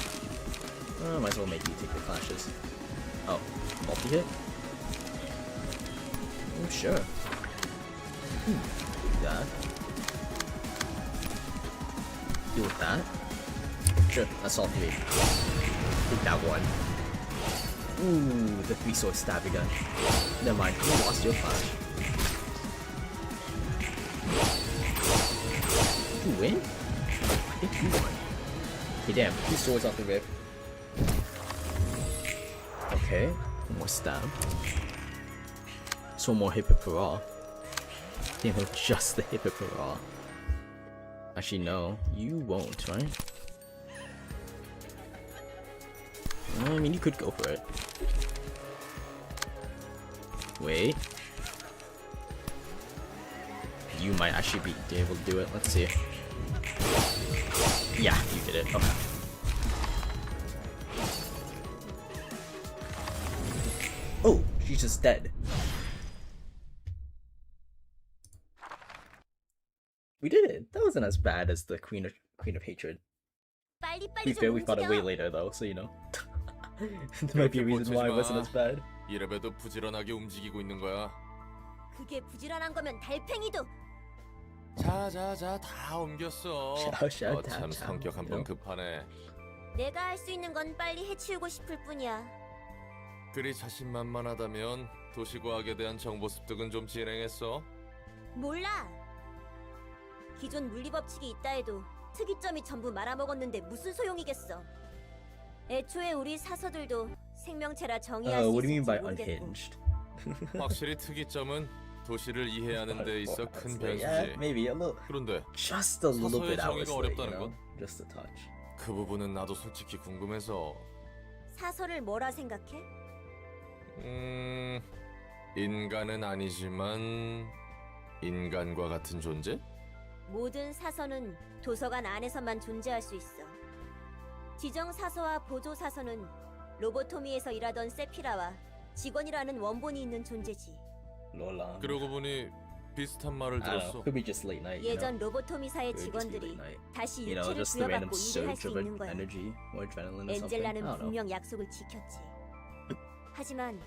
Might as well make you take the clashes. Oh, multi-hit? Oh, sure. Do that. Deal with that. Sure, that's all 3. Take that one. Ooh, the 3-sword stab again. Never mind, you lost your clash. Did you win? I think you won. Okay, damn, 2 swords off the rip. Okay, more stab. So more hit per raw. Damn, just the hit per raw. Actually, no, you won't, right? I mean, you could go for it. Wait. You might actually be able to do it. Let's see. Yeah, you did it. Okay. Oh, she's just dead. We did it. That wasn't as bad as the Queen of Hatred. To be fair, we fought it way later though, so you know. There might be a reason why it wasn't as bad. 이래봬도 부지런하게 움직이고 있는 거야. 그게 부지런한 거면 달팽이도. 자자자 다 옮겼어. 참 성격 한번 급하네. 내가 할 수 있는 건 빨리 해치우고 싶을 뿐이야. 그리 자신만만하다면 도시과학에 대한 정보 습득은 좀 진행했어? 몰라. 기존 물리법칙이 있다 해도 특이점이 전부 말아먹었는데 무슨 소용이겠어. 애초에 우리 사서들도 생명체라 정의할 수 What do you mean 있을지 by 모르겠고. unhinged? 확실히 특이점은 도시를 이해하는 데 있어 큰 변수지. Yeah, maybe a little. 그런데 Just a little 사서의 bit I was 정의가 late, you 어렵다는 know? 건? Just a touch. 그 부분은 나도 솔직히 궁금해서. 사서를 뭐라 생각해? 인간은 아니지만 인간과 같은 존재? 모든 사서는 도서관 안에서만 존재할 수 있어. 지정 사서와 보조 사서는 로보토미에서 일하던 세피라와 직원이라는 원본이 있는 존재지. Lola. 그러고 보니 비슷한 말을 I don't know. 들었어. Could be just late night. You know? 예전 로보토미사의 Could just be 직원들이 late night. 다시 You know, 육체를 just the random 부여받고 일을 할 surge 수 of 있는 거야. energy or adrenaline or something. I 엔젤라는 don't know. 분명 약속을 지켰지. 하지만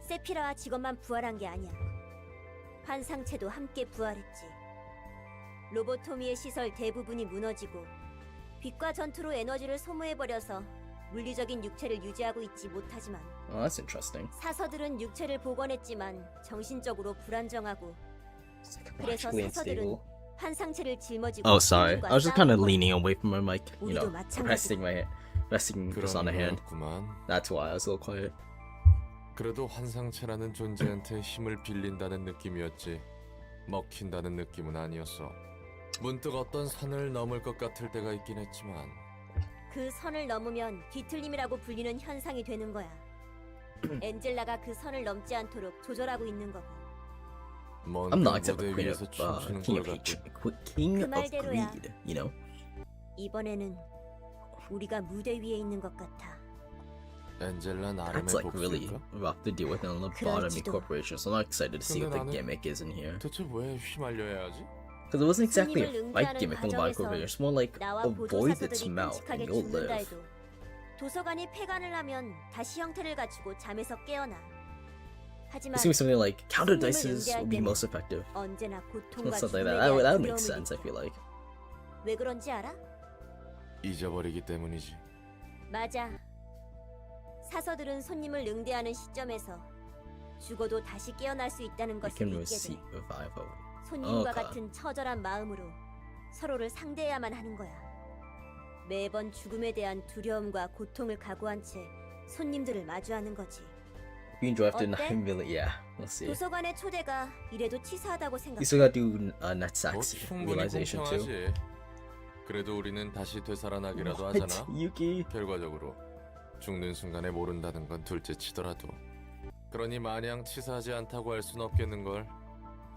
세피라와 직원만 부활한 게 아니야. 환상체도 함께 부활했지. 로보토미의 시설 대부분이 무너지고 빛과 전투로 에너지를 소모해버려서 물리적인 육체를 유지하고 있지 못하지만 Oh, that's interesting. 사서들은 육체를 복원했지만 정신적으로 불안정하고 It's like 그래서 magically 사서들은 unstable. 환상체를 짊어지고 Oh, sorry. I was just kind of 싸우고 leaning away from my mic. You know, 우리도 마찬가지고. resting this on the hand. 그렇구만. That's why I was a little quiet. 그래도 환상체라는 존재한테 힘을 빌린다는 느낌이었지 먹힌다는 느낌은 아니었어. 문득 어떤 선을 넘을 것 같을 때가 있긴 했지만 그 선을 넘으면 뒤틀림이라고 불리는 현상이 되는 거야. 엔젤라가 그 선을 넘지 않도록 조절하고 있는 거고. I'm not except 무대 the 위에서 춤추는 king 걸 of 갖고 hatred, king 그 of 말대로야. greed, you know. 이번에는 우리가 무대 위에 있는 것 같아. 엔젤라 나름의 That's like really 복수일까? rough to deal with in a lobotomy 그럴지도. corporation, so I'm not excited to see what the 근데 나는 gimmick is in here. 대체 왜 휘말려야 하지? Because it wasn't exactly a 손님을 fight 응대하는 gimmick in the lobotomy 과정에서 corporation, it's more like 나와 avoid its 보조사서들이 mouth 끔찍하게 and you'll 죽는다 live. 해도 도서관이 폐관을 하면 다시 형태를 갖추고 잠에서 깨어나. 하지만 It seems something like counter 손님을 dices 응대할 would be 때는 most effective. 언제나 고통과 Something 죽음에 like that. That would 대한 make 두려움을 sense, I 느껴. feel like. 왜 그런지 알아? 잊어버리기 때문이지. 맞아. 사서들은 손님을 응대하는 시점에서 죽어도 다시 깨어날 수 있다는 You 것을 can 믿게 receive 돼. revival. 손님과 Okay. 같은 처절한 마음으로 서로를 상대해야만 하는 거야. 매번 죽음에 대한 두려움과 고통을 각오한 채 손님들을 마주하는 거지. Being drafted 어때? 9 million, yeah, we'll see. 도서관의 초대가 이래도 치사하다고 You 생각해. still gotta do net 뭐 sacks 충분히 realization too. 공평하지. 그래도 우리는 다시 되살아나기라도 What? 하잖아. Yuki? 결과적으로 죽는 순간에 모른다는 건 둘째 치더라도. 그러니 마냥 치사하지 않다고 할 순 없겠는걸.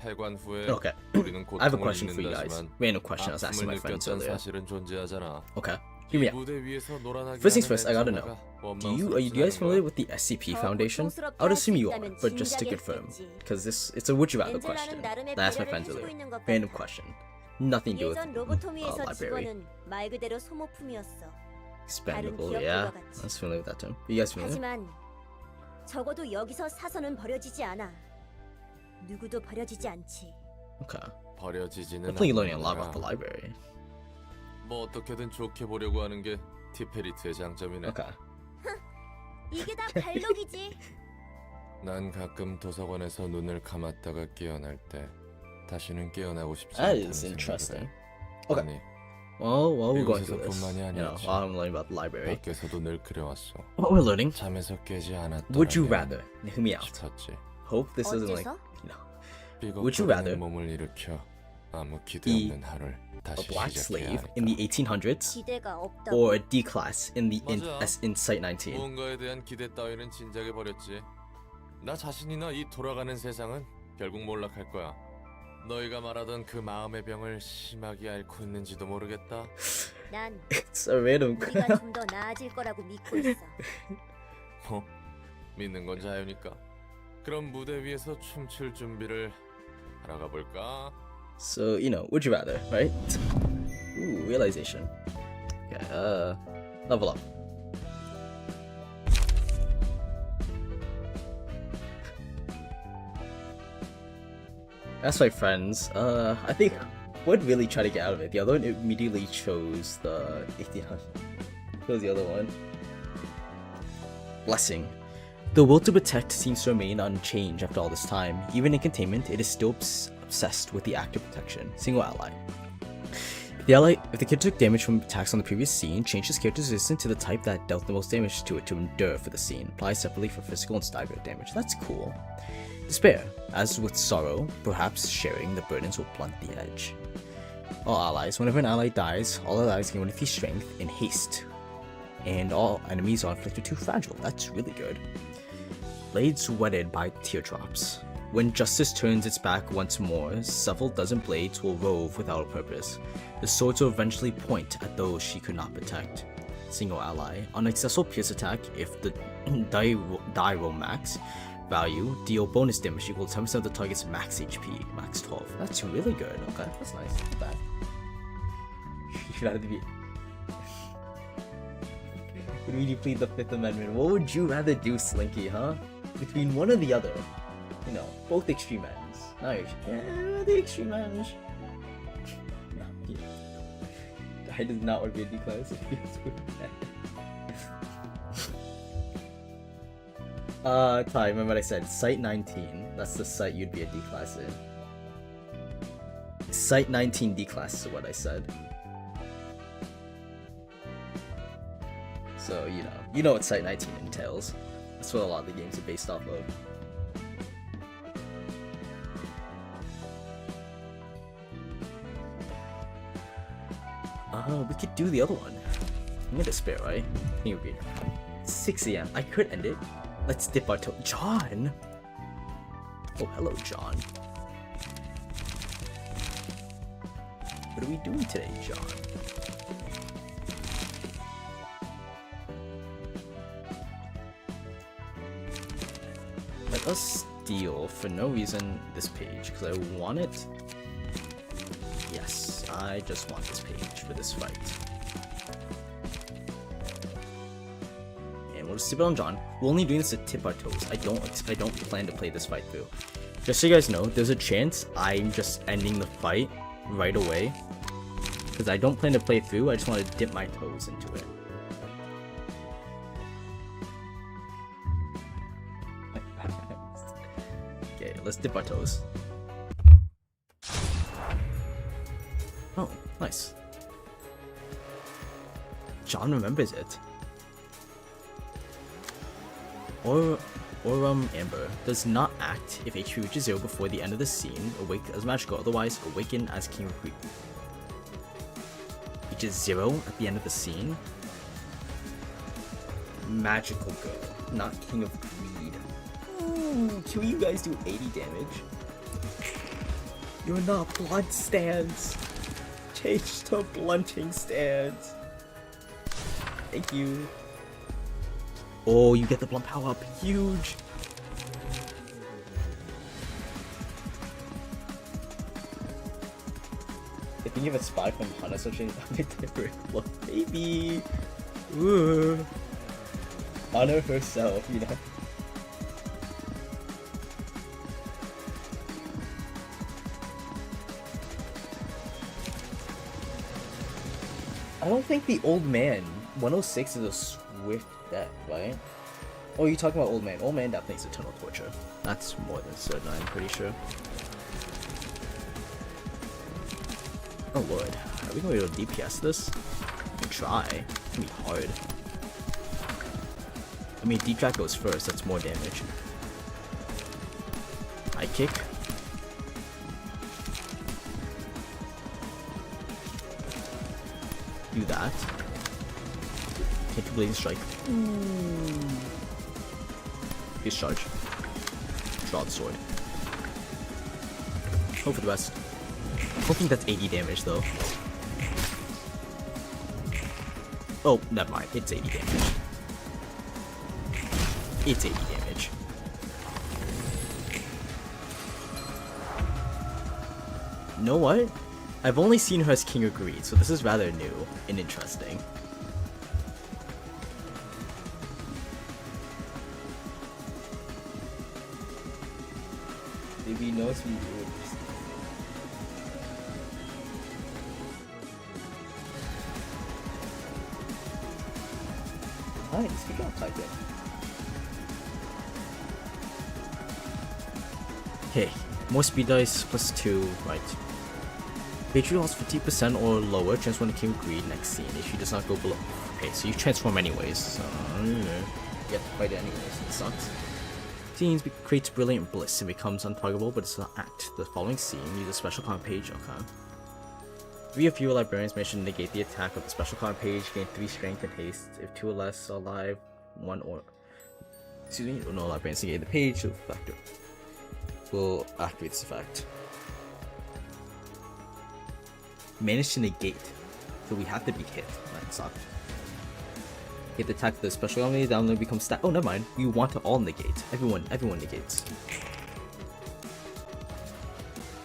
폐관 후에 Okay. 우리는 I have a 고통을 question for you guys. 잊는다지만 Random question I was asking 아픔을 my friends 느꼈던 earlier. 사실은 존재하잖아. Okay, hear me out. 무대 위에서 놀아나기 First things first, I gotta know. 원망스럽진 Are you guys 않은 familiar 거야? with the SCP 더 Foundation? 고통스럽게 I would 할 수 assume you are, 있다면 but just to 진작에 confirm, 했겠지. because it's a would you rather question. 엔젤라는 나름의 That I asked my 배려를 friends 해주고 earlier. 있는 것 Random 같아. question, nothing to do with 예전 로보토미에서 library. 직원은 말 그대로 소모품이었어. Expendable, 다른 yeah. 기업들과 같이. I'm familiar with that term. You guys familiar? 하지만 적어도 여기서 사서는 버려지지 않아. 누구도 버려지지 않지. Okay. 버려지지는 Definitely learning a lot 않는 about the 거야. library. 뭐 어떻게든 좋게 보려고 하는 게 티페리트의 장점이네. Okay. 이게 다 발록이지. 난 가끔 도서관에서 눈을 감았다가 깨어날 때 다시는 깨어나고 싶지 That 않다는 is interesting. 생각을 해. Okay. 아니, While we're going through this, 이곳에서뿐만이 you know, 아니었지. while I'm learning about the library, 밖에서도 늘 그래왔어. what we're learning, 잠에서 깨지 않았더라면 would you rather? Hear me out. 싶었지. Hope this isn't like, 어째서? you know, Would you 삐걱거리는 rather 몸을 일으켜 아무 기대 be 없는 하루를 a 다시 black 시작해야 slave 할까? in the 1800s 기대가 없다고. or a D class in 맞아. in Site 19? 무언가에 대한 기대 따위는 진작에 버렸지. 나 자신이나 이 돌아가는 세상은 결국 몰락할 거야. 너희가 말하던 그 마음의 병을 심하게 앓고 있는지도 모르겠다. 난 It's a random. 우리가 좀 더 나아질 거라고 믿고 있어. 뭐 믿는 건 자유니까. 그럼 무대 위에서 춤출 준비를 하러 가볼까? So, you know, would you rather, right? Ooh, realization. Okay, level up. That's my friends. I think would really try to get out of it. The other one immediately chose the 1800. Chose the other one. Blessing. The will to protect seems to remain unchanged after all this time. Even in containment, it is still obsessed with the act of protection. Single ally. If the kid took damage from attacks on the previous scene, change his character's resistance to the type that dealt the most damage to it to endure for the scene. Apply separately for physical and staggered damage. That's cool. Despair. As with sorrow, perhaps sharing the burdens will blunt the edge. All allies. Whenever an ally dies, all allies gain 1 strength in haste. And all enemies are inflicted too fragile. That's really good. Blades wetted by teardrops. When justice turns its back once more, several dozen blades will rove without a purpose. The swords will eventually point at those she could not protect. Single ally. On a successful pierce attack, if the die roll max value, deal bonus damage equal to 10% of the target's max HP, max 12. That's really good. Okay, that's nice. Not bad. You'd rather be. When you plead the Fifth Amendment, what would you rather do, Slinky, huh? Between one or the other? You know, both extreme ends. No, the extreme ends. No, yeah. I did not want to be a D class. Ty, remember what I said? Site 19. That's the site you'd be a D class in. Site 19 D class is what I said. So, you know what Site 19 entails. That's what a lot of the games are based off of. We could do the other one. I'm gonna spare, right? Here we go. 6 AM. I could end it. Let's dip our toe. John! Oh, hello, John. What are we doing today, John? Let us steal, for no reason, this page, because I want it. Yes, I just want this page for this fight. And we'll just tip it on John. We're only doing this to tip our toes. I don't plan to play this fight through. Just so you guys know, there's a chance I'm just ending the fight right away. Because I don't plan to play through, I just want to dip my toes into it. Okay, let's dip our toes. Oh, nice. John remembers it. Amber does not act if HP reaches 0 before the end of the scene. Awake as magical, otherwise awaken as King of Greed. Reaches 0 at the end of the scene. Magical girl, not King of Greed. Ooh, can you guys do 80 damage? You're not blood stance. Change to blunting stance. Thank you. Oh, you get the blunt power up. Huge. I think if it's 5 from Hana such a different look, baby. Ooh. Honor herself, you know. I don't think the old man 106 is a swift death, right? Oh, you're talking about old man. Old man definitely is eternal torture. That's more than certain, I'm pretty sure. Oh lord, are we gonna be able to DPS this? We can try. It's gonna be hard. I mean, D-Track goes first, that's more damage. High kick. Do that. Take a blazing strike. Discharge. Draw the sword. Hope for the best. I don't think that's 80 damage though. Oh, never mind. It's 80 damage. It's 80 damage. You know what? I've only seen her as King of Greed, so this is rather new and interesting. Maybe he knows me. Nice, good job, Tiger. Okay, more speed dice plus 2, right. Victory loss 50% or lower, transform to King of Greed next scene if she does not go below. Okay, so you transform anyways, so you have to fight it anyways, it sucks. Scenes creates brilliant bliss and becomes untargetable, but it's not act. The following scene, use a special comment page, okay. 3 or fewer librarians manage to negate the attack of the special comment page, gain 3 strength and haste. If 2 or less are alive, 1 or... Excuse me, no librarians negate the page, will activate this effect. Managed to negate, so we have to be hit. That sucked. Hit the attack of the special enemy, that only becomes stat. Oh, never mind. We want to all negate. Everyone negates.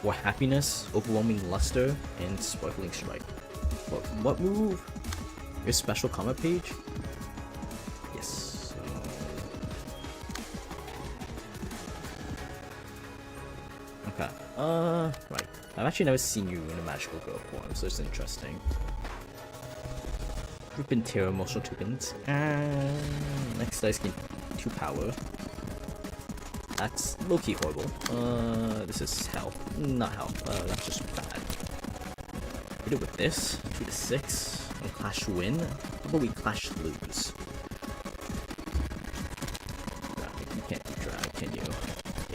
War happiness, overwhelming luster, and sparkling strike. What move? Your special comment page? Yes. Okay. Right. I've actually never seen you in a magical girl form, so it's interesting. Group and Terra emotional tokens. Next dice gain 2 power. That's low-key horrible. This is hell. Not hell. That's just bad. Hit it with this. 2 to 6. And clash win. How about we clash lose? can't do drag, can you?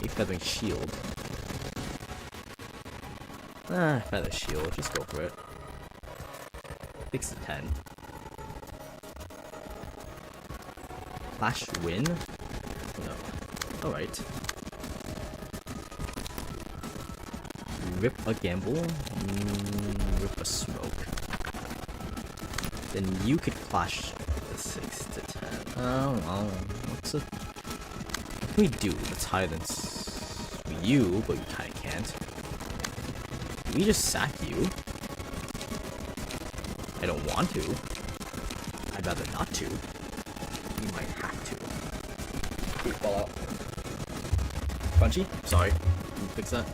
A feathering shield. Feather shield, just go for it. 6 to 10. Flash win? No. Alright. Rip a gamble? Rip a smoke. Then you could clash the 6 to 10. Oh, well, what's it? What can we do that's higher than you, but you kinda can't? Can we just sack you? I don't want to. I'd rather not to. We might have to. Fall out. Crunchy? Sorry. Can you fix that?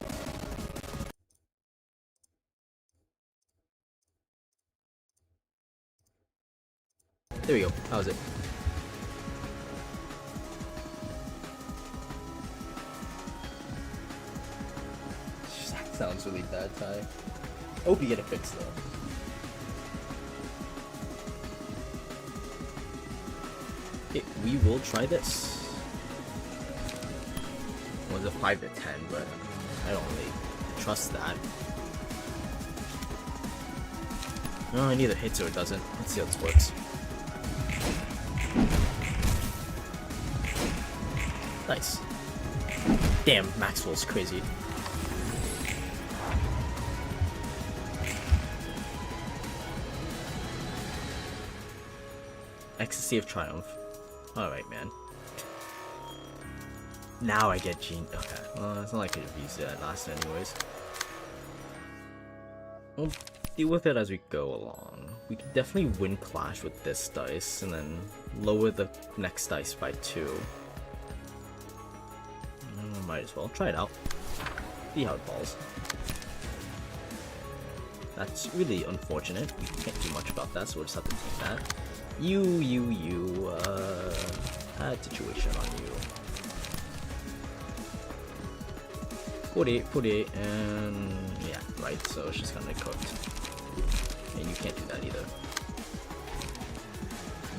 There we go. How's it? That sounds really bad, Ty. Hope you get it fixed though. Okay, we will try this. Well, it's a 5 to 10, but I don't really trust that. No, it either hits or it doesn't. Let's see how this works. Nice. Damn, Maxwell's crazy. Ecstasy of Triumph. Alright, man. Now I get Gene. Okay. Well, it's not like I could have used it last anyways. We'll deal with it as we go along. We could definitely win Clash with this dice and then lower the next dice by 2. Might as well. Try it out. See how it falls. That's really unfortunate. We can't do much about that, so we'll just have to take that. Bad situation on you. 48, and yeah, right, so it's just gonna get cooked. And you can't do that either.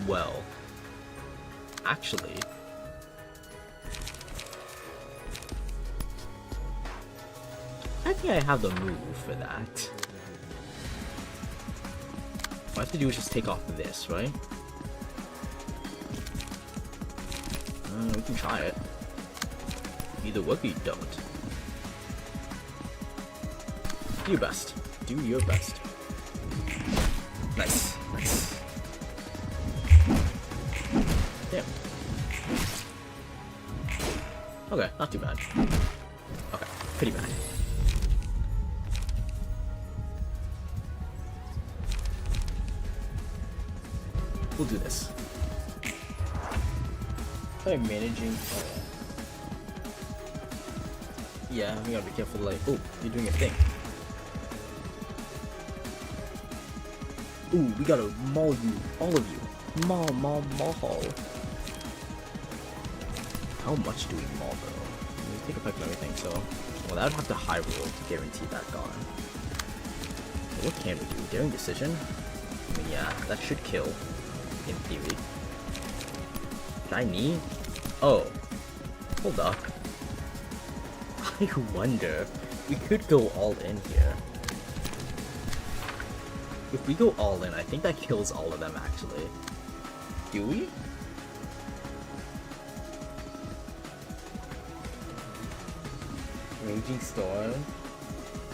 Well, actually, I think I have the move for that. What I have to do is just take off this, right? We can try it. Either work or you don't. Do your best. Do your best. Nice. Nice. Damn. Okay, not too bad. Okay, pretty bad. We'll do this. Try managing. Yeah, we gotta be careful. Like, oh, you're doing a thing. Ooh, we gotta maul you, all of you. Maul. How much do we maul though? We take effect on everything, so well, that would have to high roll to guarantee that gone. So what can we do? Daring decision? I mean, yeah, that should kill. In theory. Shiny? Oh. Hold up. I wonder. We could go all in here. If we go all in, I think that kills all of them actually. Do we? Raging Storm?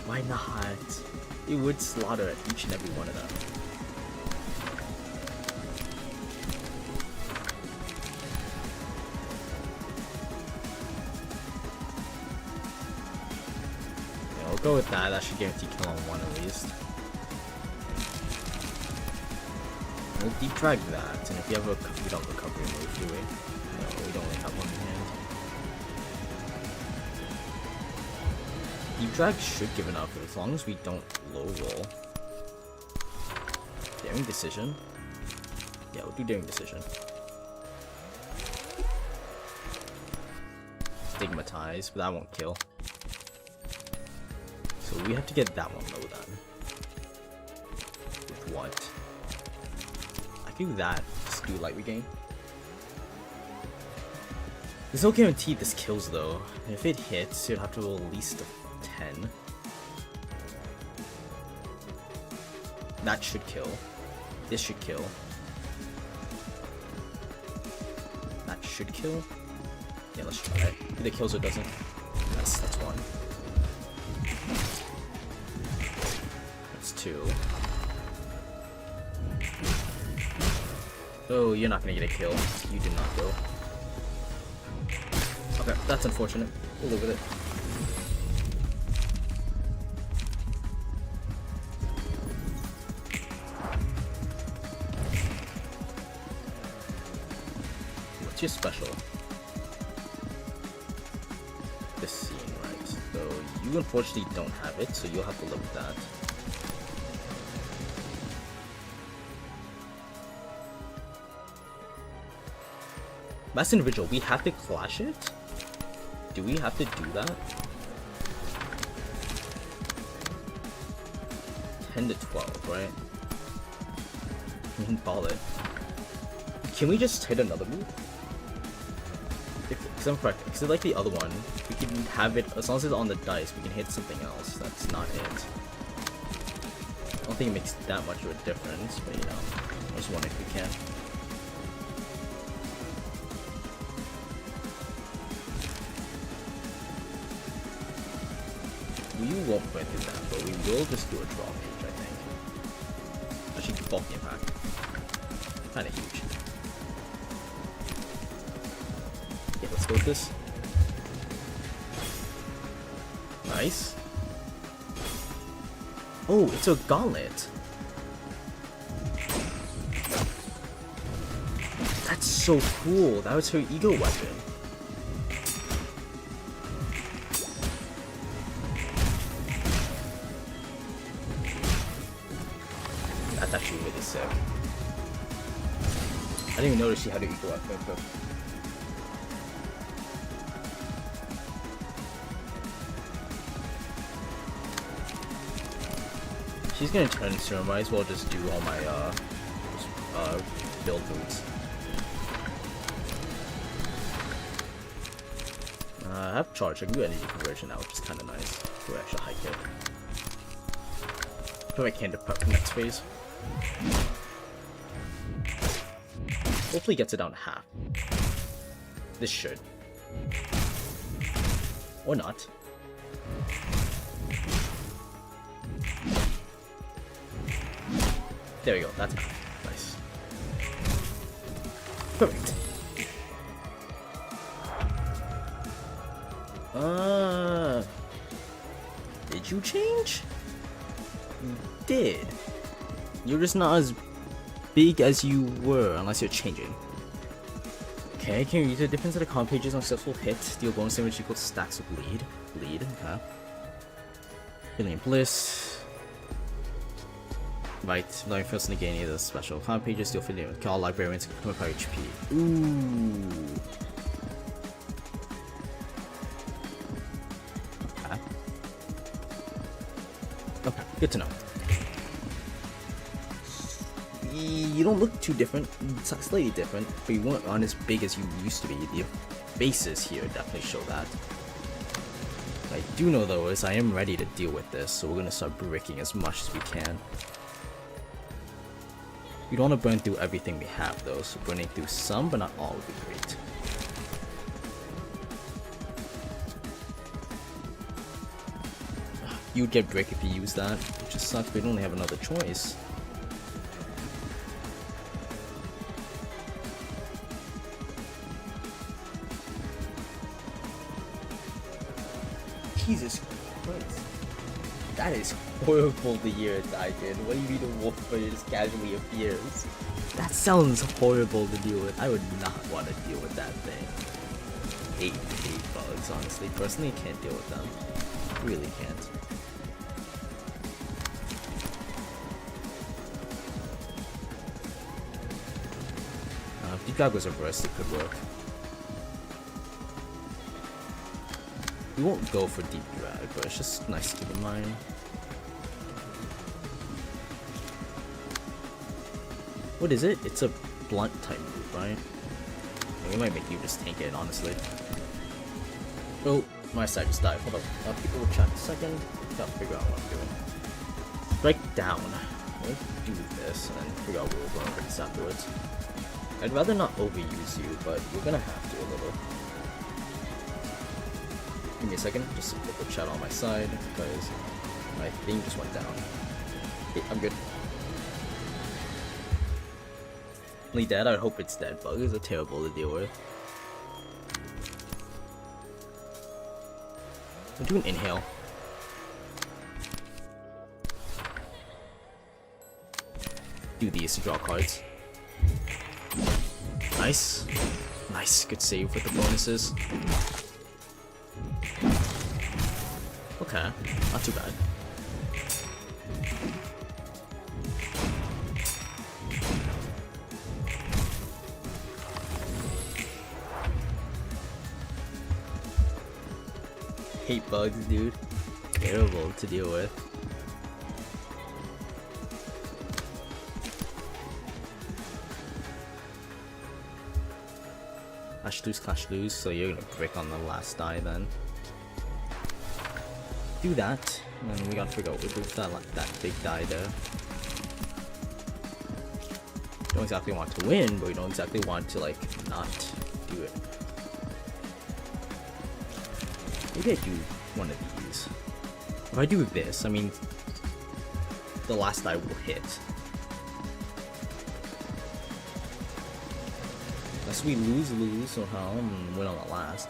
Why not? It would slaughter each and every one of them. Go with that. That should guarantee kill on one at least. We'll deep drag that, and if you have a, we don't have a recovery move, do we? No, we don't really have one in hand. Deep drag should give enough, as long as we don't low roll. Daring decision. Yeah, we'll do daring decision. Stigmatize, but that won't kill. So we have to get that one low then. With what? I can do that. Just do light regain. There's no guarantee this kills though. If it hits, you'd have to roll at least a 10. That should kill. This should kill. That should kill. Yeah, let's try it. Either kills or doesn't. That's one. That's two. Oh, you're not gonna get a kill. You did not go. Okay, that's unfortunate. We'll live with it. What's your special? This scene, right? So you unfortunately don't have it, so you'll have to live with that. Last individual, we have to clash it? Do we have to do that? 10 to 12, right? We can ball it. Can we just hit another move? Because I'm correct, because like the other one, we can have it, as long as it's on the dice, we can hit something else. That's not it. I don't think it makes that much of a difference, but you know, I just wondering if we can. We won't quite do that, but we will just do a draw page, I think. Actually, bulk impact. Kinda huge. Yeah, let's go with this. Nice. Oh, it's a gauntlet. That's so cool. That was her ego weapon. That's actually really sick. I didn't even notice she had an ego weapon. But she's gonna turn soon. Might as well just do all my build boots. I have charge. I can do energy conversion now, which is kind of nice. Do extra high kick. Put my can to prep for next phase. Hopefully gets it down to half. This should. Or not. There we go, that's half. Nice. Perfect. Did you change? You did. You're just not as big as you were unless you're changing. Okay, can you use the difference of the con pages on successful hit? Deal bonus damage equals stacks of bleed. Bleed, okay. Healing Bliss. Right, not first negate any of the special con pages, deal feeling with all librarians can come up HP. Ooh. Okay. Okay, good to know. You don't look too different, it's slightly different, but you aren't as big as you used to be. The faces here definitely show that. What I do know though is I am ready to deal with this, so we're gonna start bricking as much as we can. We don't want to burn through everything we have though, so burning through some but not all would be great. You'd get brick if you use that, which just sucks, we don't really have another choice. Jesus Christ. That is horrible the year it died in. What do you mean a wolf but it just casually appears? That sounds horrible to deal with. I would not want to deal with that thing. Hate bugs, honestly. Personally, can't deal with them. Really can't. If Deep Drag was reversed, it could work. We won't go for Deep Drag, but it's just nice to keep in mind. What is it? It's a blunt type move, right? We might make you just tank it, honestly. Oh, my side just died. Hold up. People will chat a second. Gotta figure out what I'm doing. Strike down. Let's do this and then figure out what we're going to fix afterwards. I'd rather not overuse you, but we're gonna have to a little. Give me a second, just a quick chat on my side because my thing just went down. Okay, I'm good. Only dead? I hope it's dead. Bugs are terrible to deal with. I'm doing inhale. Do these to draw cards. Nice. Nice. Good save with the bonuses. Okay. Not too bad. Hate bugs, dude. Terrible to deal with. Clash lose, so you're gonna brick on the last die then. Do that, and then we gotta figure out what to do with that, like that big die there. Don't exactly want to win, but we don't exactly want to like not do it. Maybe I do one of these. If I do this, I mean, the last die will hit. Unless we lose somehow and win on the last.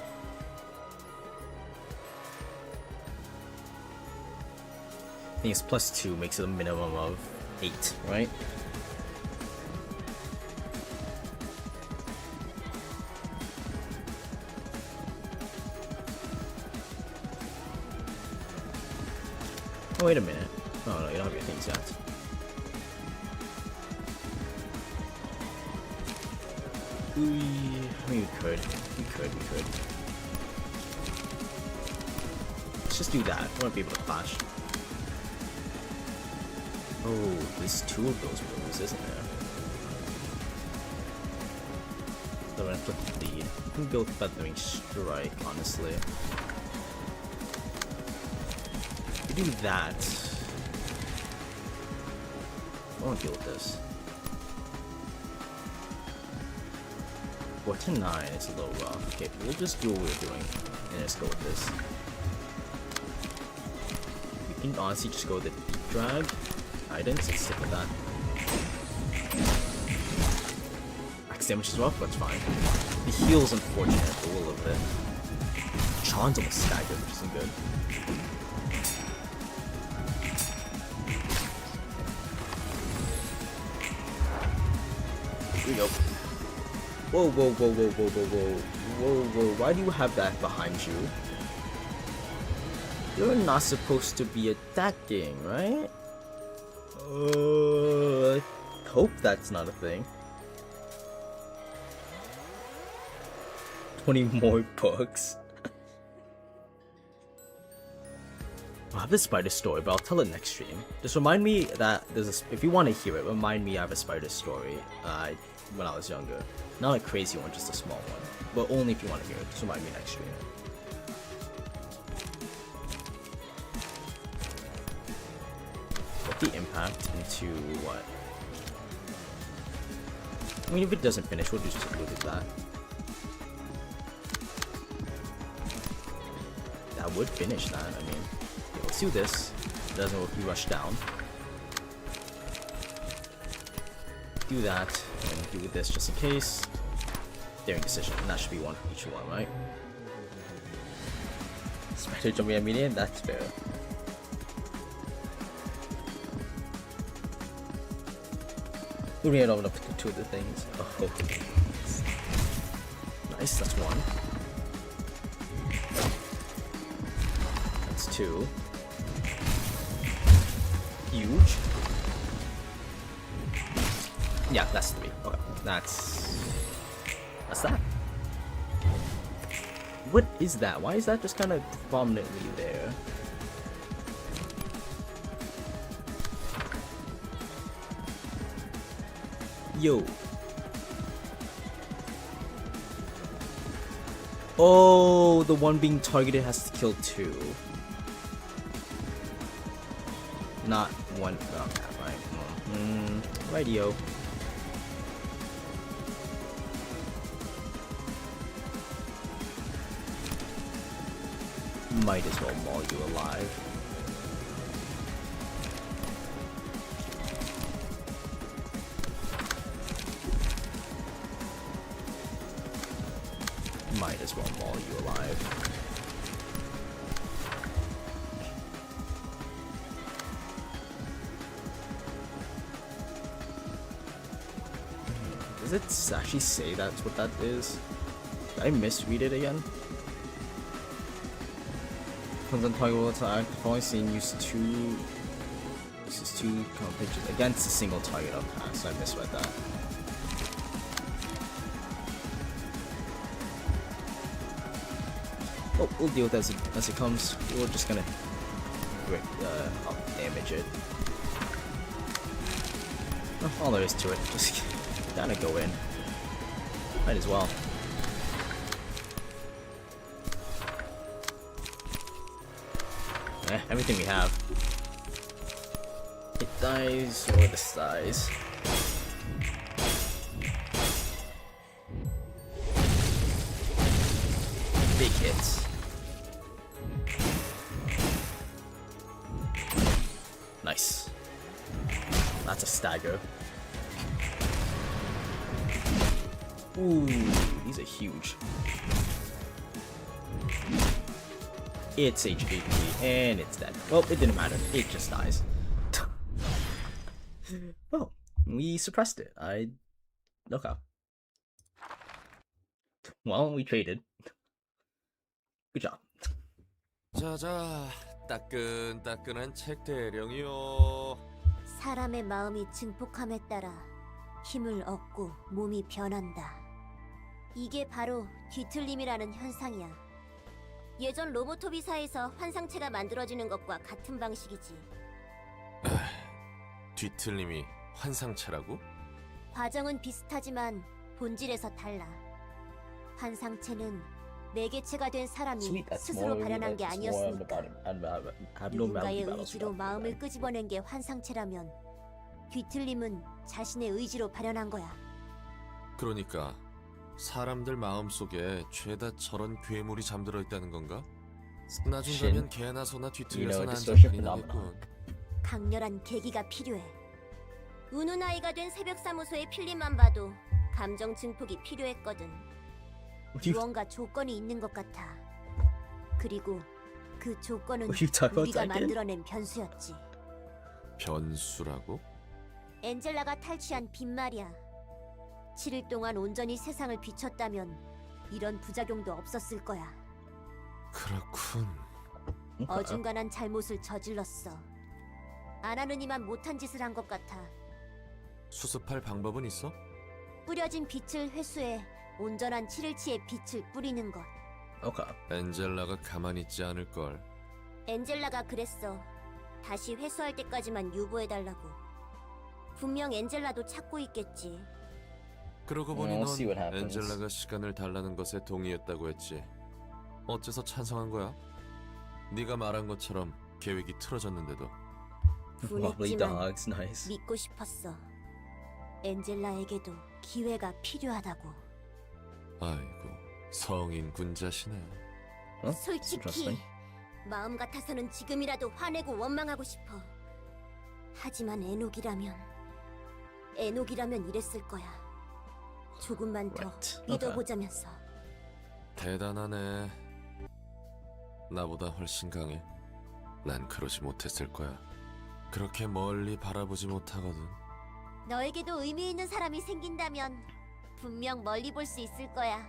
I think it's +2 makes it a minimum of 8, right? Oh, wait a minute. Oh no, you don't have your things yet. I mean, we could. Let's just do that. I won't be able to clash. Oh, there's 2 of those moves, isn't there? So I'm gonna flip the lead. I can go with Feathering Strike, honestly. If we do that, I won't deal with this. 4 to 9 is a little rough. Okay, we'll just do what we're doing and just go with this. We can honestly just go with the deep drag guidance and stick with that. Max damage is rough, but it's fine. The heal's unfortunate for a little bit. Charn's almost staggered, which isn't good. Here we go. Whoa, whoa, whoa, whoa, whoa, whoa, whoa, whoa, whoa, why do you have that behind you? You're not supposed to be attacking, right? I hope that's not a thing. 20 more books. I'll have the spider story, but I'll tell it next stream. Just remind me that there's a, if you want to hear it, remind me I have a spider story when I was younger. Not a crazy one, just a small one. But only if you want to hear it. Just remind me next stream. Put the impact into what? I mean, if it doesn't finish, we'll just look at that. That would finish that, I mean. Okay, let's do this. It doesn't work, we rush down. Do that, and do this just in case. Daring decision, and that should be one for each one, right? Spider jumping at median, that's fair. We had opened up 2 of the things. Oh, nice, that's 1. That's 2. Huge. Yeah, that's 3. Okay, that's that. What is that? Why is that just kind of prominently there? Yo. Oh, the one being targeted has to kill 2. Not one. Okay, right. Radio. Might as well maul you alive. Might as well maul you alive. Does it actually say that's what that is? Did I misread it again? Content target will attack. Following scene uses two pictures against a single target. Okay, so I misread that. Oh, we'll deal with it as it comes. We're just gonna damage it. That's all there is to it. Just gotta go in. Might as well. Everything we have. It dies or this dies. Big hits. Nice. That's a stagger. Ooh, these are huge. It's HVP and it's dead. Well, it didn't matter. It just dies. Well, we suppressed it. Okay. Well, we traded. Good job. 자자, 따끈따끈한 책 대령이요. 사람의 마음이 증폭함에 따라 힘을 얻고 몸이 변한다. 이게 바로 뒤틀림이라는 현상이야. 예전 로보토비사에서 환상체가 만들어지는 것과 같은 방식이지. 뒤틀림이 환상체라고? 과정은 비슷하지만 본질에서 달라. 환상체는 매개체가 된 사람이 Sweet, that's 스스로 more 발현한 게 that's more 아니었으니까. abnormality 누군가의 battles 의지로 about 마음을 that. 끄집어낸 게 환상체라면 뒤틀림은 자신의 의지로 발현한 거야. 그러니까 사람들 마음속에 죄다 저런 괴물이 잠들어 있다는 건가? 나중 가면 개나 소나 뒤틀려서 You know, 난장 distortion 나겠군. 강렬한 계기가 필요해. 우는 아이가 된 새벽사무소의 필름만 봐도 감정 증폭이 필요했거든. 무언가 조건이 있는 것 같아. 그리고 그 조건은 우리가 만들어낸 변수였지. 변수라고? 엔젤라가 탈취한 빛 말이야. 7일 동안 온전히 세상을 비췄다면 이런 부작용도 없었을 거야. 그렇군. 어중간한 잘못을 저질렀어. 안 하느니만 못한 짓을 한 것 같아. 수습할 방법은 있어? 뿌려진 빛을 회수해 온전한 7일치의 빛을 뿌리는 것. Okay. 엔젤라가 가만히 있지 않을 걸. 엔젤라가 그랬어. 다시 회수할 때까지만 유보해달라고. 분명 엔젤라도 찾고 있겠지. 그러고 보니 We'll 넌 see what happens. 엔젤라가 시간을 달라는 것에 동의했다고 했지. 어째서 찬성한 거야? 네가 말한 것처럼 계획이 틀어졌는데도. Lovely 분했지만 dogs, nice. 믿고 싶었어. 엔젤라에게도 기회가 필요하다고. 아이고, 성인 군자시네. Huh? 솔직히 Interesting. 마음 같아서는 지금이라도 화내고 원망하고 싶어. 하지만 에녹이라면 이랬을 거야. 조금만 더 Right. 믿어보자면서. 대단하네. 나보다 훨씬 강해. 난 그러지 못했을 거야. 그렇게 멀리 바라보지 못하거든. 너에게도 의미 있는 사람이 생긴다면 분명 멀리 볼 수 있을 거야.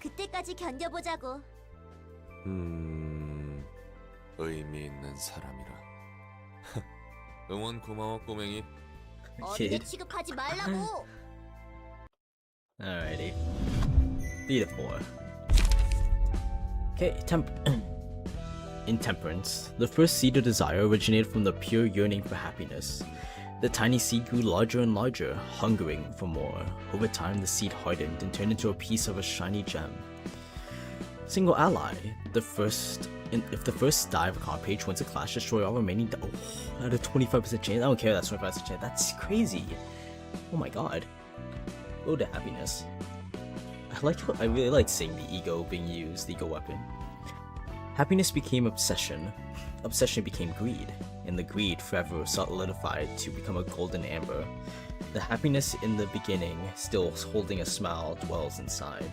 그때까지 견뎌보자고. 의미 있는 사람이라. 응원 고마워, 꼬맹이. 어린애 취급하지 말라고. Alrighty. Theta 4. Okay, Intemperance. The first seed of desire originated from the pure yearning for happiness. The tiny seed grew larger and larger, hungering for more. Over time, the seed hardened and turned into a piece of a shiny gem. Single ally. If the first die of a card page wins a clash, destroy all remaining. At a 25% chance. I don't care. That's 25% chance. That's crazy. Oh my god. Road to happiness. I really like seeing the ego being used. The ego weapon. Happiness became obsession. Obsession became greed, and the greed forever solidified to become a golden amber. The happiness in the beginning, still holding a smile, dwells inside.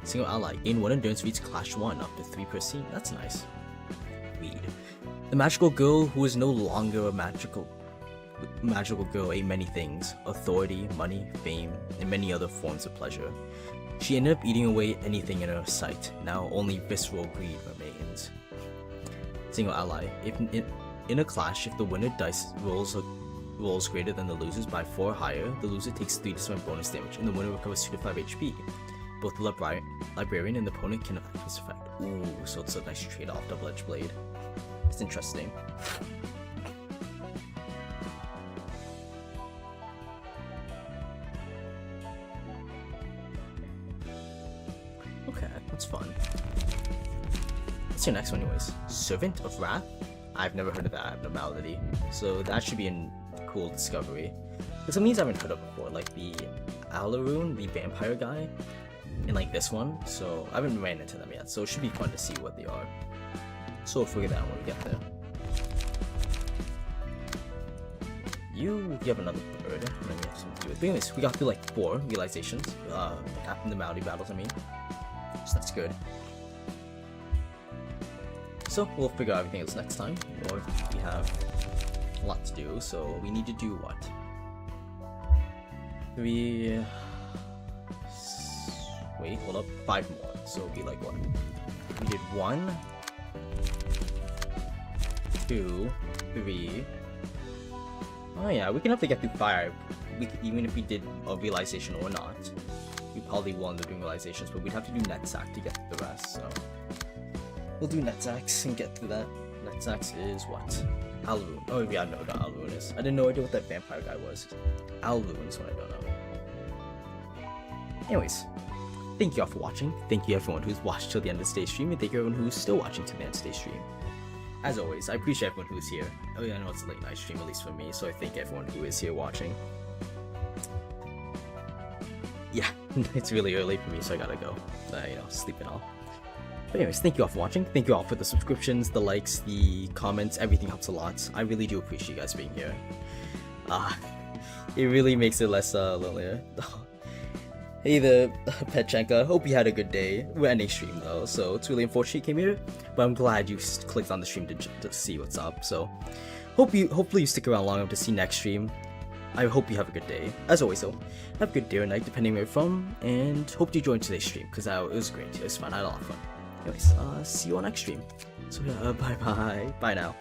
Single ally. Gain 1 endurance for each clash 1, up to 3%. That's nice. Greed. The magical girl who is no longer a magical girl ate many things: authority, money, fame, and many other forms of pleasure. She ended up eating away anything in her sight. Now only visceral greed remains. Single ally. If in a clash, if the winner dice rolls greater than the loser's by 4 or higher, the loser takes 3 to bonus damage, and the winner recovers 2 to 5 HP. Both the librarian and the opponent can affect this effect. Ooh, so it's a nice trade-off, double-edged blade. It's interesting. Okay, that's fun. What's your next one anyways? Servant of Wrath? I've never heard of that abnormality, so that should be a cool discovery. There's some of these I haven't heard of before, like the Alaroon, the vampire guy, and like this one, so I haven't ran into them yet, so it should be fun to see what they are. So we'll figure that out when we get there. You have another bird, and then we have something to do with. But anyways, we got through like 4 realizations, abnormality battles, I mean, so that's good. So we'll figure out everything else next time, or we have a lot to do, so we need to do what? 3... Wait, hold up, 5 more, so it'll be like what? We did 1, 2, 3... Oh yeah, we can have to get through 5, even if we did a realization or not. We probably will end up doing realizations, but we'd have to do Netsack to get through the rest, so... We'll do Netsacks and get through that. Netsacks is what? Alaroon. Oh yeah, I know what Alaroon is. I didn't know idea what that vampire guy was. Alaroon is what I don't know. Anyways, thank you all for watching. Thank you everyone who's watched till the end of today's stream, and thank you everyone who's still watching till the end of today's stream. As always, I appreciate everyone who's here. Oh yeah, I know it's a late night stream, at least for me, so I thank everyone who is here watching. Yeah, it's really early for me, so I gotta go. Sleep and all. But anyways, thank you all for watching. Thank you all for the subscriptions, the likes, the comments. Everything helps a lot. I really do appreciate you guys being here. It really makes it less lonelier. Hey there, Petchenka. Hope you had a good day. We're ending stream though, so it's really unfortunate you came here. But I'm glad you clicked on the stream to see what's up. So hopefully you stick around long enough to see next stream. I hope you have a good day. As always though, have a good day or night depending where you're from. And hope you joined today's stream because it was great. It was fun. I had a lot of fun. Anyways, see you on next stream. So yeah, bye bye. Bye now.